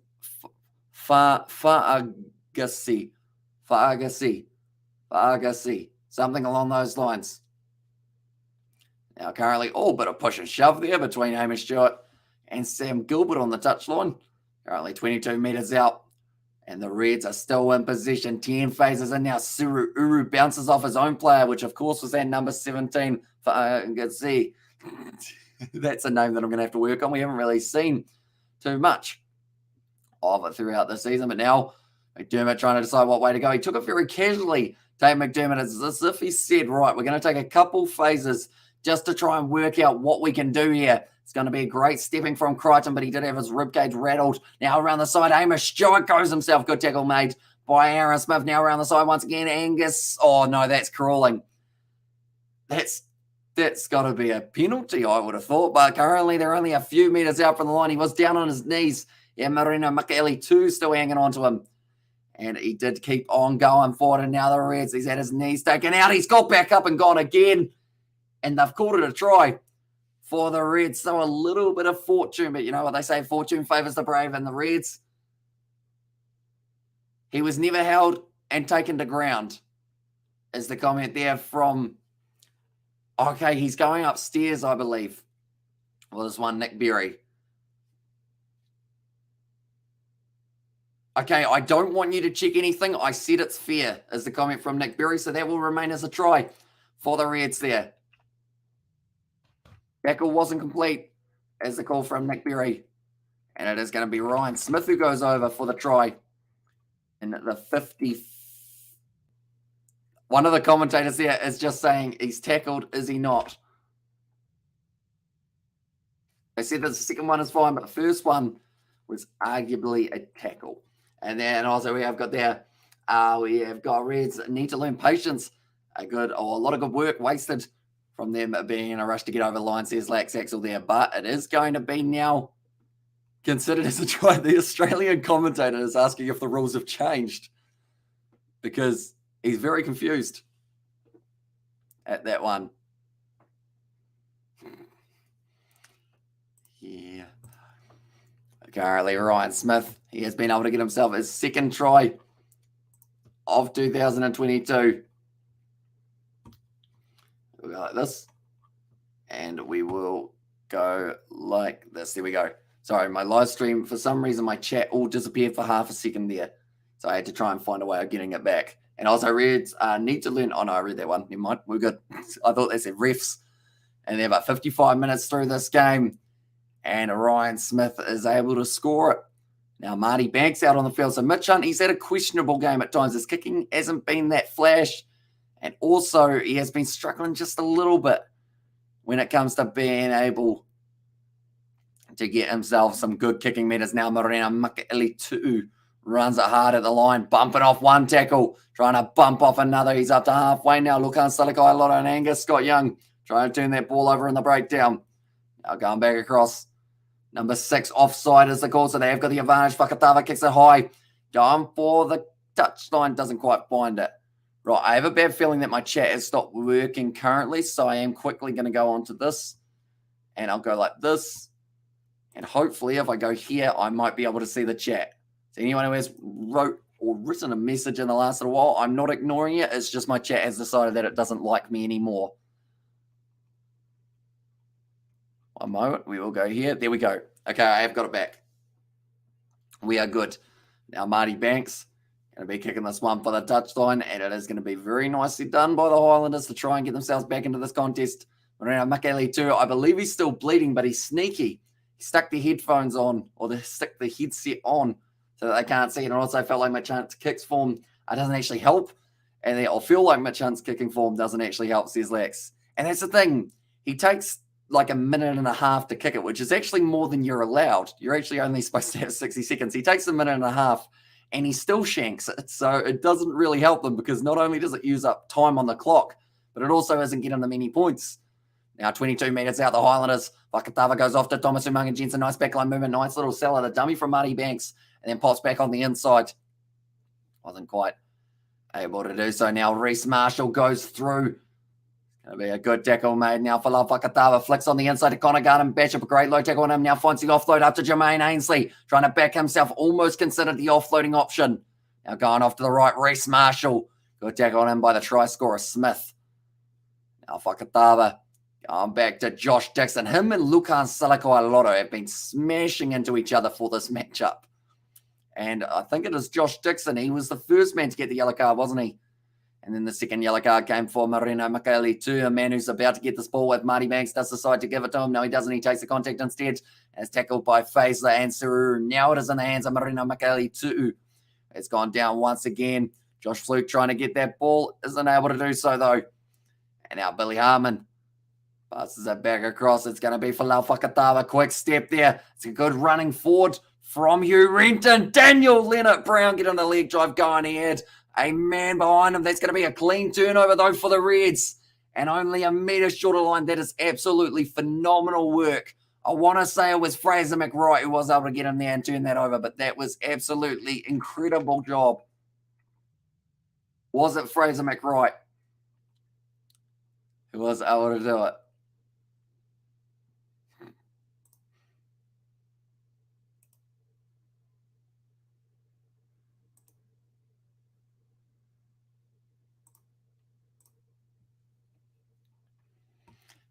something along those lines. Now currently all but a push and shove there between Hamish Stewart and Sam Gilbert on the touchline. Currently 22 metres out. And the Reds are still in position. 10 phases in now. Suru Uru bounces off his own player, which of course was that number 17. Fa'agasi. That's a name that I'm going to have to work on. We haven't really seen too much of it throughout the season, but now McDermott trying to decide what way to go. He took it very casually. Dave McDermott, as if he said, right, we're going to take a couple phases just to try and work out what we can do here. It's going to be a great stepping from Crichton, but he did have his ribcage rattled. Now around the side, Hamish Stewart goes himself. Good tackle made by Aaron Smith. Now around the side once again, Angus. Oh no, that's crawling. That's got to be a penalty, I would have thought, but currently they're only a few metres out from the line. He was down on his knees. Yeah, Marino Makaeli too still hanging on to him. And he did keep on going forward. And now the Reds, he's had his knees taken out. He's got back up and gone again. And they've called it a try for the Reds. So a little bit of fortune. But you know what they say, fortune favours the brave. And the Reds, he was never held and taken to ground, is the comment there from, okay, he's going upstairs, I believe. Well, there's one, Nick Berry. Okay, I don't want you to check anything. I said it's fair, is the comment from Nick Berry. So that will remain as a try for the Reds there. Tackle wasn't complete, as the call from Nick Berry. And it is going to be Ryan Smith who goes over for the try in the 50. One of the commentators there is just saying he's tackled, is he not? They said that the second one is fine, but the first one was arguably a tackle. And then also we have got there, we have got Reds need to learn patience. A lot of good work wasted from them being in a rush to get over the line, says Lax Axel there. But it is going to be now considered as a try. The Australian commentator is asking if the rules have changed because he's very confused at that one. Yeah. Currently, Ryan Smith, he has been able to get himself his second try of 2022. We'll go like this. And we will go like this. There we go. Sorry, my live stream, for some reason, my chat all disappeared for half a second there. So I had to try and find a way of getting it back. And also, Reds need to learn. Oh, no, I read that one. Never mind. We're good. I thought they said refs. And they're about 55 minutes through this game. And Ryan Smith is able to score it. Now, Marty Banks out on the field. So Mitch Hunt, he's had a questionable game at times. His kicking hasn't been that flash. And also, he has been struggling just a little bit when it comes to being able to get himself some good kicking meters. Now, Marina Makaeli too runs it hard at the line, bumping off one tackle, trying to bump off another. He's up to halfway now. Lukan Salakai, Lotto and Angus, Scott Young, trying to turn that ball over in the breakdown. Now going back across. Number 6 offside is the call, so they have got the advantage. Fakatava kicks it high. Going for the touchline, doesn't quite find it. Right, I have a bad feeling that my chat has stopped working currently, so I am quickly going to go on to this. And I'll go like this. And hopefully, if I go here, I might be able to see the chat. So anyone who has wrote or written a message in the last little while, I'm not ignoring it. It's just my chat has decided that it doesn't like me anymore. One moment. We will go here. There we go. Okay, I have got it back. We are good. Now Marty Banks going to be kicking this one for the touchline, and it is going to be very nicely done by the Highlanders to try and get themselves back into this contest. Marina Makele too, I believe he's still bleeding, but he's sneaky. He stuck the headphones on, or they stick the headset on so that they can't see it. And also felt like Mitch Hunt's kicks form doesn't actually help. And I feel like Mitch Hunt's kicking form doesn't actually help, says Lex. And that's the thing. He takes like a minute and a half to kick it, which is actually more than you're allowed. You're actually only supposed to have 60 seconds. He takes a minute and a half and he still shanks it. So it doesn't really help them because not only does it use up time on the clock, but it also isn't getting them any points. Now 22 metres out, the Highlanders. Vakatava goes off to Thomas Umaga Jensen. Nice backline movement. Nice little seller. The dummy from Marty Banks. And then pops back on the inside. Wasn't quite able to do so. Now Reece Marshall goes through. Going to be a good tackle made now for Love Vakatava. Flicks on the inside to Connor Garden. Batch up a great low tackle on him. Now finds the offload up to Jermaine Ainsley. Trying to back himself. Almost considered the offloading option. Now going off to the right. Reece Marshall. Good tackle on him by the try scorer Smith. Now Vakatava. Going back to Josh Dixon. Him and Lukan Salako-Alotto have been smashing into each other for this matchup. And I think it is Josh Dixon. He was the first man to get the yellow card, wasn't he? And then the second yellow card came for Marino Makele too, a man who's about to get this ball with Marty Banks, does decide to give it to him. No, he doesn't. He takes the contact instead. As tackled by Faisler and Saru. Now it is in the hands of Marino Makele too. It's gone down once again. Josh Fluke trying to get that ball. Isn't able to do so though. And now Billy Harmon passes it back across. It's going to be for Lau Fakatava. Quick step there. It's a good running forward from Hugh Renton. Daniel Leonard Brown getting the leg drive going ahead. A man behind him. That's going to be a clean turnover, though, for the Reds. And only a metre short of line. That is absolutely phenomenal work. I want to say it was Fraser McWright who was able to get him there and turn that over, but that was absolutely incredible job. Was it Fraser McWright who was able to do it?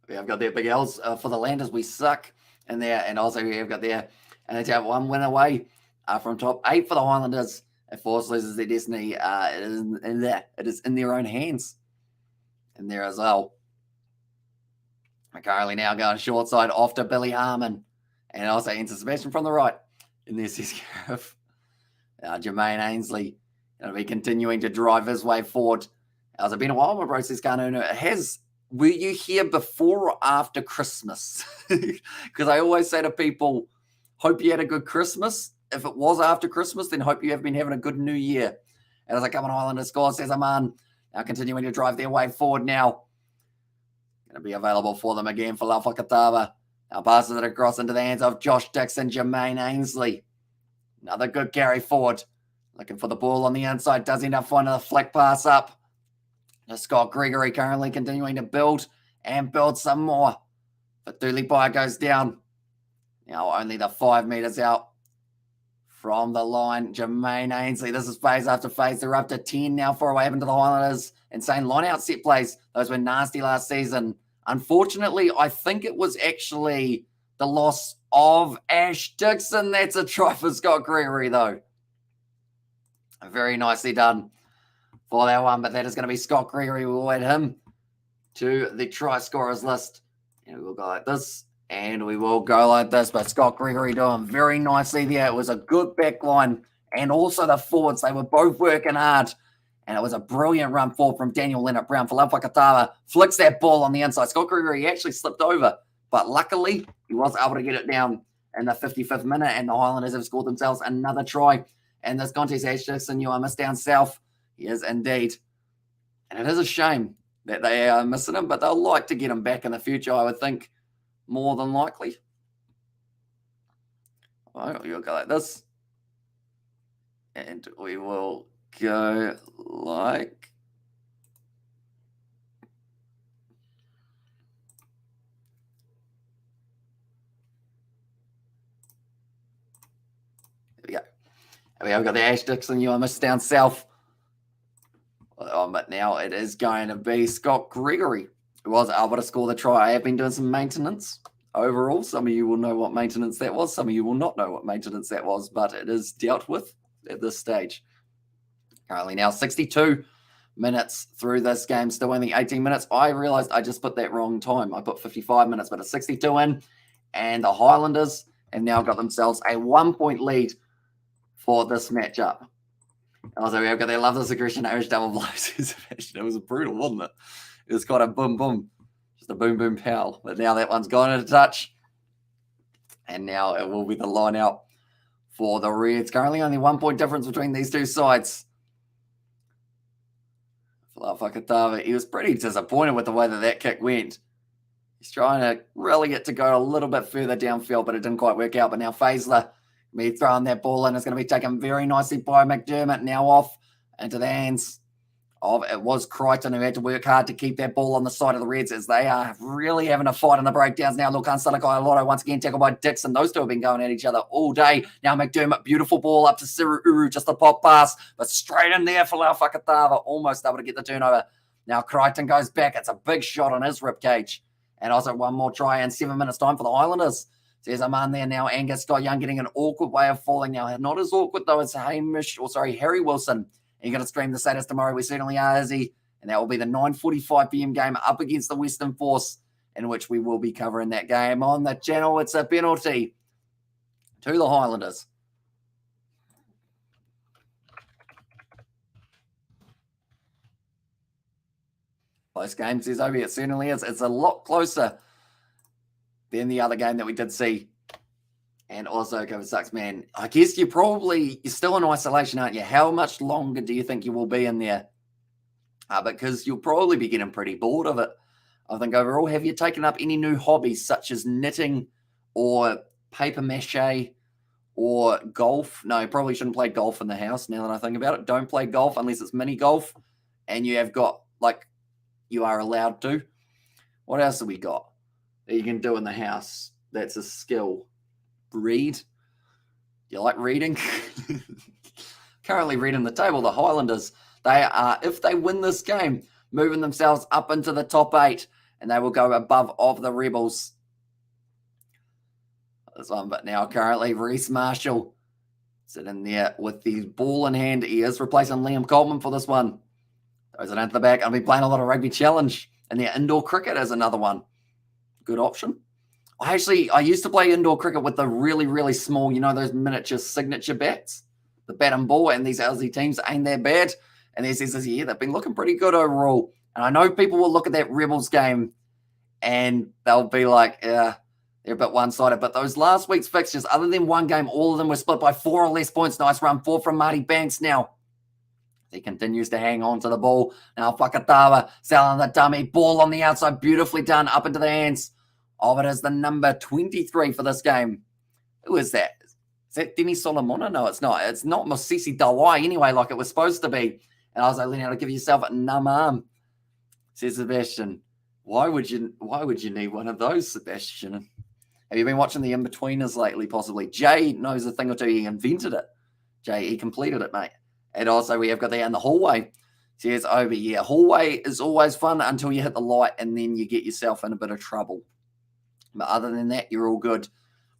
We have got their big L's for the Landers. We suck in there. And also we have got there. And it's out one win away from top 8 for the Highlanders. If Force loses their destiny, it is in their own hands. And there as well. McCarley now going short side off to Billy Harmon. And also into Sebastian from the right. And there's his Sheriff. Jermaine Ainsley going to be continuing to drive his way forward. It's been a while, my bro says Kanunu. Were you here before or after Christmas? Because I always say to people, hope you had a good Christmas. If it was after Christmas, then hope you have been having a good New Year. And as I come on Islander score, says Aman. Now continuing to drive their way forward now. Going to be available for them again for Lafakatava. Now passes it across into the hands of Josh Dixon, Jermaine Ainsley. Another good carry forward. Looking for the ball on the inside. Does end up finding the flick pass up. Scott Gregory currently continuing to build and build some more. But Tulipai goes down. Now only the 5 metres out from the line. Jermaine Ainsley. This is phase after phase. They're up to 10 now for what happened to the Highlanders. Insane line-out set plays. Those were nasty last season. Unfortunately, I think it was actually the loss of Ash Dixon. That's a try for Scott Gregory, though. Very nicely done for that one, but that is going to be Scott Gregory. We'll add him to the try scorers list. And we will go like this, and we will go like this. But Scott Gregory doing very nicely there. It was a good back line, and also the forwards. They were both working hard, and it was a brilliant run forward from Daniel Leonard Brown. Falafakatava flicks that ball on the inside. Scott Gregory actually slipped over, but luckily he was able to get it down in the 55th minute, and the Highlanders have scored themselves another try. And this contest, Ash Dixon, you are missed down south. He is indeed. And it is a shame that they are missing him, but they'll like to get him back in the future, I would think, more than likely. Well, you'll go like this. And we will go like... There we go. We have got the Ash Dixon UMS down south. But now it is going to be Scott Gregory, who was able to score the try. I have been doing some maintenance overall. Some of you will know what maintenance that was. Some of you will not know what maintenance that was, but it is dealt with at this stage. Currently now 62 minutes through this game, still only 18 minutes. I realized I just put that wrong time. I put 55 minutes, but it's 62 in, and the Highlanders have now got themselves a 1-point lead for this matchup. Also, we have got their love this aggression Irish double blows. It was brutal, wasn't it? It was kind of boom boom, just a boom boom pow. But now that one's gone into touch, and now it will be the line out for the Reds. Currently only 1 point difference between these two sides. Fakatava, he was pretty disappointed with the way that kick went. He's trying to really get to go a little bit further downfield, but it didn't quite work out. But now Faisler, me throwing that ball in, is going to be taken very nicely by McDermott. Now off into the hands of, it was Crichton who had to work hard to keep that ball on the side of the Reds, as they are really having a fight in the breakdowns now. Lukan Salakai once again tackled by Dixon. Those two have been going at each other all day. Now McDermott, beautiful ball up to Siru Uru, just a pop pass, but straight in there for Lau Fakatava, almost able to get the turnover. Now Crichton goes back. It's a big shot on his ribcage. And also one more try in 7 minutes time for the Highlanders. There's a man there now, Angus Scott Young, getting an awkward way of falling now. Not as awkward though as Harry Wilson. You're going to stream the status tomorrow. We certainly are, Izzy. And that will be the 9:45 p.m. game up against the Western Force, in which we will be covering that game on the channel. It's a penalty to the Highlanders. Close game, says Obi. It certainly is. It's a lot closer than the other game that we did see. And also, COVID sucks, man. I guess you're still in isolation, aren't you? How much longer do you think you will be in there? Because you'll probably be getting pretty bored of it. I think overall, have you taken up any new hobbies such as knitting or paper mache or golf? No, you probably shouldn't play golf in the house now that I think about it. Don't play golf unless it's mini golf and you have got, you are allowed to. What else have we got that you can do in the house that's a skill? Read. Do you like reading? Currently reading the table, the Highlanders, they are, if they win this game, moving themselves up into the top 8, and they will go above of the Rebels. This one, but now currently Reece Marshall sitting there with the ball in hand. He is replacing Liam Coleman for this one. Throws it into the back. I'll be playing a lot of rugby challenge, and their indoor cricket is another one. Good option. I used to play indoor cricket with the really, really small, those miniature signature bats, the bat and ball, and these Aussie teams ain't that bad. And there's this year, they've been looking pretty good overall. And I know people will look at that Rebels game and they'll be like, yeah, they're a bit one-sided. But those last week's fixtures, other than one game, all of them were split by 4 or less points. Nice run 4 from Marty Banks now. He continues to hang on to the ball. Now Fakatawa selling the dummy. Ball on the outside, beautifully done, up into the hands of it is the number 23 for this game. Who is that? Is that Denny Solomona? No, it's not. It's not Mosisi Dawai anyway, like it was supposed to be. And I was like, learning how to give yourself a numb arm, says Sebastian. Why would you need one of those, Sebastian? Have you been watching the In-Betweeners lately, possibly? Jay knows a thing or two. He invented it. Jay, he completed it, mate. And also we have got there in the hallway. Says over, yeah, hallway is always fun until you hit the light and then you get yourself in a bit of trouble. But other than that, you're all good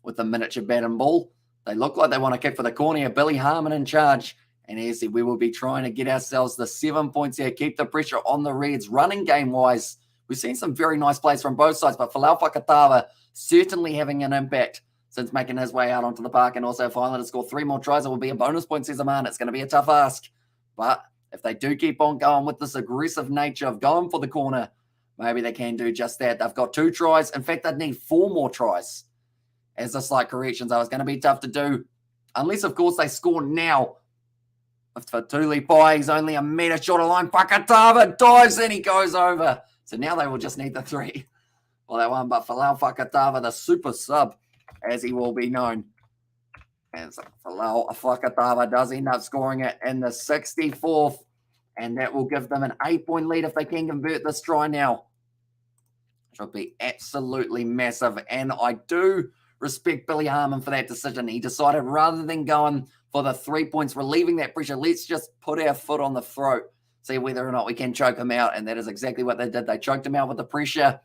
with the miniature bat and ball. They look like they want to kick for the corner. Billy Harmon in charge. And as I said, we will be trying to get ourselves the 7 points here, keep the pressure on the Reds. Running game-wise, we've seen some very nice plays from both sides, but Falau Fakatava certainly having an impact since making his way out onto the park. And also, if Highlanders score 3 more tries, it will be a bonus point, says Aman. It's going to be a tough ask. But if they do keep on going with this aggressive nature of going for the corner, maybe they can do just that. They've got 2 tries. In fact, they'd need 4 more tries. As a slight correction, so it's going to be tough to do. Unless, of course, they score now. For Tuli Pai, he's only a metre short of line. Fakatava dives in, he goes over. So now they will just need the 3 for that one. But Falau Fakatava, the super sub, as he will be known. And so Falau Fakatava does end up scoring it in the 64th. And that will give them an 8-point lead if they can convert this try now. Which will be absolutely massive. And I do respect Billy Harmon for that decision. He decided rather than going for the 3 points, relieving that pressure, let's just put our foot on the throat, see whether or not we can choke him out. And that is exactly what they did. They choked him out with the pressure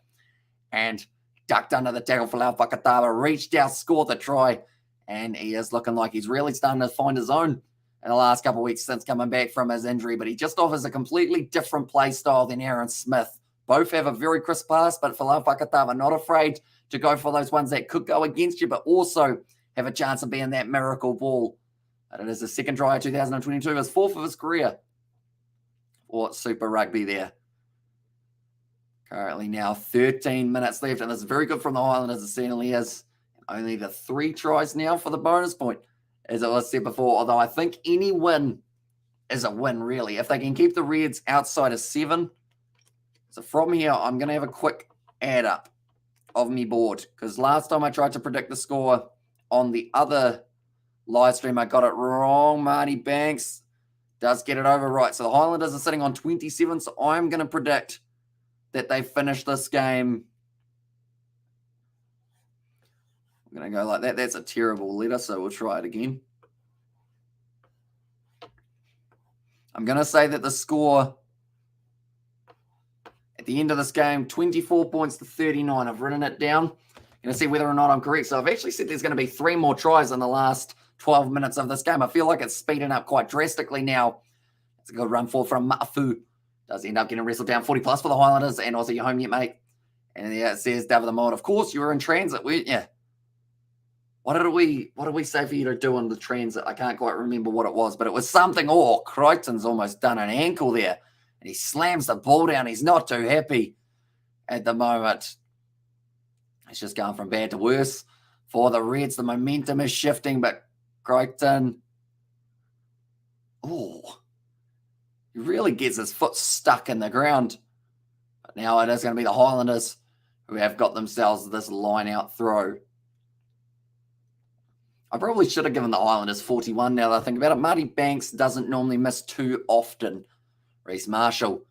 and ducked under the tackle for Lau Whakatawa, reached out, scored the try, and he is looking like he's really starting to find his own in the last couple of weeks since coming back from his injury. But he just offers a completely different play style than Aaron Smith. Both have a very crisp pass, but for Lau Whakatawa, not afraid to go for those ones that could go against you, but also have a chance of being that miracle ball. And it is his second try of 2022, his fourth of his career for Super Rugby there. Currently now 13 minutes left, and this is very good from the Highlanders, it certainly is. Only the 3 tries now for the bonus point, as it was said before, although I think any win is a win, really. If they can keep the Reds outside of 7. So from here, I'm going to have a quick add up of me board, because last time I tried to predict the score on the other live stream, I got it wrong. Marty Banks does get it over right. So the Highlanders are sitting on 27, so I'm going to predict that they finish this game. I'm going to go like that. That's a terrible letter, so we'll try it again. I'm going to say that the score at the end of this game, 24 points to 39. I've written it down. Going to see whether or not I'm correct. So I've actually said there's going to be 3 more tries in the last 12 minutes of this game. I feel like it's speeding up quite drastically now. It's a good run forward from Mafu. Does end up getting wrestled down 40 plus for the Highlanders. And also, you home yet, mate? And yeah, it says David the Mold. Of course, you were in transit, weren't you? What did we say for you to do in the transit? I can't quite remember what it was, but it was something. Oh, Crichton's almost done an ankle there. And he slams the ball down. He's not too happy at the moment. It's just going from bad to worse for the Reds. The momentum is shifting, but Crichton, oh, he really gets his foot stuck in the ground. But now it is going to be the Highlanders who have got themselves this line-out throw. I probably should have given the Highlanders 41 now that I think about it. Marty Banks doesn't normally miss too often. Reece Marshall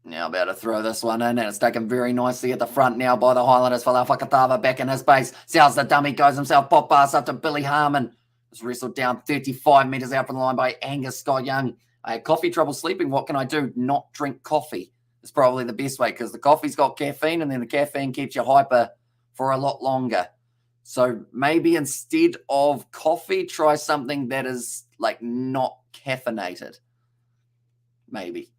now about to throw this one in, and it's taken very nicely at the front now by the Highlanders. Lau Whakatawa back in his base. Sells the dummy, goes himself, pop pass up to Billy Harmon. Was wrestled down 35 metres out from the line by Angus Scott Young. I had coffee trouble sleeping. What can I do? Not drink coffee. It's probably the best way, because the coffee's got caffeine, and then the caffeine keeps you hyper for a lot longer. So maybe instead of coffee, try something that is like not caffeinated. Maybe.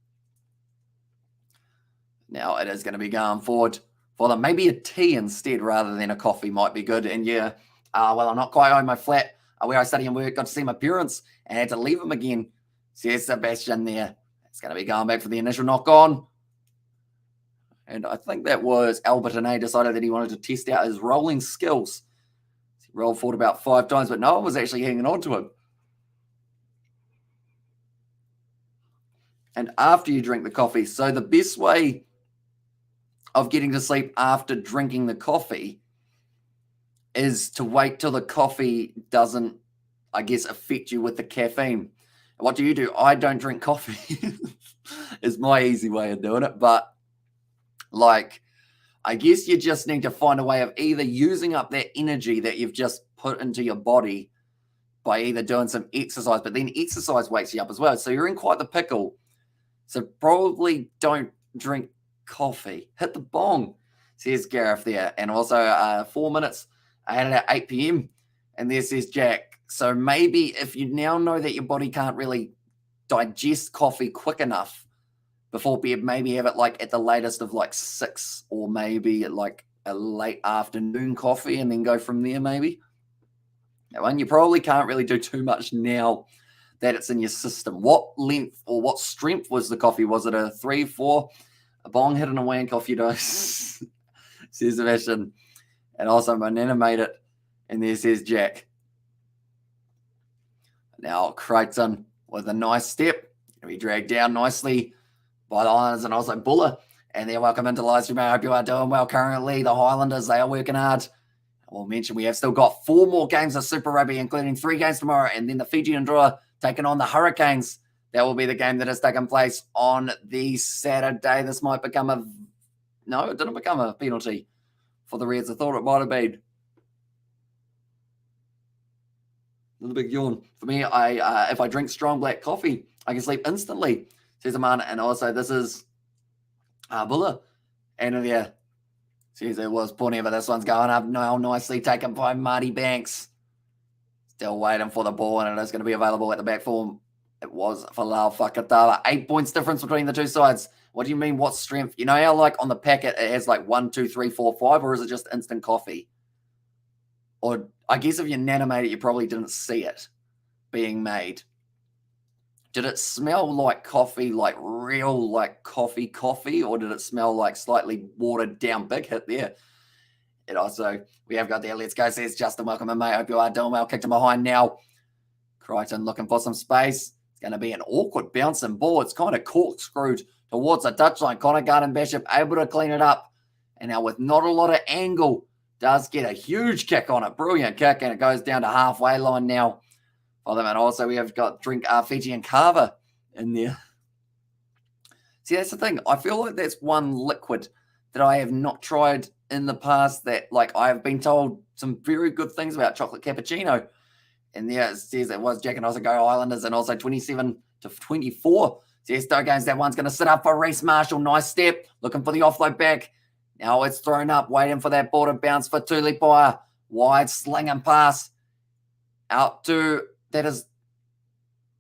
Now it is going to be going forward for them. Maybe a tea instead rather than a coffee might be good. And yeah, well, I'm not quite home my flat where I study and work. Got to see my parents and had to leave them again. Says Sebastian there. It's going to be going back for the initial knock on. And I think that was Albert and A decided that he wanted to test out his rolling skills. He rolled forward about 5 times, but no one was actually hanging on to him. And after you drink the coffee, so the best way of getting to sleep after drinking the coffee is to wait till the coffee doesn't, I guess, affect you with the caffeine. What do? I don't drink coffee. Is my easy way of doing it. But, like, I guess you just need to find a way of either using up that energy that you've just put into your body by either doing some exercise, but then exercise wakes you up as well. So you're in quite the pickle. So probably don't drink coffee. Hit the bong, says Gareth there. And also 4 minutes. I had it at 8 p.m. And there says Jack. So maybe if you now know that your body can't really digest coffee quick enough before bed, maybe have it like at the latest of like 6, or maybe at like a late afternoon coffee and then go from there maybe. Now, and you probably can't really do too much now that it's in your system. What length or what strength was the coffee? Was it a 3, 4? A bong hit and a wank off your dose, says Sebastian. And also my nana made it. And there says Jack. Now Crichton with a nice step. Be dragged down nicely by the Highlanders and also Buller. And they're welcome into Livestream I. Hope you are doing well currently. The Highlanders, they are working hard. We'll mention we have still got 4 more games of Super Rugby, including 3 games tomorrow, and then the Fijian draw taking on the Hurricanes. That will be the game that has taken place on the Saturday. This might become a... No, it didn't become a penalty for the Reds. I thought it might have been. A little big yawn. For me, if I drink strong black coffee, I can sleep instantly, says Amanda. And also, this is Bulla. And yeah, says there was plenty, but this one's going up now, nicely taken by Marty Banks. Still waiting for the ball, and it is going to be available at the back form. It was for Lau Fakatawa. 8 points difference between the two sides. What do you mean, what strength? You know how, like, on the packet, it has, like, 1, 2, 3, 4, 5, or is it just instant coffee? Or, I guess if you nanomated it, you probably didn't see it being made. Did it smell like coffee, like real, like coffee, or did it smell like slightly watered down? Big hit there. And also, we have got there. Let's go, says Justin. Welcome in, mate. Hope you are doing well. Kicked him behind now. Crichton looking for some space. It's going to be an awkward bouncing ball. It's kind of corkscrewed towards the touchline. Connor Garden-Bishop able to clean it up. And now with not a lot of angle, does get a huge kick on it. Brilliant kick, and it goes down to halfway line now for them. And also we have got Fiji and Carver in there. See, that's the thing. I feel like that's one liquid that I have not tried in the past that, like, I have been told some very good things about chocolate cappuccino. And there it says it was Jack and Osago Islanders, and also 27-24. Says Stoke Games, that one's going to sit up for Reece Marshall. Nice step, looking for the offload back. Now it's thrown up, waiting for that ball to bounce for Tulipoia. Wide sling and pass out to, that is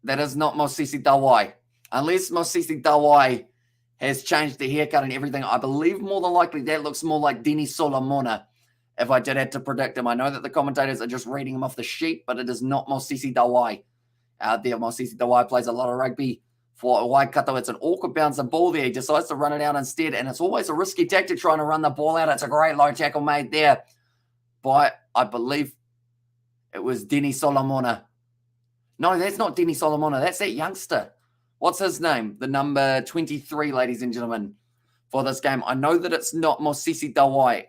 not Mosisi Dawai. Unless Mosisi Dawai has changed the haircut and everything, I believe more than likely that looks more like Denny Solomona. If I did have to predict him, I know that the commentators are just reading him off the sheet, but it is not Mosisi Dawai out there. Mosisi Dawai plays a lot of rugby for Waikato. It's an awkward bouncing ball there. He decides to run it out instead, and it's always a risky tactic trying to run the ball out. It's a great low tackle made there by, I believe it was Denny Solomona. No, that's not Denny Solomona. That's that youngster. What's his name? The number 23, ladies and gentlemen, for this game. I know that it's not Mosisi Dawai.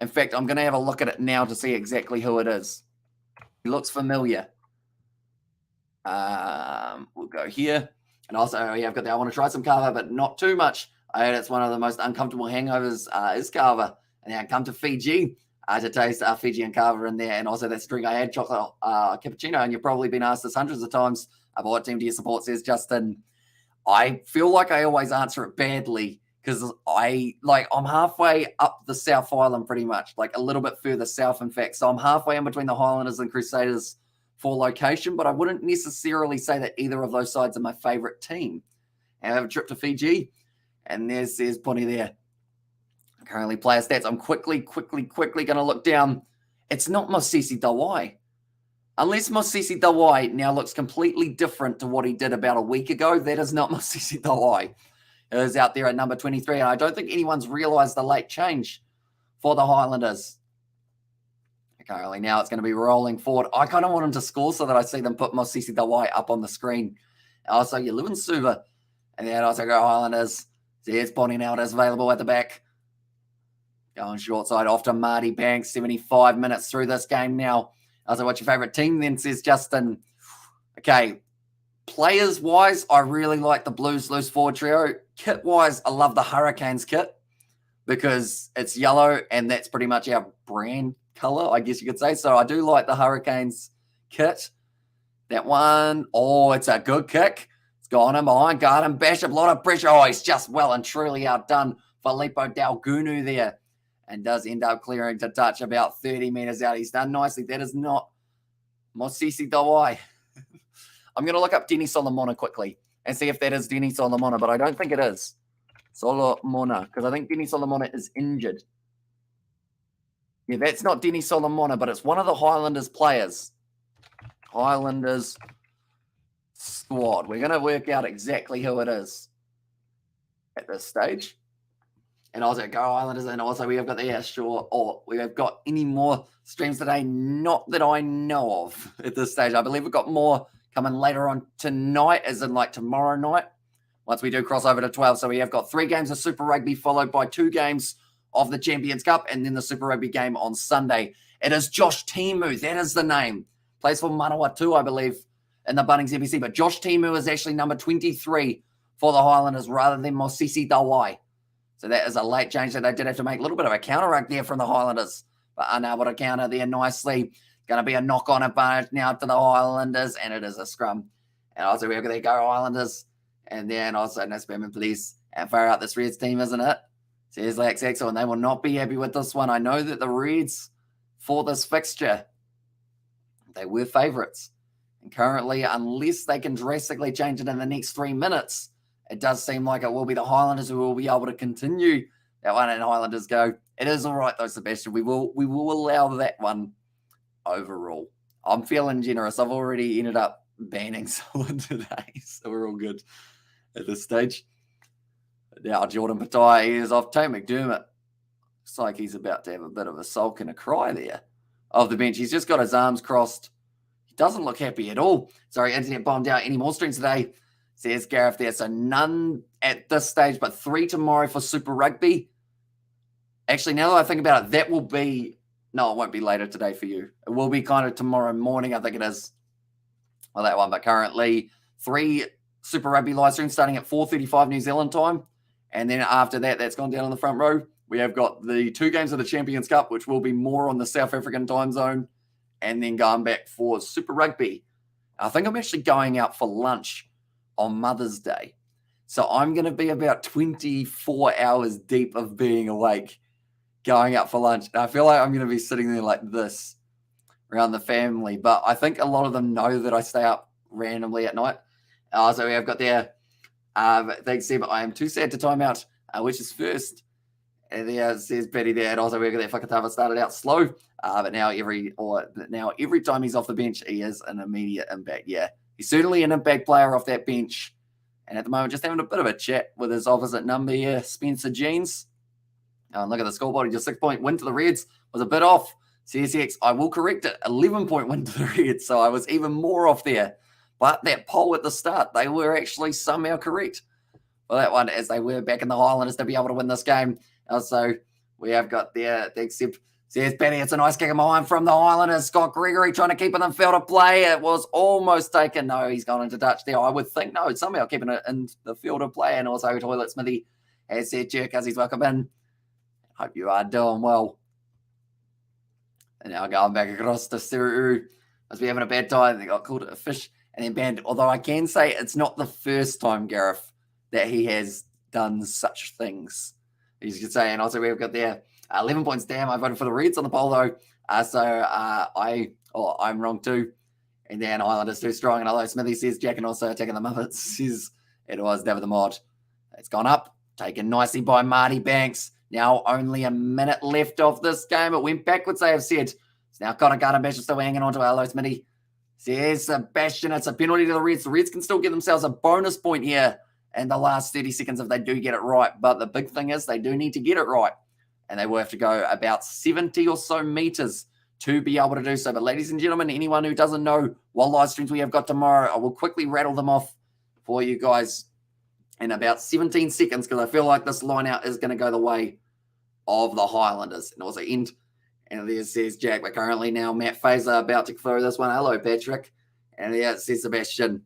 In fact, I'm going to have a look at it now to see exactly who it is. He looks familiar. We'll go here. And also, yeah, I've got I want to try some Carver, but not too much. I heard it's one of the most uncomfortable hangovers is Carver. And now come to Fiji to taste Fiji and Carver in there. And also that's drink I had, chocolate cappuccino. And you've probably been asked this hundreds of times about what team do you support, says Justin. I feel like I always answer it badly because I'm halfway up the South Island pretty much, like a little bit further south, in fact. So I'm halfway in between the Highlanders and Crusaders for location, but I wouldn't necessarily say that either of those sides are my favorite team. And I have a trip to Fiji, and there's Bonnie there. Currently player stats. I'm quickly going to look down. It's not Mosisi Dawai. Unless Mosisi Dawai now looks completely different to what he did about a week ago, that is not Mosisi Dawai. It is out there at number 23, and I don't think anyone's realised the late change for the Highlanders. Currently now it's going to be rolling forward. I kind of want them to score so that I see them put Mosisi Dawai up on the screen. Also, you live in Suva. And then also go Highlanders. There's Bonnie now. It's available at the back. Going short side off to Marty Banks. 75 minutes through this game now. Also, what's your favourite team then, says Justin. Okay, players-wise, I really like the Blues loose forward trio. Kit-wise, I love the Hurricanes kit because it's yellow and that's pretty much our brand color, I guess you could say. So I do like the Hurricanes kit. That one, it's a good kick. It's gone in behind Garden Bishop. A lot of pressure. He's just well and truly outdone Filippo Dalgunu there and does end up clearing to touch about 30 metres out. He's done nicely. That is not Mosisi Dawai. I'm going to look up Denny Solomona quickly and see if that is Denny Solomona, but I don't think it is Solomona because I think Denny Solomona is injured. Yeah, that's not Denny Solomona, but it's one of the Highlanders players. Highlanders squad. We're going to work out exactly who it is at this stage. And also go Islanders, and also we have got we have got any more streams today? Not that I know of at this stage. I believe we've got more coming later on tonight, as in like tomorrow night, once we do cross over to 12. So we have got 3 games of Super Rugby followed by 2 games of the Champions Cup, and then the Super Rugby game on Sunday. It is Josh Timu. That is the name. Plays for Manawatu, I believe, in the Bunnings NBC. But Josh Timu is actually number 23 for the Highlanders rather than Mosisi Dawai. So that is a late change that they did have to make. A little bit of a counter ruck there from the Highlanders, but unable to counter there nicely. Going to be a knock-on advantage now to the Highlanders, and it is a scrum. And also we're going to go Highlanders. And then also no spam police. And far out this Reds team, isn't it? Says Lax Axel, and they will not be happy with this one. I know that the Reds, for this fixture, they were favourites. And currently, unless they can drastically change it in the next 3 minutes, it does seem like it will be the Highlanders who will be able to continue that one. And Highlanders go, it is all right though, Sebastian. We will allow that one overall. I'm feeling generous. I've already ended up banning someone today, so we're all good at this stage. Now Jordan Patai is off. Tate McDermott looks like he's about to have a bit of a sulk and a cry there off the bench. He's just got his arms crossed. He doesn't look happy at all. Sorry, internet bombed out. Any more streams today? Says Gareth there. So none at this stage, but 3 tomorrow for Super Rugby. Actually, now that I think about it, that will be... No, it won't be later today for you. It will be kind of tomorrow morning, I think it is. Well, that one. But currently, 3 Super Rugby live streams starting at 4:35 New Zealand time. And then after that, that's gone down in the front row. We have got the 2 games of the Champions Cup, which will be more on the South African time zone. And then going back for Super Rugby. I think I'm actually going out for lunch on Mother's Day. So I'm going to be about 24 hours deep of being awake, going out for lunch. And I feel like I'm going to be sitting there like this around the family. But I think a lot of them know that I stay up randomly at night. So we have got there, thanks, Seb, I am too sad to time out, which is first. And there says Betty there, and also we've got that Fakatava started out slow, but now every time he's off the bench, he is an immediate impact. Yeah, he's certainly an impact player off that bench. And at the moment, just having a bit of a chat with his opposite number here, Spencer Jeans. Look at the scoreboard, he just 6-point win to the Reds, was a bit off. CSX, I will correct it, 11-point win to the Reds, so I was even more off there. But that poll at the start, they were actually somehow correct for that one, as they were back in the Highlanders to be able to win this game. So we have got there, except says Benny, it's a nice kick of mine from the Highlanders. Scott Gregory trying to keep it in field of play. It was almost taken. No, he's gone into touch there. I would think, no, somehow keeping it in the field of play. And also Toilet Smithy has said, Jerkazzi's welcome in. Hope you are doing well. And now going back across to Suru. Must be having a bad time. They got called a fish and then banned. Although I can say it's not the first time, Gareth, that he has done such things. As you can say, and also we've got there 11 points down. I voted for the Reds on the poll though, I'm wrong too. And then Highlanders too strong. And although Smithy says Jack and also attacking the Muppets, says it was David the Mod. It's gone up, taken nicely by Marty Banks. Now only a minute left of this game. It went backwards, they have said. It's now Connor Gardenbash still hanging on to hello Smithy. Says Sebastian, it's a penalty to the Reds. The Reds can still give themselves a bonus point here in the last 30 seconds if they do get it right. But the big thing is they do need to get it right. And they will have to go about 70 or so meters to be able to do so. But ladies and gentlemen, anyone who doesn't know what live streams we have got tomorrow, I will quickly rattle them off for you guys in about 17 seconds because I feel like this line out is going to go the way of the Highlanders. And also end. And there says Jack, but currently now Matt Fazer about to throw this one. Hello, Patrick. And there it says Sebastian.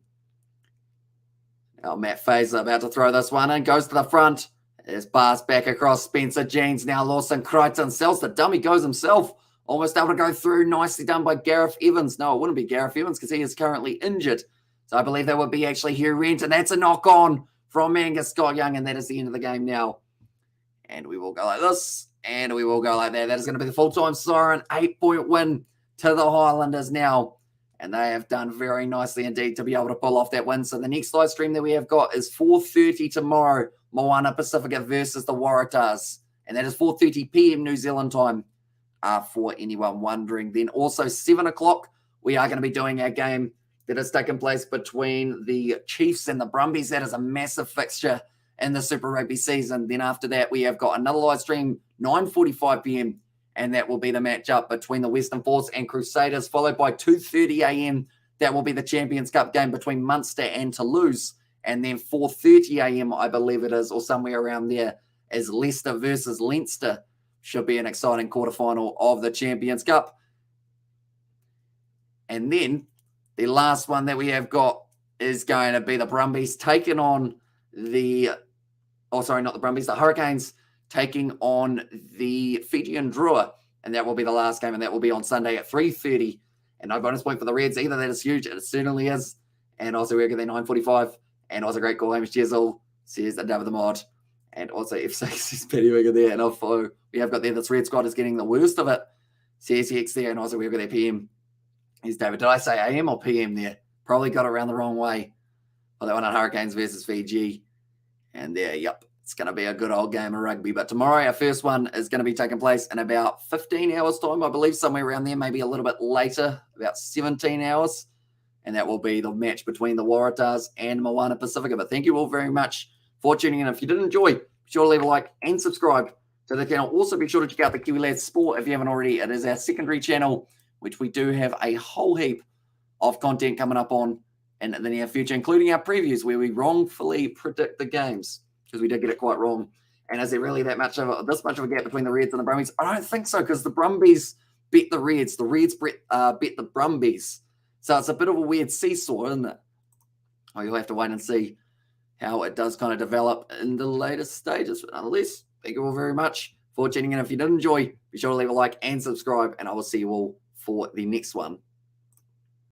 Now Matt Fazer about to throw this one in, goes to the front. It's passed back across Spencer Jeans. Now Lawson Crichton sells the dummy, goes himself. Almost able to go through. Nicely done by Gareth Evans. No, it wouldn't be Gareth Evans because he is currently injured. So I believe that would be actually Hugh Rent. And that's a knock on from Angus Scott Young. And that is the end of the game now. And we will go like this. And we will go like that. That is going to be the full-time siren. 8-point win to the Highlanders now. And they have done very nicely indeed to be able to pull off that win. So the next live stream that we have got is 4:30 tomorrow. Moana Pacifica versus the Waratahs. And that is 4:30 p.m. New Zealand time for anyone wondering. Then also 7 o'clock, we are going to be doing our game that has taken place between the Chiefs and the Brumbies. That is a massive fixture in the Super Rugby season. Then after that, we have got another live stream, 9:45 p.m., and that will be the matchup between the Western Force and Crusaders, followed by 2:30 a.m. That will be the Champions Cup game between Munster and Toulouse. And then 4:30 a.m., I believe it is, or somewhere around there, is Leicester versus Leinster. Should be an exciting quarterfinal of the Champions Cup. And then the last one that we have got is going to be the Brumbies taking on the Hurricanes taking on the Fijian Drua, and that will be the last game, and that will be on Sunday at 3:30. And no bonus point for the Reds either. That is huge. It certainly is. And also we're going to 9:45. And also great call, Hamish Jezel says David the Mod. And also F6 says Paddy Wigger there. And also we have got there, this Red squad is getting the worst of it. CSX there. And also we've got their PM. Here's David. Did I say AM or PM there? Probably got it around the wrong way. Oh, that one on Hurricanes versus Fiji. And there, yep. It's going to be a good old game of rugby. But tomorrow, our first one is going to be taking place in about 15 hours' time, I believe, somewhere around there, maybe a little bit later, about 17 hours. And that will be the match between the Waratahs and Moana Pacifica. But thank you all very much for tuning in. If you did enjoy, be sure to leave a like and subscribe to the channel. Also, be sure to check out the Kiwi Lads Sport if you haven't already. It is our secondary channel, which we do have a whole heap of content coming up on in the near future, including our previews where we wrongfully predict the games, because we did get it quite wrong. And is there really that much of this much of a gap between the Reds and the Brumbies? I don't think so, because the Brumbies beat the Reds. The Reds beat the Brumbies. So it's a bit of a weird seesaw, isn't it? Oh, you'll have to wait and see how it does kind of develop in the later stages. But nonetheless, thank you all very much for tuning in. If you did enjoy, be sure to leave a like and subscribe, and I will see you all for the next one.